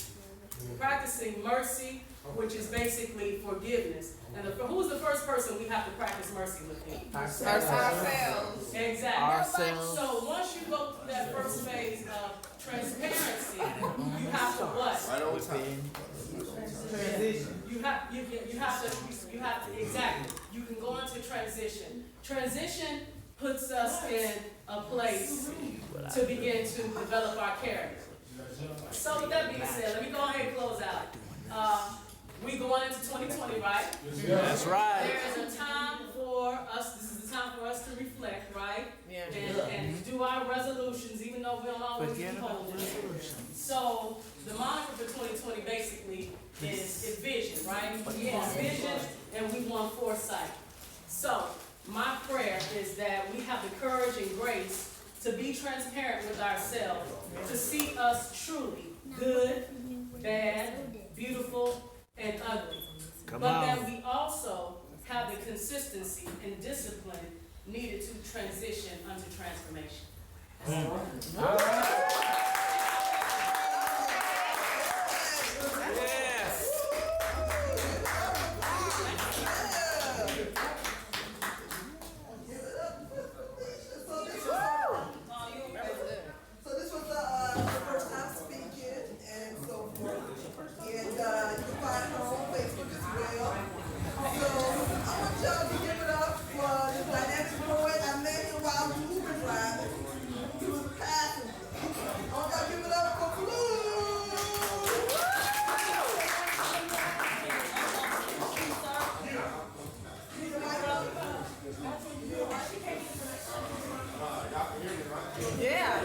practicing mercy, which is basically forgiveness. And who's the first person we have to practice mercy with? Ourselves. Exactly. Ourselves. So once you go through that first phase of transparency, you have to what? Right on time. Transition. You have to, exactly. You can go into transition. Transition puts us in a place to begin to develop our character. So with that being said, let me go ahead and close out. We going into 2020, right? That's right. There is a time for us, this is the time for us to reflect, right? Yeah. And do our resolutions, even though we don't always hold them. So the moniker for 2020 basically is vision, right? We want vision and we want foresight. So my prayer is that we have the courage and grace to be transparent with ourselves, to see us truly good, bad, beautiful, and ugly. But that we also have the consistency and discipline needed to transition unto transformation. Yes. So this was the first time speaking and so forth. And you can find her on Facebook as well. So I want y'all to give it up for this dynamic boy. I met him while I was Uber driving. He was passing. I want y'all to give it up for Blue. Yeah.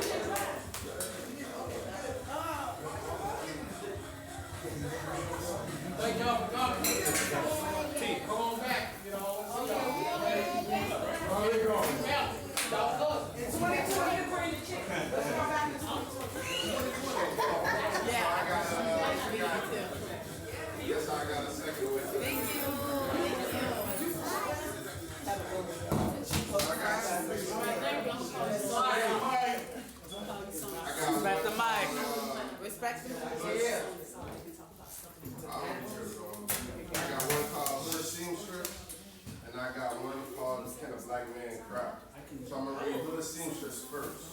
Thank y'all for coming. T, come on back. You know, where you going? Y'all look. In 2020 to bring the chicken. Let's go back to 2020. Yeah. Yes, I got a second with you. Thank you. Respect the mic. Respect the Yeah. I got one called Hood Seamstress, and I got one called Can a Black Man Cry? So I'm gonna read Hood Seamstress first.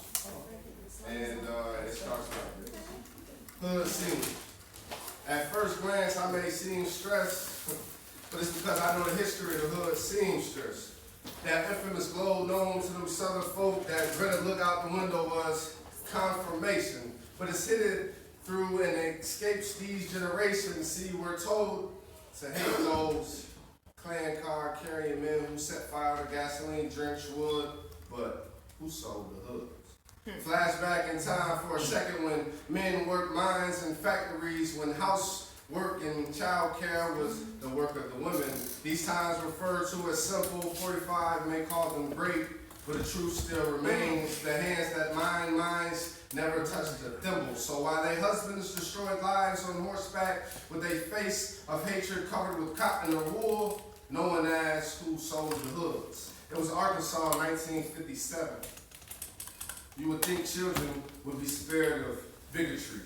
And it starts like this. Hood Seamstress. At first glance, I may seem stressed, but it's because I know the history of the Hood Seamstress. That infamous glow known to them southern folk that Greta look out the window was confirmation. But it's hidden through and escapes these generations. See, we're told to hate those clan car carrying men who set fire to gasoline drenched wood, but who sold the hoods? Flashback in time for a second when men worked mines and factories, when housework and child care was the work of the women. These times referred to as simple, 45 may call them great, but the truth still remains. The hands that mine mines never touched a thimble. So while their husbands destroyed lives on horseback with a face of hatred covered with cotton or wool, no one asked who sold the hoods. It was Arkansas in 1957. You would think children would be spared of bigotry.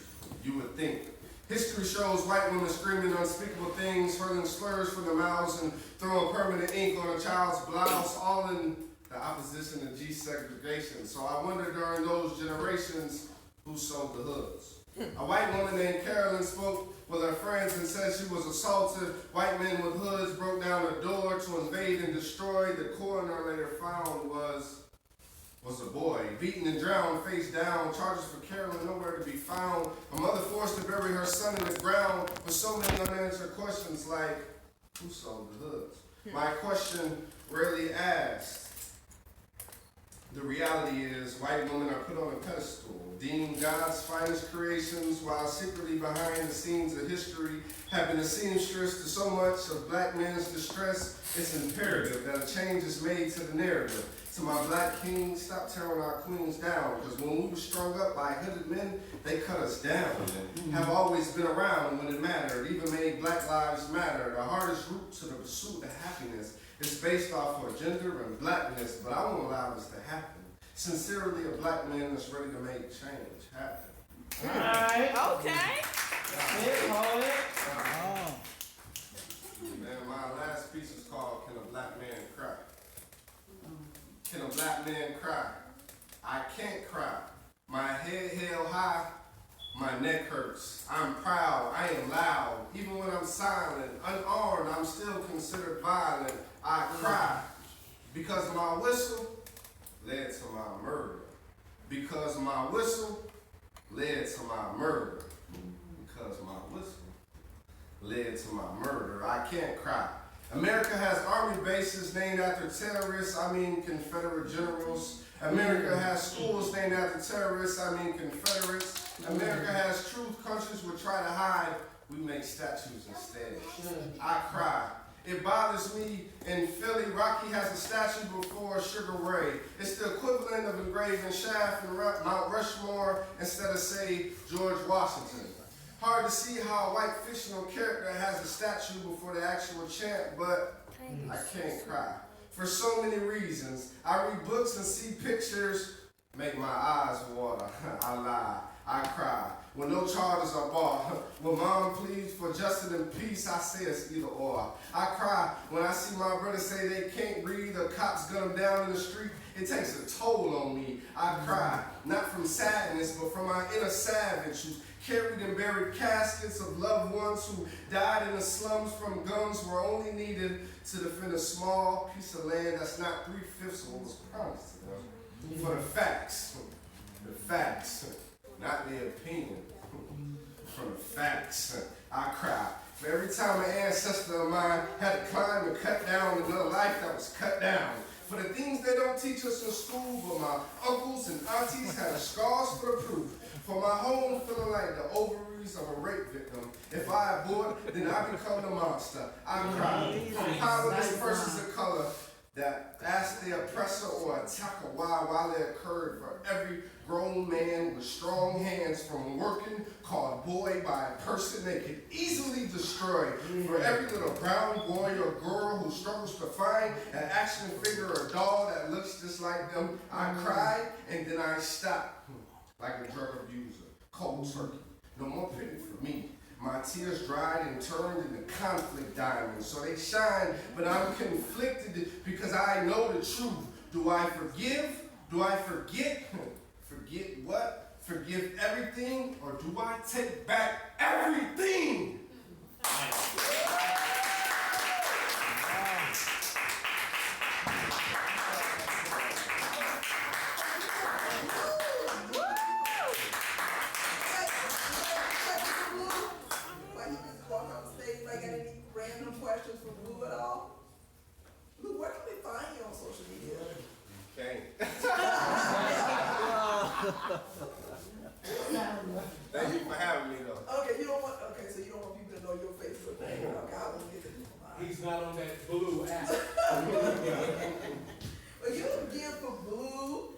You would think. History shows white women screaming unspeakable things, hurling slurs from their mouths, and throwing permanent ink on a child's blouse, all in the opposition to desegregation. So I wonder during those generations, who sold the hoods? A white woman named Carolyn spoke with her friends and said she was assaulted. White men with hoods broke down her door to invade and destroy. The coroner later found was a boy, beaten and drowned, face down. Charges for Carolyn nowhere to be found. A mother forced to bury her son in the ground with so many unanswered questions like, who sold the hoods? My question rarely asked. The reality is white women are put on a pedestal, deemed God's finest creations, while secretly behind the scenes of history have been a seamstress to so much of black men's distress. It's imperative that a change is made to the narrative. To my black kings, stop tearing our queens down, because when we were strung up by hooded men, they cut us down. And have always been around when it mattered, even made Black Lives Matter. The hardest route to the pursuit of happiness is based off of gender and blackness, but I won't allow this to happen. Sincerely, a black man that's ready to make change happen. Alright, okay. That's it, hold it. Man, my last piece is called Can a Black Man Cry? Can a black man cry? I can't cry. My head held high, my neck hurts. I'm proud, I am loud. Even when I'm silent, unarmed, I'm still considered violent. I cry because my whistle led to my murder. Because my whistle led to my murder. Because my whistle led to my murder. I can't cry. America has army bases named after terrorists, I mean Confederate generals. America has schools named after terrorists, I mean Confederates. America has truth countries would try to hide, we make statues instead. I cry. It bothers me in Philly, Rocky has a statue before Sugar Ray. It's the equivalent of engraving Shaft and Mount Rushmore instead of, say, George Washington. Hard to see how a white fictional character has a statue before the actual champ, but I can't cry. For so many reasons. I read books and see pictures, make my eyes water. I lie, I cry. When no charges are brought, when mom pleads for justice and peace, I say it's either or. I cry when I see my brother say they can't breathe, or cops gun them down in the street. It takes a toll on me. I cry, not from sadness, but from my inner savage who's carried and buried caskets of loved ones who died in the slums from guns were only needed to defend a small piece of land that's not 3/5 of what was promised to them. For the facts, not the opinion. For the facts, I cry. For every time an ancestor of mine had to climb and cut down another life that was cut down. For the things they don't teach us in school, but my uncles and aunties had scars for the proof. For my home feeling like the ovaries of a rape victim. If I abort, then I become the monster. I cry. From powerless persons of color that ask the oppressor or attacker while it occurred. For every grown man with strong hands from working called boy by a person they could easily destroy. For every little brown boy or girl who struggles to find an action figure or doll that looks just like them, I cry and then I stop like a drug abuser. Cold turkey. No more pity for me. My tears dried and turned into conflict diamonds. So they shine, but I'm conflicted because I know the truth. Do I forgive? Do I forget? Forget what? Forgive everything? Or do I take back everything? Questions for Blue at all? Blue, where can we find you on social media? Okay. Thank you for having me though. Okay, so you don't want people to know your Facebook name. Okay, I won't get it. He's not on that Blue app. But you can give for Blue.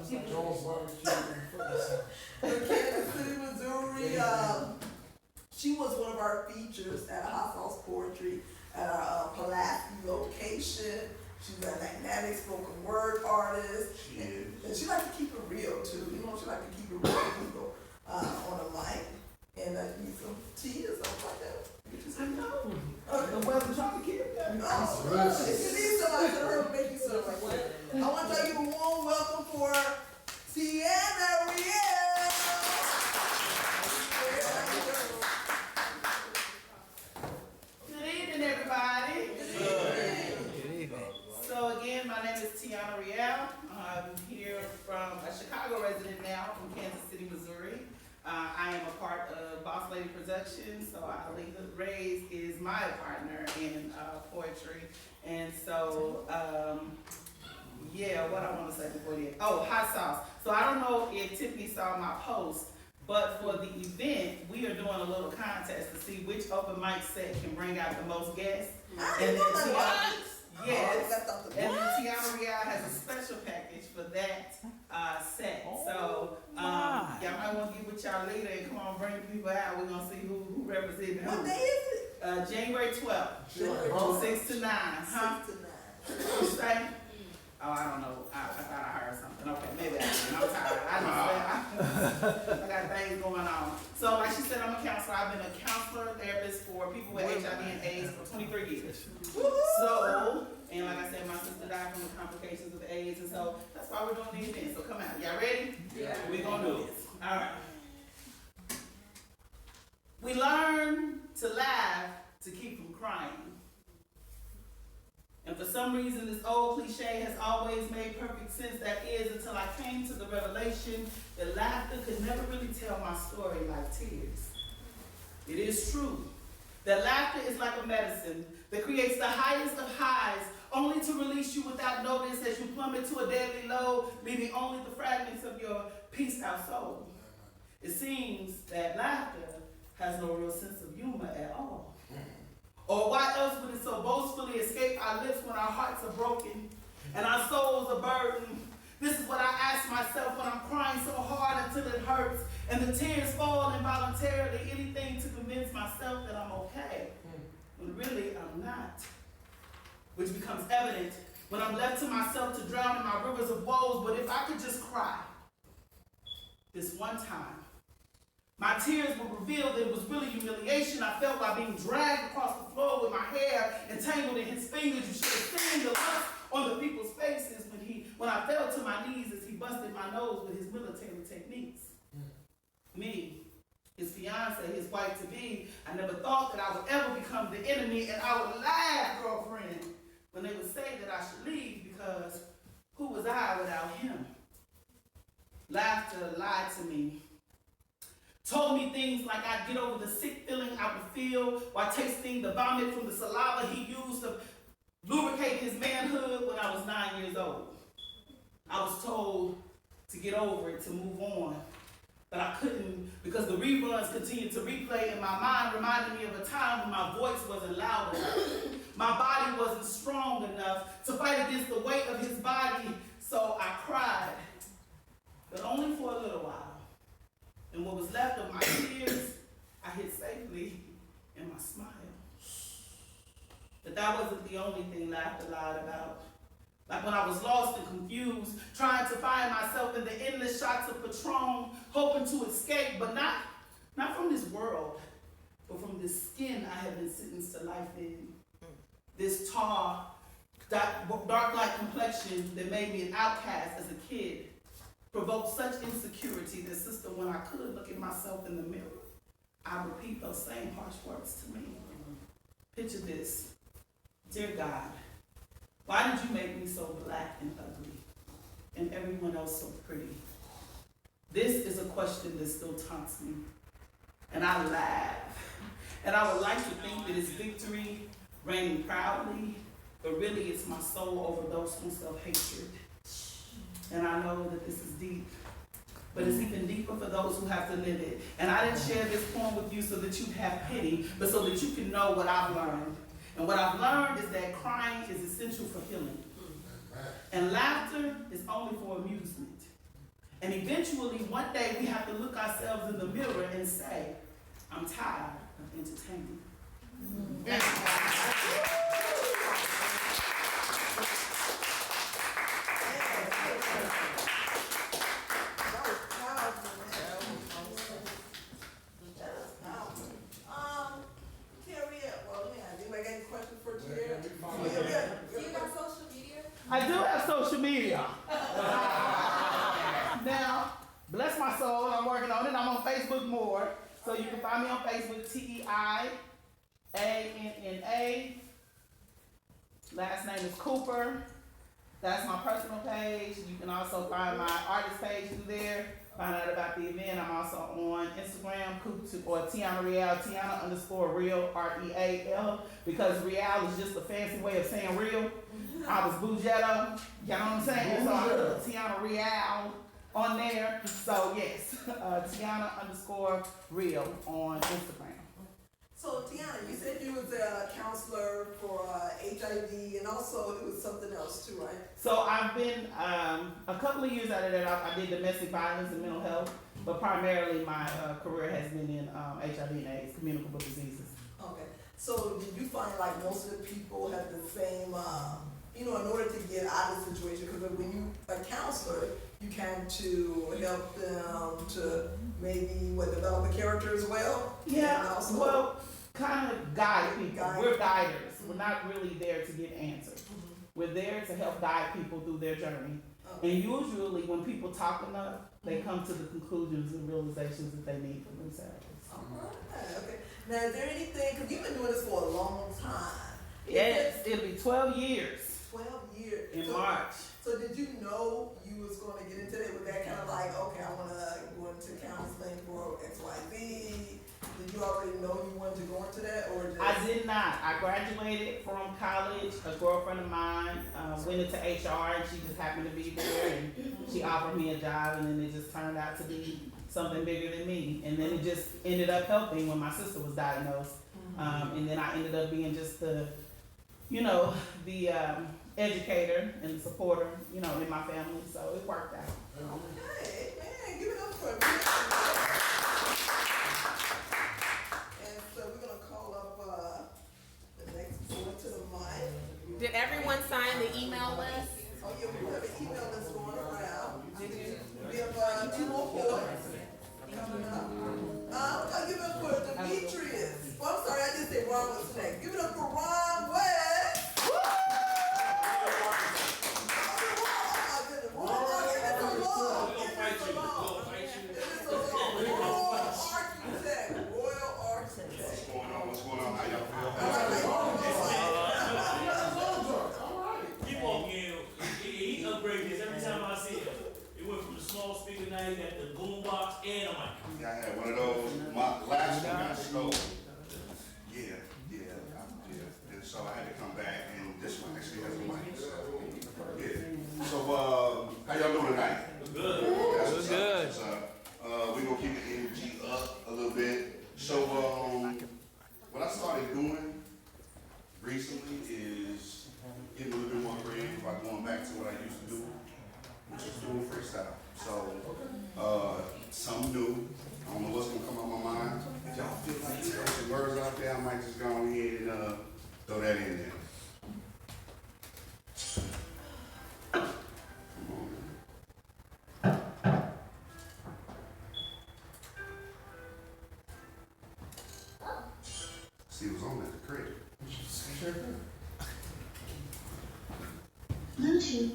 Jones Barbecue and Fitness Center. In Kansas City, Missouri. She was one of our features at Hot Sauce Poetry at our Pulaski location. She's a dynamic spoken word artist. And she liked to keep it real too. You know, she liked to keep it real people on the mic. And need some tea or something like that. I know. The weather trying to keep it there. No, if you need somebody to her, make you something like that. I want to tell you a warm welcome for Tiana Riel. Good evening, everybody. Good evening. So again, my name is Tiana Riel. I'm here from a Chicago resident now from Kansas City, Missouri. I am a part of Boss Lady Productions, so Alita Reyes is my partner in poetry. And so, yeah, what I want to say before the hot sauce. So I don't know if Tiffany saw my post, but for the event, we are doing a little contest to see which open mic set can bring out the most guests. And then Tiana Riel has a special package for that set. So y'all might want to get with y'all later and come on, bring people out. We're gonna see who represents who. What day is it? January 12th, 6 to 9. Huh? 6 to 9. What you say? Oh, I don't know. I thought I heard something. Okay, maybe I didn't. I'm tired. I got things going on. So, like she said, I'm a counselor. I've been a counselor, therapist for people with HIV and AIDS for 23 years. So, and like I said, my sister died from the complications of AIDS, and so that's why we're doing the event. So come out. Y'all ready? Yeah. We're gonna do this. All right. We learn to laugh to keep from crying. And for some reason, this old cliche has always made perfect sense. That is, until I came to the revelation that laughter could never really tell my story like tears. It is true that laughter is like a medicine that creates the highest of highs, only to release you without notice as you plummet to a deadly low, leaving only the fragments of your peaced out soul. It seems that laughter has no real sense of humor at all. Or why else would it so boastfully escape our lips when our hearts are broken and our souls are burdened? This is what I ask myself when I'm crying so hard until it hurts and the tears fall involuntarily, anything to convince myself that I'm okay, when really I'm not. Which becomes evident when I'm left to myself to drown in my rivers of woes. But if I could just cry this one time, my tears would reveal that it was really humiliation I felt by being dragged across the floor with my hair entangled in his fingers. You should have seen the lust on the people's faces when I fell to my knees as he busted my nose with his military techniques. Me, his fiance, his wife-to-be, I never thought that I would ever become the enemy, and I would laugh, girlfriend, when they would say that I should leave, because who was I without him? Laughter lied to me. Told me things like I'd get over the sick feeling I would feel while tasting the vomit from the saliva he used to lubricate his manhood when I was 9 years old. I was told to get over it, to move on. But I couldn't, because the reruns continued to replay in my mind, reminding me of a time when my voice wasn't loud enough. My body wasn't strong enough to fight against the weight of his body, so I cried. But only for a little while. And what was left of my tears, I hid safely in my smile. But that wasn't the only thing laughter lied about. Like when I was lost and confused, trying to find myself in the endless shots of Patron, hoping to escape, but not from this world, but from this skin I had been sentenced to life in. This tar, dark light complexion that made me an outcast as a kid, provoked such insecurity that, sister, when I could look at myself in the mirror, I repeat those same harsh words to me. Picture this. Dear God, why did you make me so black and ugly and everyone else so pretty? This is a question that still taunts me. And I laugh. And I would like to think that it's victory reigning proudly, but really it's my soul overdosed on self-hatred. And I know that this is deep, but it's even deeper for those who have to live it. And I didn't share this poem with you so that you'd have pity, but so that you can know what I've learned. And what I've learned is that crying is essential for healing. And laughter is only for amusement. And eventually, one day, we have to look ourselves in the mirror and say, I'm tired of entertaining. I do have social media. Now, bless my soul, I'm working on it. I'm on Facebook more. So you can find me on Facebook, TEIANNA. Last name is Cooper. That's my personal page. You can also find my artist page through there. Find out about the event. I'm also on Instagram, or Tiana Real, Tiana_real, REAL, because real is just a fancy way of saying real. I was Bougetto, you know what I'm saying? So I put Tiana Real on there. So yes, Tiana_real on Instagram. So Tiana, you said you was a counselor for HIV and also it was something else too, right? So I've been, a couple of years out of that, I did domestic violence and mental health, but primarily my career has been in HIV and AIDS, communicable diseases. Okay, so did you find like most of the people have the same, in order to get out of the situation, because when you a counselor, you can to help them to maybe develop a character as well? Yeah, well, kind of guide people. We're guiders. We're not really there to give answers. We're there to help guide people through their journey. And usually when people talk enough, they come to the conclusions and realizations that they need for themselves. Alright, okay. Now is there anything, because you've been doing this for a long time. Yes, it'll be 12 years. 12 years. In March. So did you know you was going to get into that? Was that kind of like, okay, I want to go into counseling for XYZ? Did you already know you wanted to go into that, or just? I did not. I graduated from college. A girlfriend of mine went into HR, and she just happened to be there, and she offered me a job, and then it just turned out to be something bigger than me. And then it just ended up helping when my sister was diagnosed, and then I ended up being just the educator and the supporter, in my family. So it worked out. Okay, man, give it up for me. And so we're gonna call up the next one to the mic. Did everyone sign the email list? Oh yeah, we have an email that's going around. We have 2 more boys coming up. I'll give it up for Demetrius. Oh, I'm sorry, I just said Ron was next. Give it up for Ron West. Got the boombox and a mic. Yeah, I had one of those. My last one got stolen. Yeah. And so I had to come back, and this one actually has a mic. So, yeah. So, how y'all doing tonight? Good. That's what's good. We're gonna keep the energy up a little bit. So, what I started doing recently is getting a little bit more creative by going back to what I used to do, which is doing freestyle. So, something new. I don't know what's gonna come out my mind. If y'all feel like there's some words out there, I might just go ahead and throw that in there. See what's on at the crib. Bluetooth.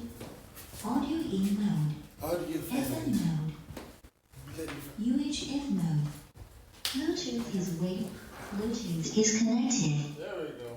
Audio in mode. FM mode. UHF mode. Bluetooth is waiting. Bluetooth is connected. There we go.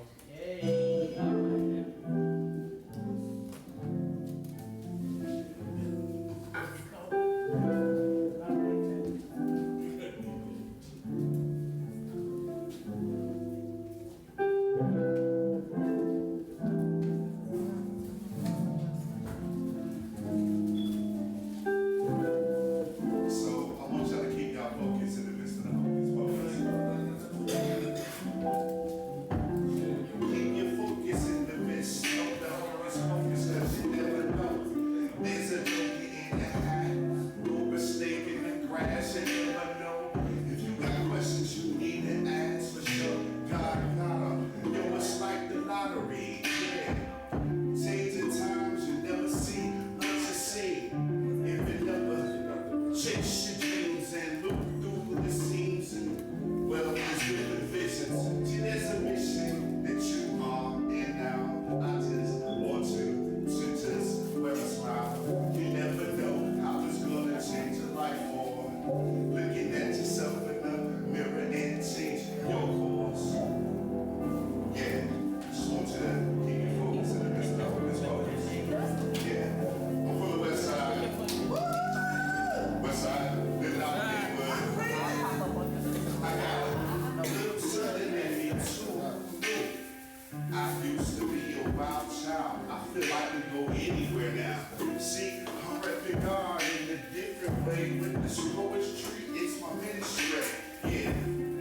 poetry, it's my ministry. Yeah.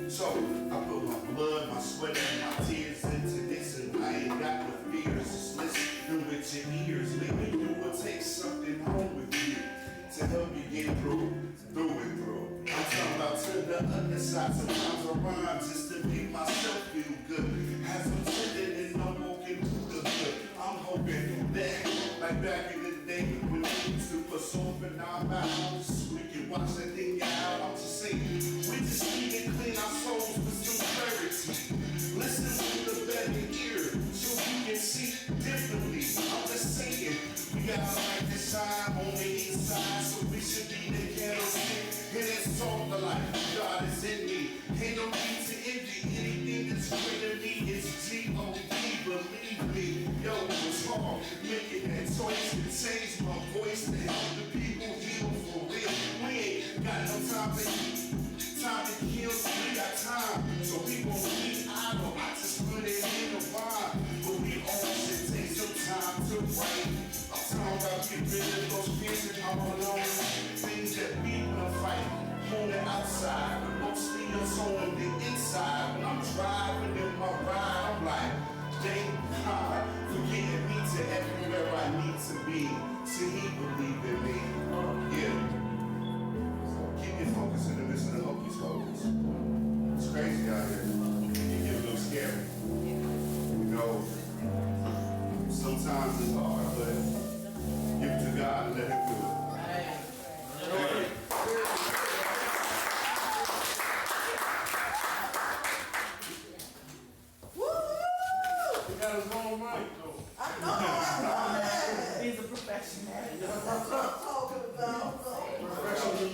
So I put my blood, my sweat, and my tears into this, and I ain't got no fears. Just listen with your ears. Maybe you will take something home with you to help you get through and through. I'm talking about to the other side. Sometimes I rhyme just to make myself feel good. As I'm sitting and I'm walking through the hood, I'm hoping that, like back in the day, when we used to put soap in our mouths, we can wash that thing out. I'm just saying, we just need to clean our souls with some clarity. Listen with a better ear, so we can see differently. I'm just saying, we got a light to shine on the inside, so we should be the candlestick. And it's all the light God is in me. Ain't no need to envy anything that's greater than me. It's G-O-D, believe me. Yo, it's hard making that choice to change my voice to help the people heal for real. We ain't got no time to kill, so we got time. So we won't be idle. I just put it in a rhyme. But we all should take some time to write. I'm talking about getting rid of those fears and all alone. Things that we wanna fight on the outside, but mostly it's on the inside. When I'm driving in my ride, I'm like, thank God for getting me to everywhere I need to be. See, He believe in me. Yeah. Keep your focus in the midst of the hocus pocus. It's crazy out here. It can get a little scary. You know, sometimes it's hard, but give it to God and let Him do it. We got his own mic, though. I know. He's a professional. That's what I'm talking about. We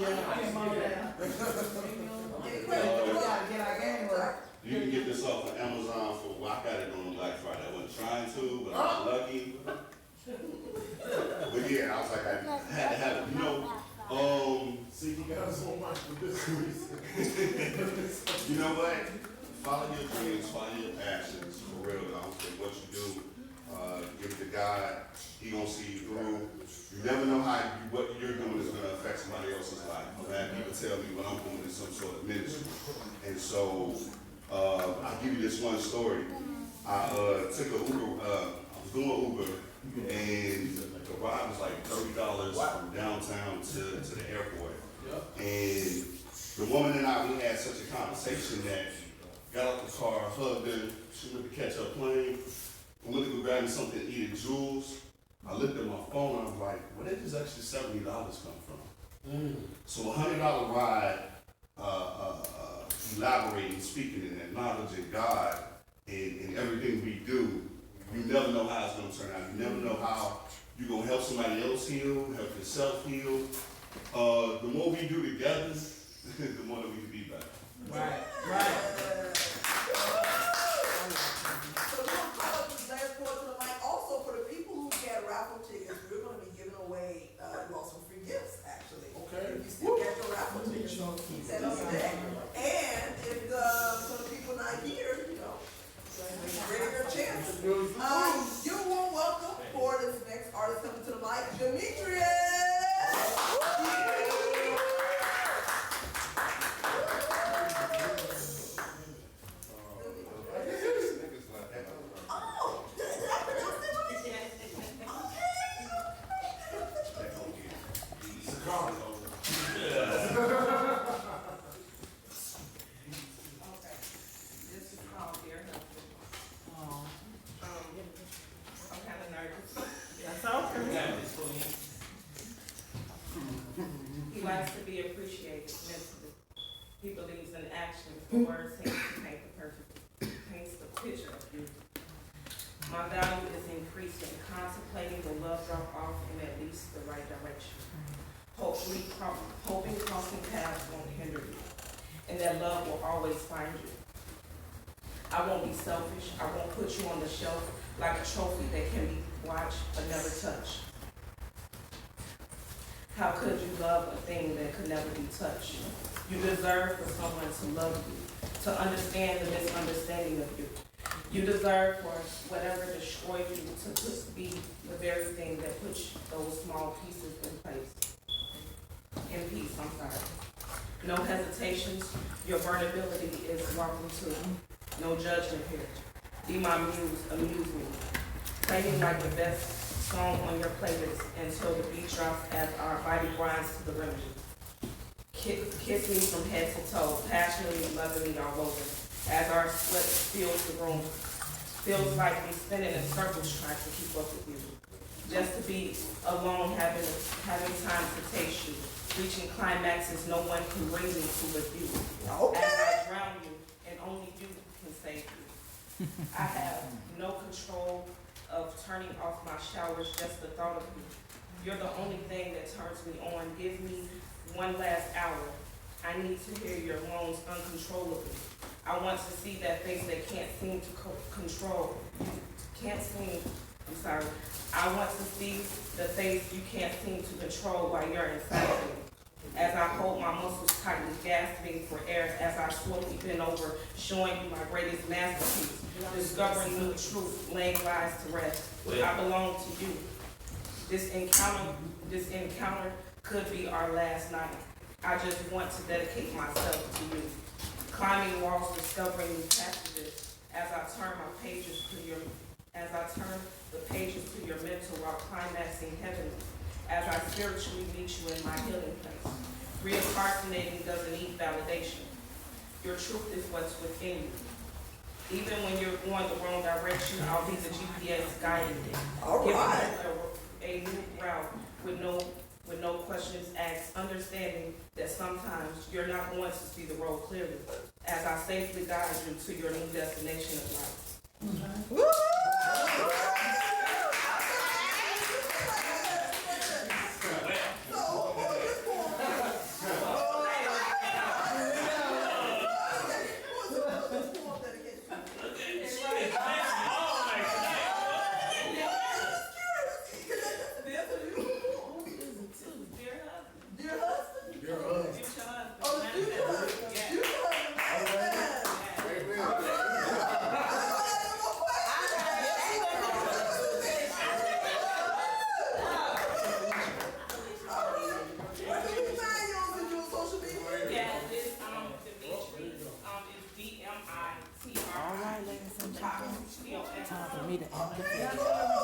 gotta get our game right. You can get this off of Amazon for, well, I got it on Black Friday. I wasn't trying to, but I was lucky. But yeah, I was like, I had to have it. You know, See, he got his own mic for this reason. you know what? Follow your dreams, follow your passions, for real. I don't care what you do. Give it to God. He gonna see you through. You never know what you're doing is gonna affect somebody else's life. I've had people tell me what I'm doing is some sort of ministry. And so, I'll give you this one story. I took a Uber, I was doing Uber, and the ride was like $30 from downtown to the airport. And the woman and I, we had such a conversation that got out the car, hugged her, she went to catch her plane. I went to go grab me something to eat at Jules. I looked at my phone and I was like, where did this extra $70 come from? So a $100 ride, elaborating, speaking, and acknowledging God in everything we do. You never know how it's going to turn out. You never know how you're going to help somebody else heal, help yourself heal. The more we do together, the more that we can be better. Right. So we're gonna call up this last portion of the mic. Also, for the people who get raffle tickets, we're gonna be giving away some free gifts, actually. Okay. If you still get your raffle tickets, so keep that up there. And if some people not here, you know, bring your chance. You're warm welcome for this next artist coming to the mic, Demetrius. He likes to be appreciated mentally. He believes in action. The words seem to paint the perfect, paints the picture of beauty. My value is increasing, contemplating the love drop off in at least the right direction. Hoping crossing paths won't hinder you, and that love will always find you. I won't be selfish. I won't put you on the shelf like a trophy that can be watched but never touched. How could you love a thing that could never be touched? You deserve for someone to love you, to understand the misunderstanding of you. You deserve for whatever destroyed you to just be the very thing that puts those small pieces in place. In peace, I'm sorry. No hesitations, your vulnerability is welcome too. No judgment here. Be my muse, amuse me. Play me like the best song on your playlist until the beat drops as our body grinds to the rhythm. Kiss me from head to toe, passionately loving me all over. As our sweat fills the room, feels like we're spinning in circles trying to keep up with you. Just to be alone, having time to taste you. Reaching climaxes no one can bring me to but you. Okay. As I drown you, and only you can save you. I have no control of turning off my showers, just the thought of you. You're the only thing that turns me on. Give me one last hour. I need to hear your moans uncontrollably. I want to see that face that can't seem to control. I want to see the face you can't seem to control while you're inside of me. As I hold my muscles tightly, gasping for air, as I slowly bend over, showing you my greatest masterpiece, discovering new truth, laying lies to rest. I belong to you. This encounter could be our last night. I just want to dedicate myself to you. Climbing walls, discovering new passages, as I turn the pages to your mental while climaxing heavenly, as I spiritually meet you in my healing place. Reincarnating doesn't need validation. Your truth is what's within you. Even when you're going the wrong direction, I'll be the GPS guiding you. All right. A new route with no questions asked, understanding that sometimes you're not going to see the road clearly, as I safely guide you to your new destination of life. Woo! Time for me to end the video.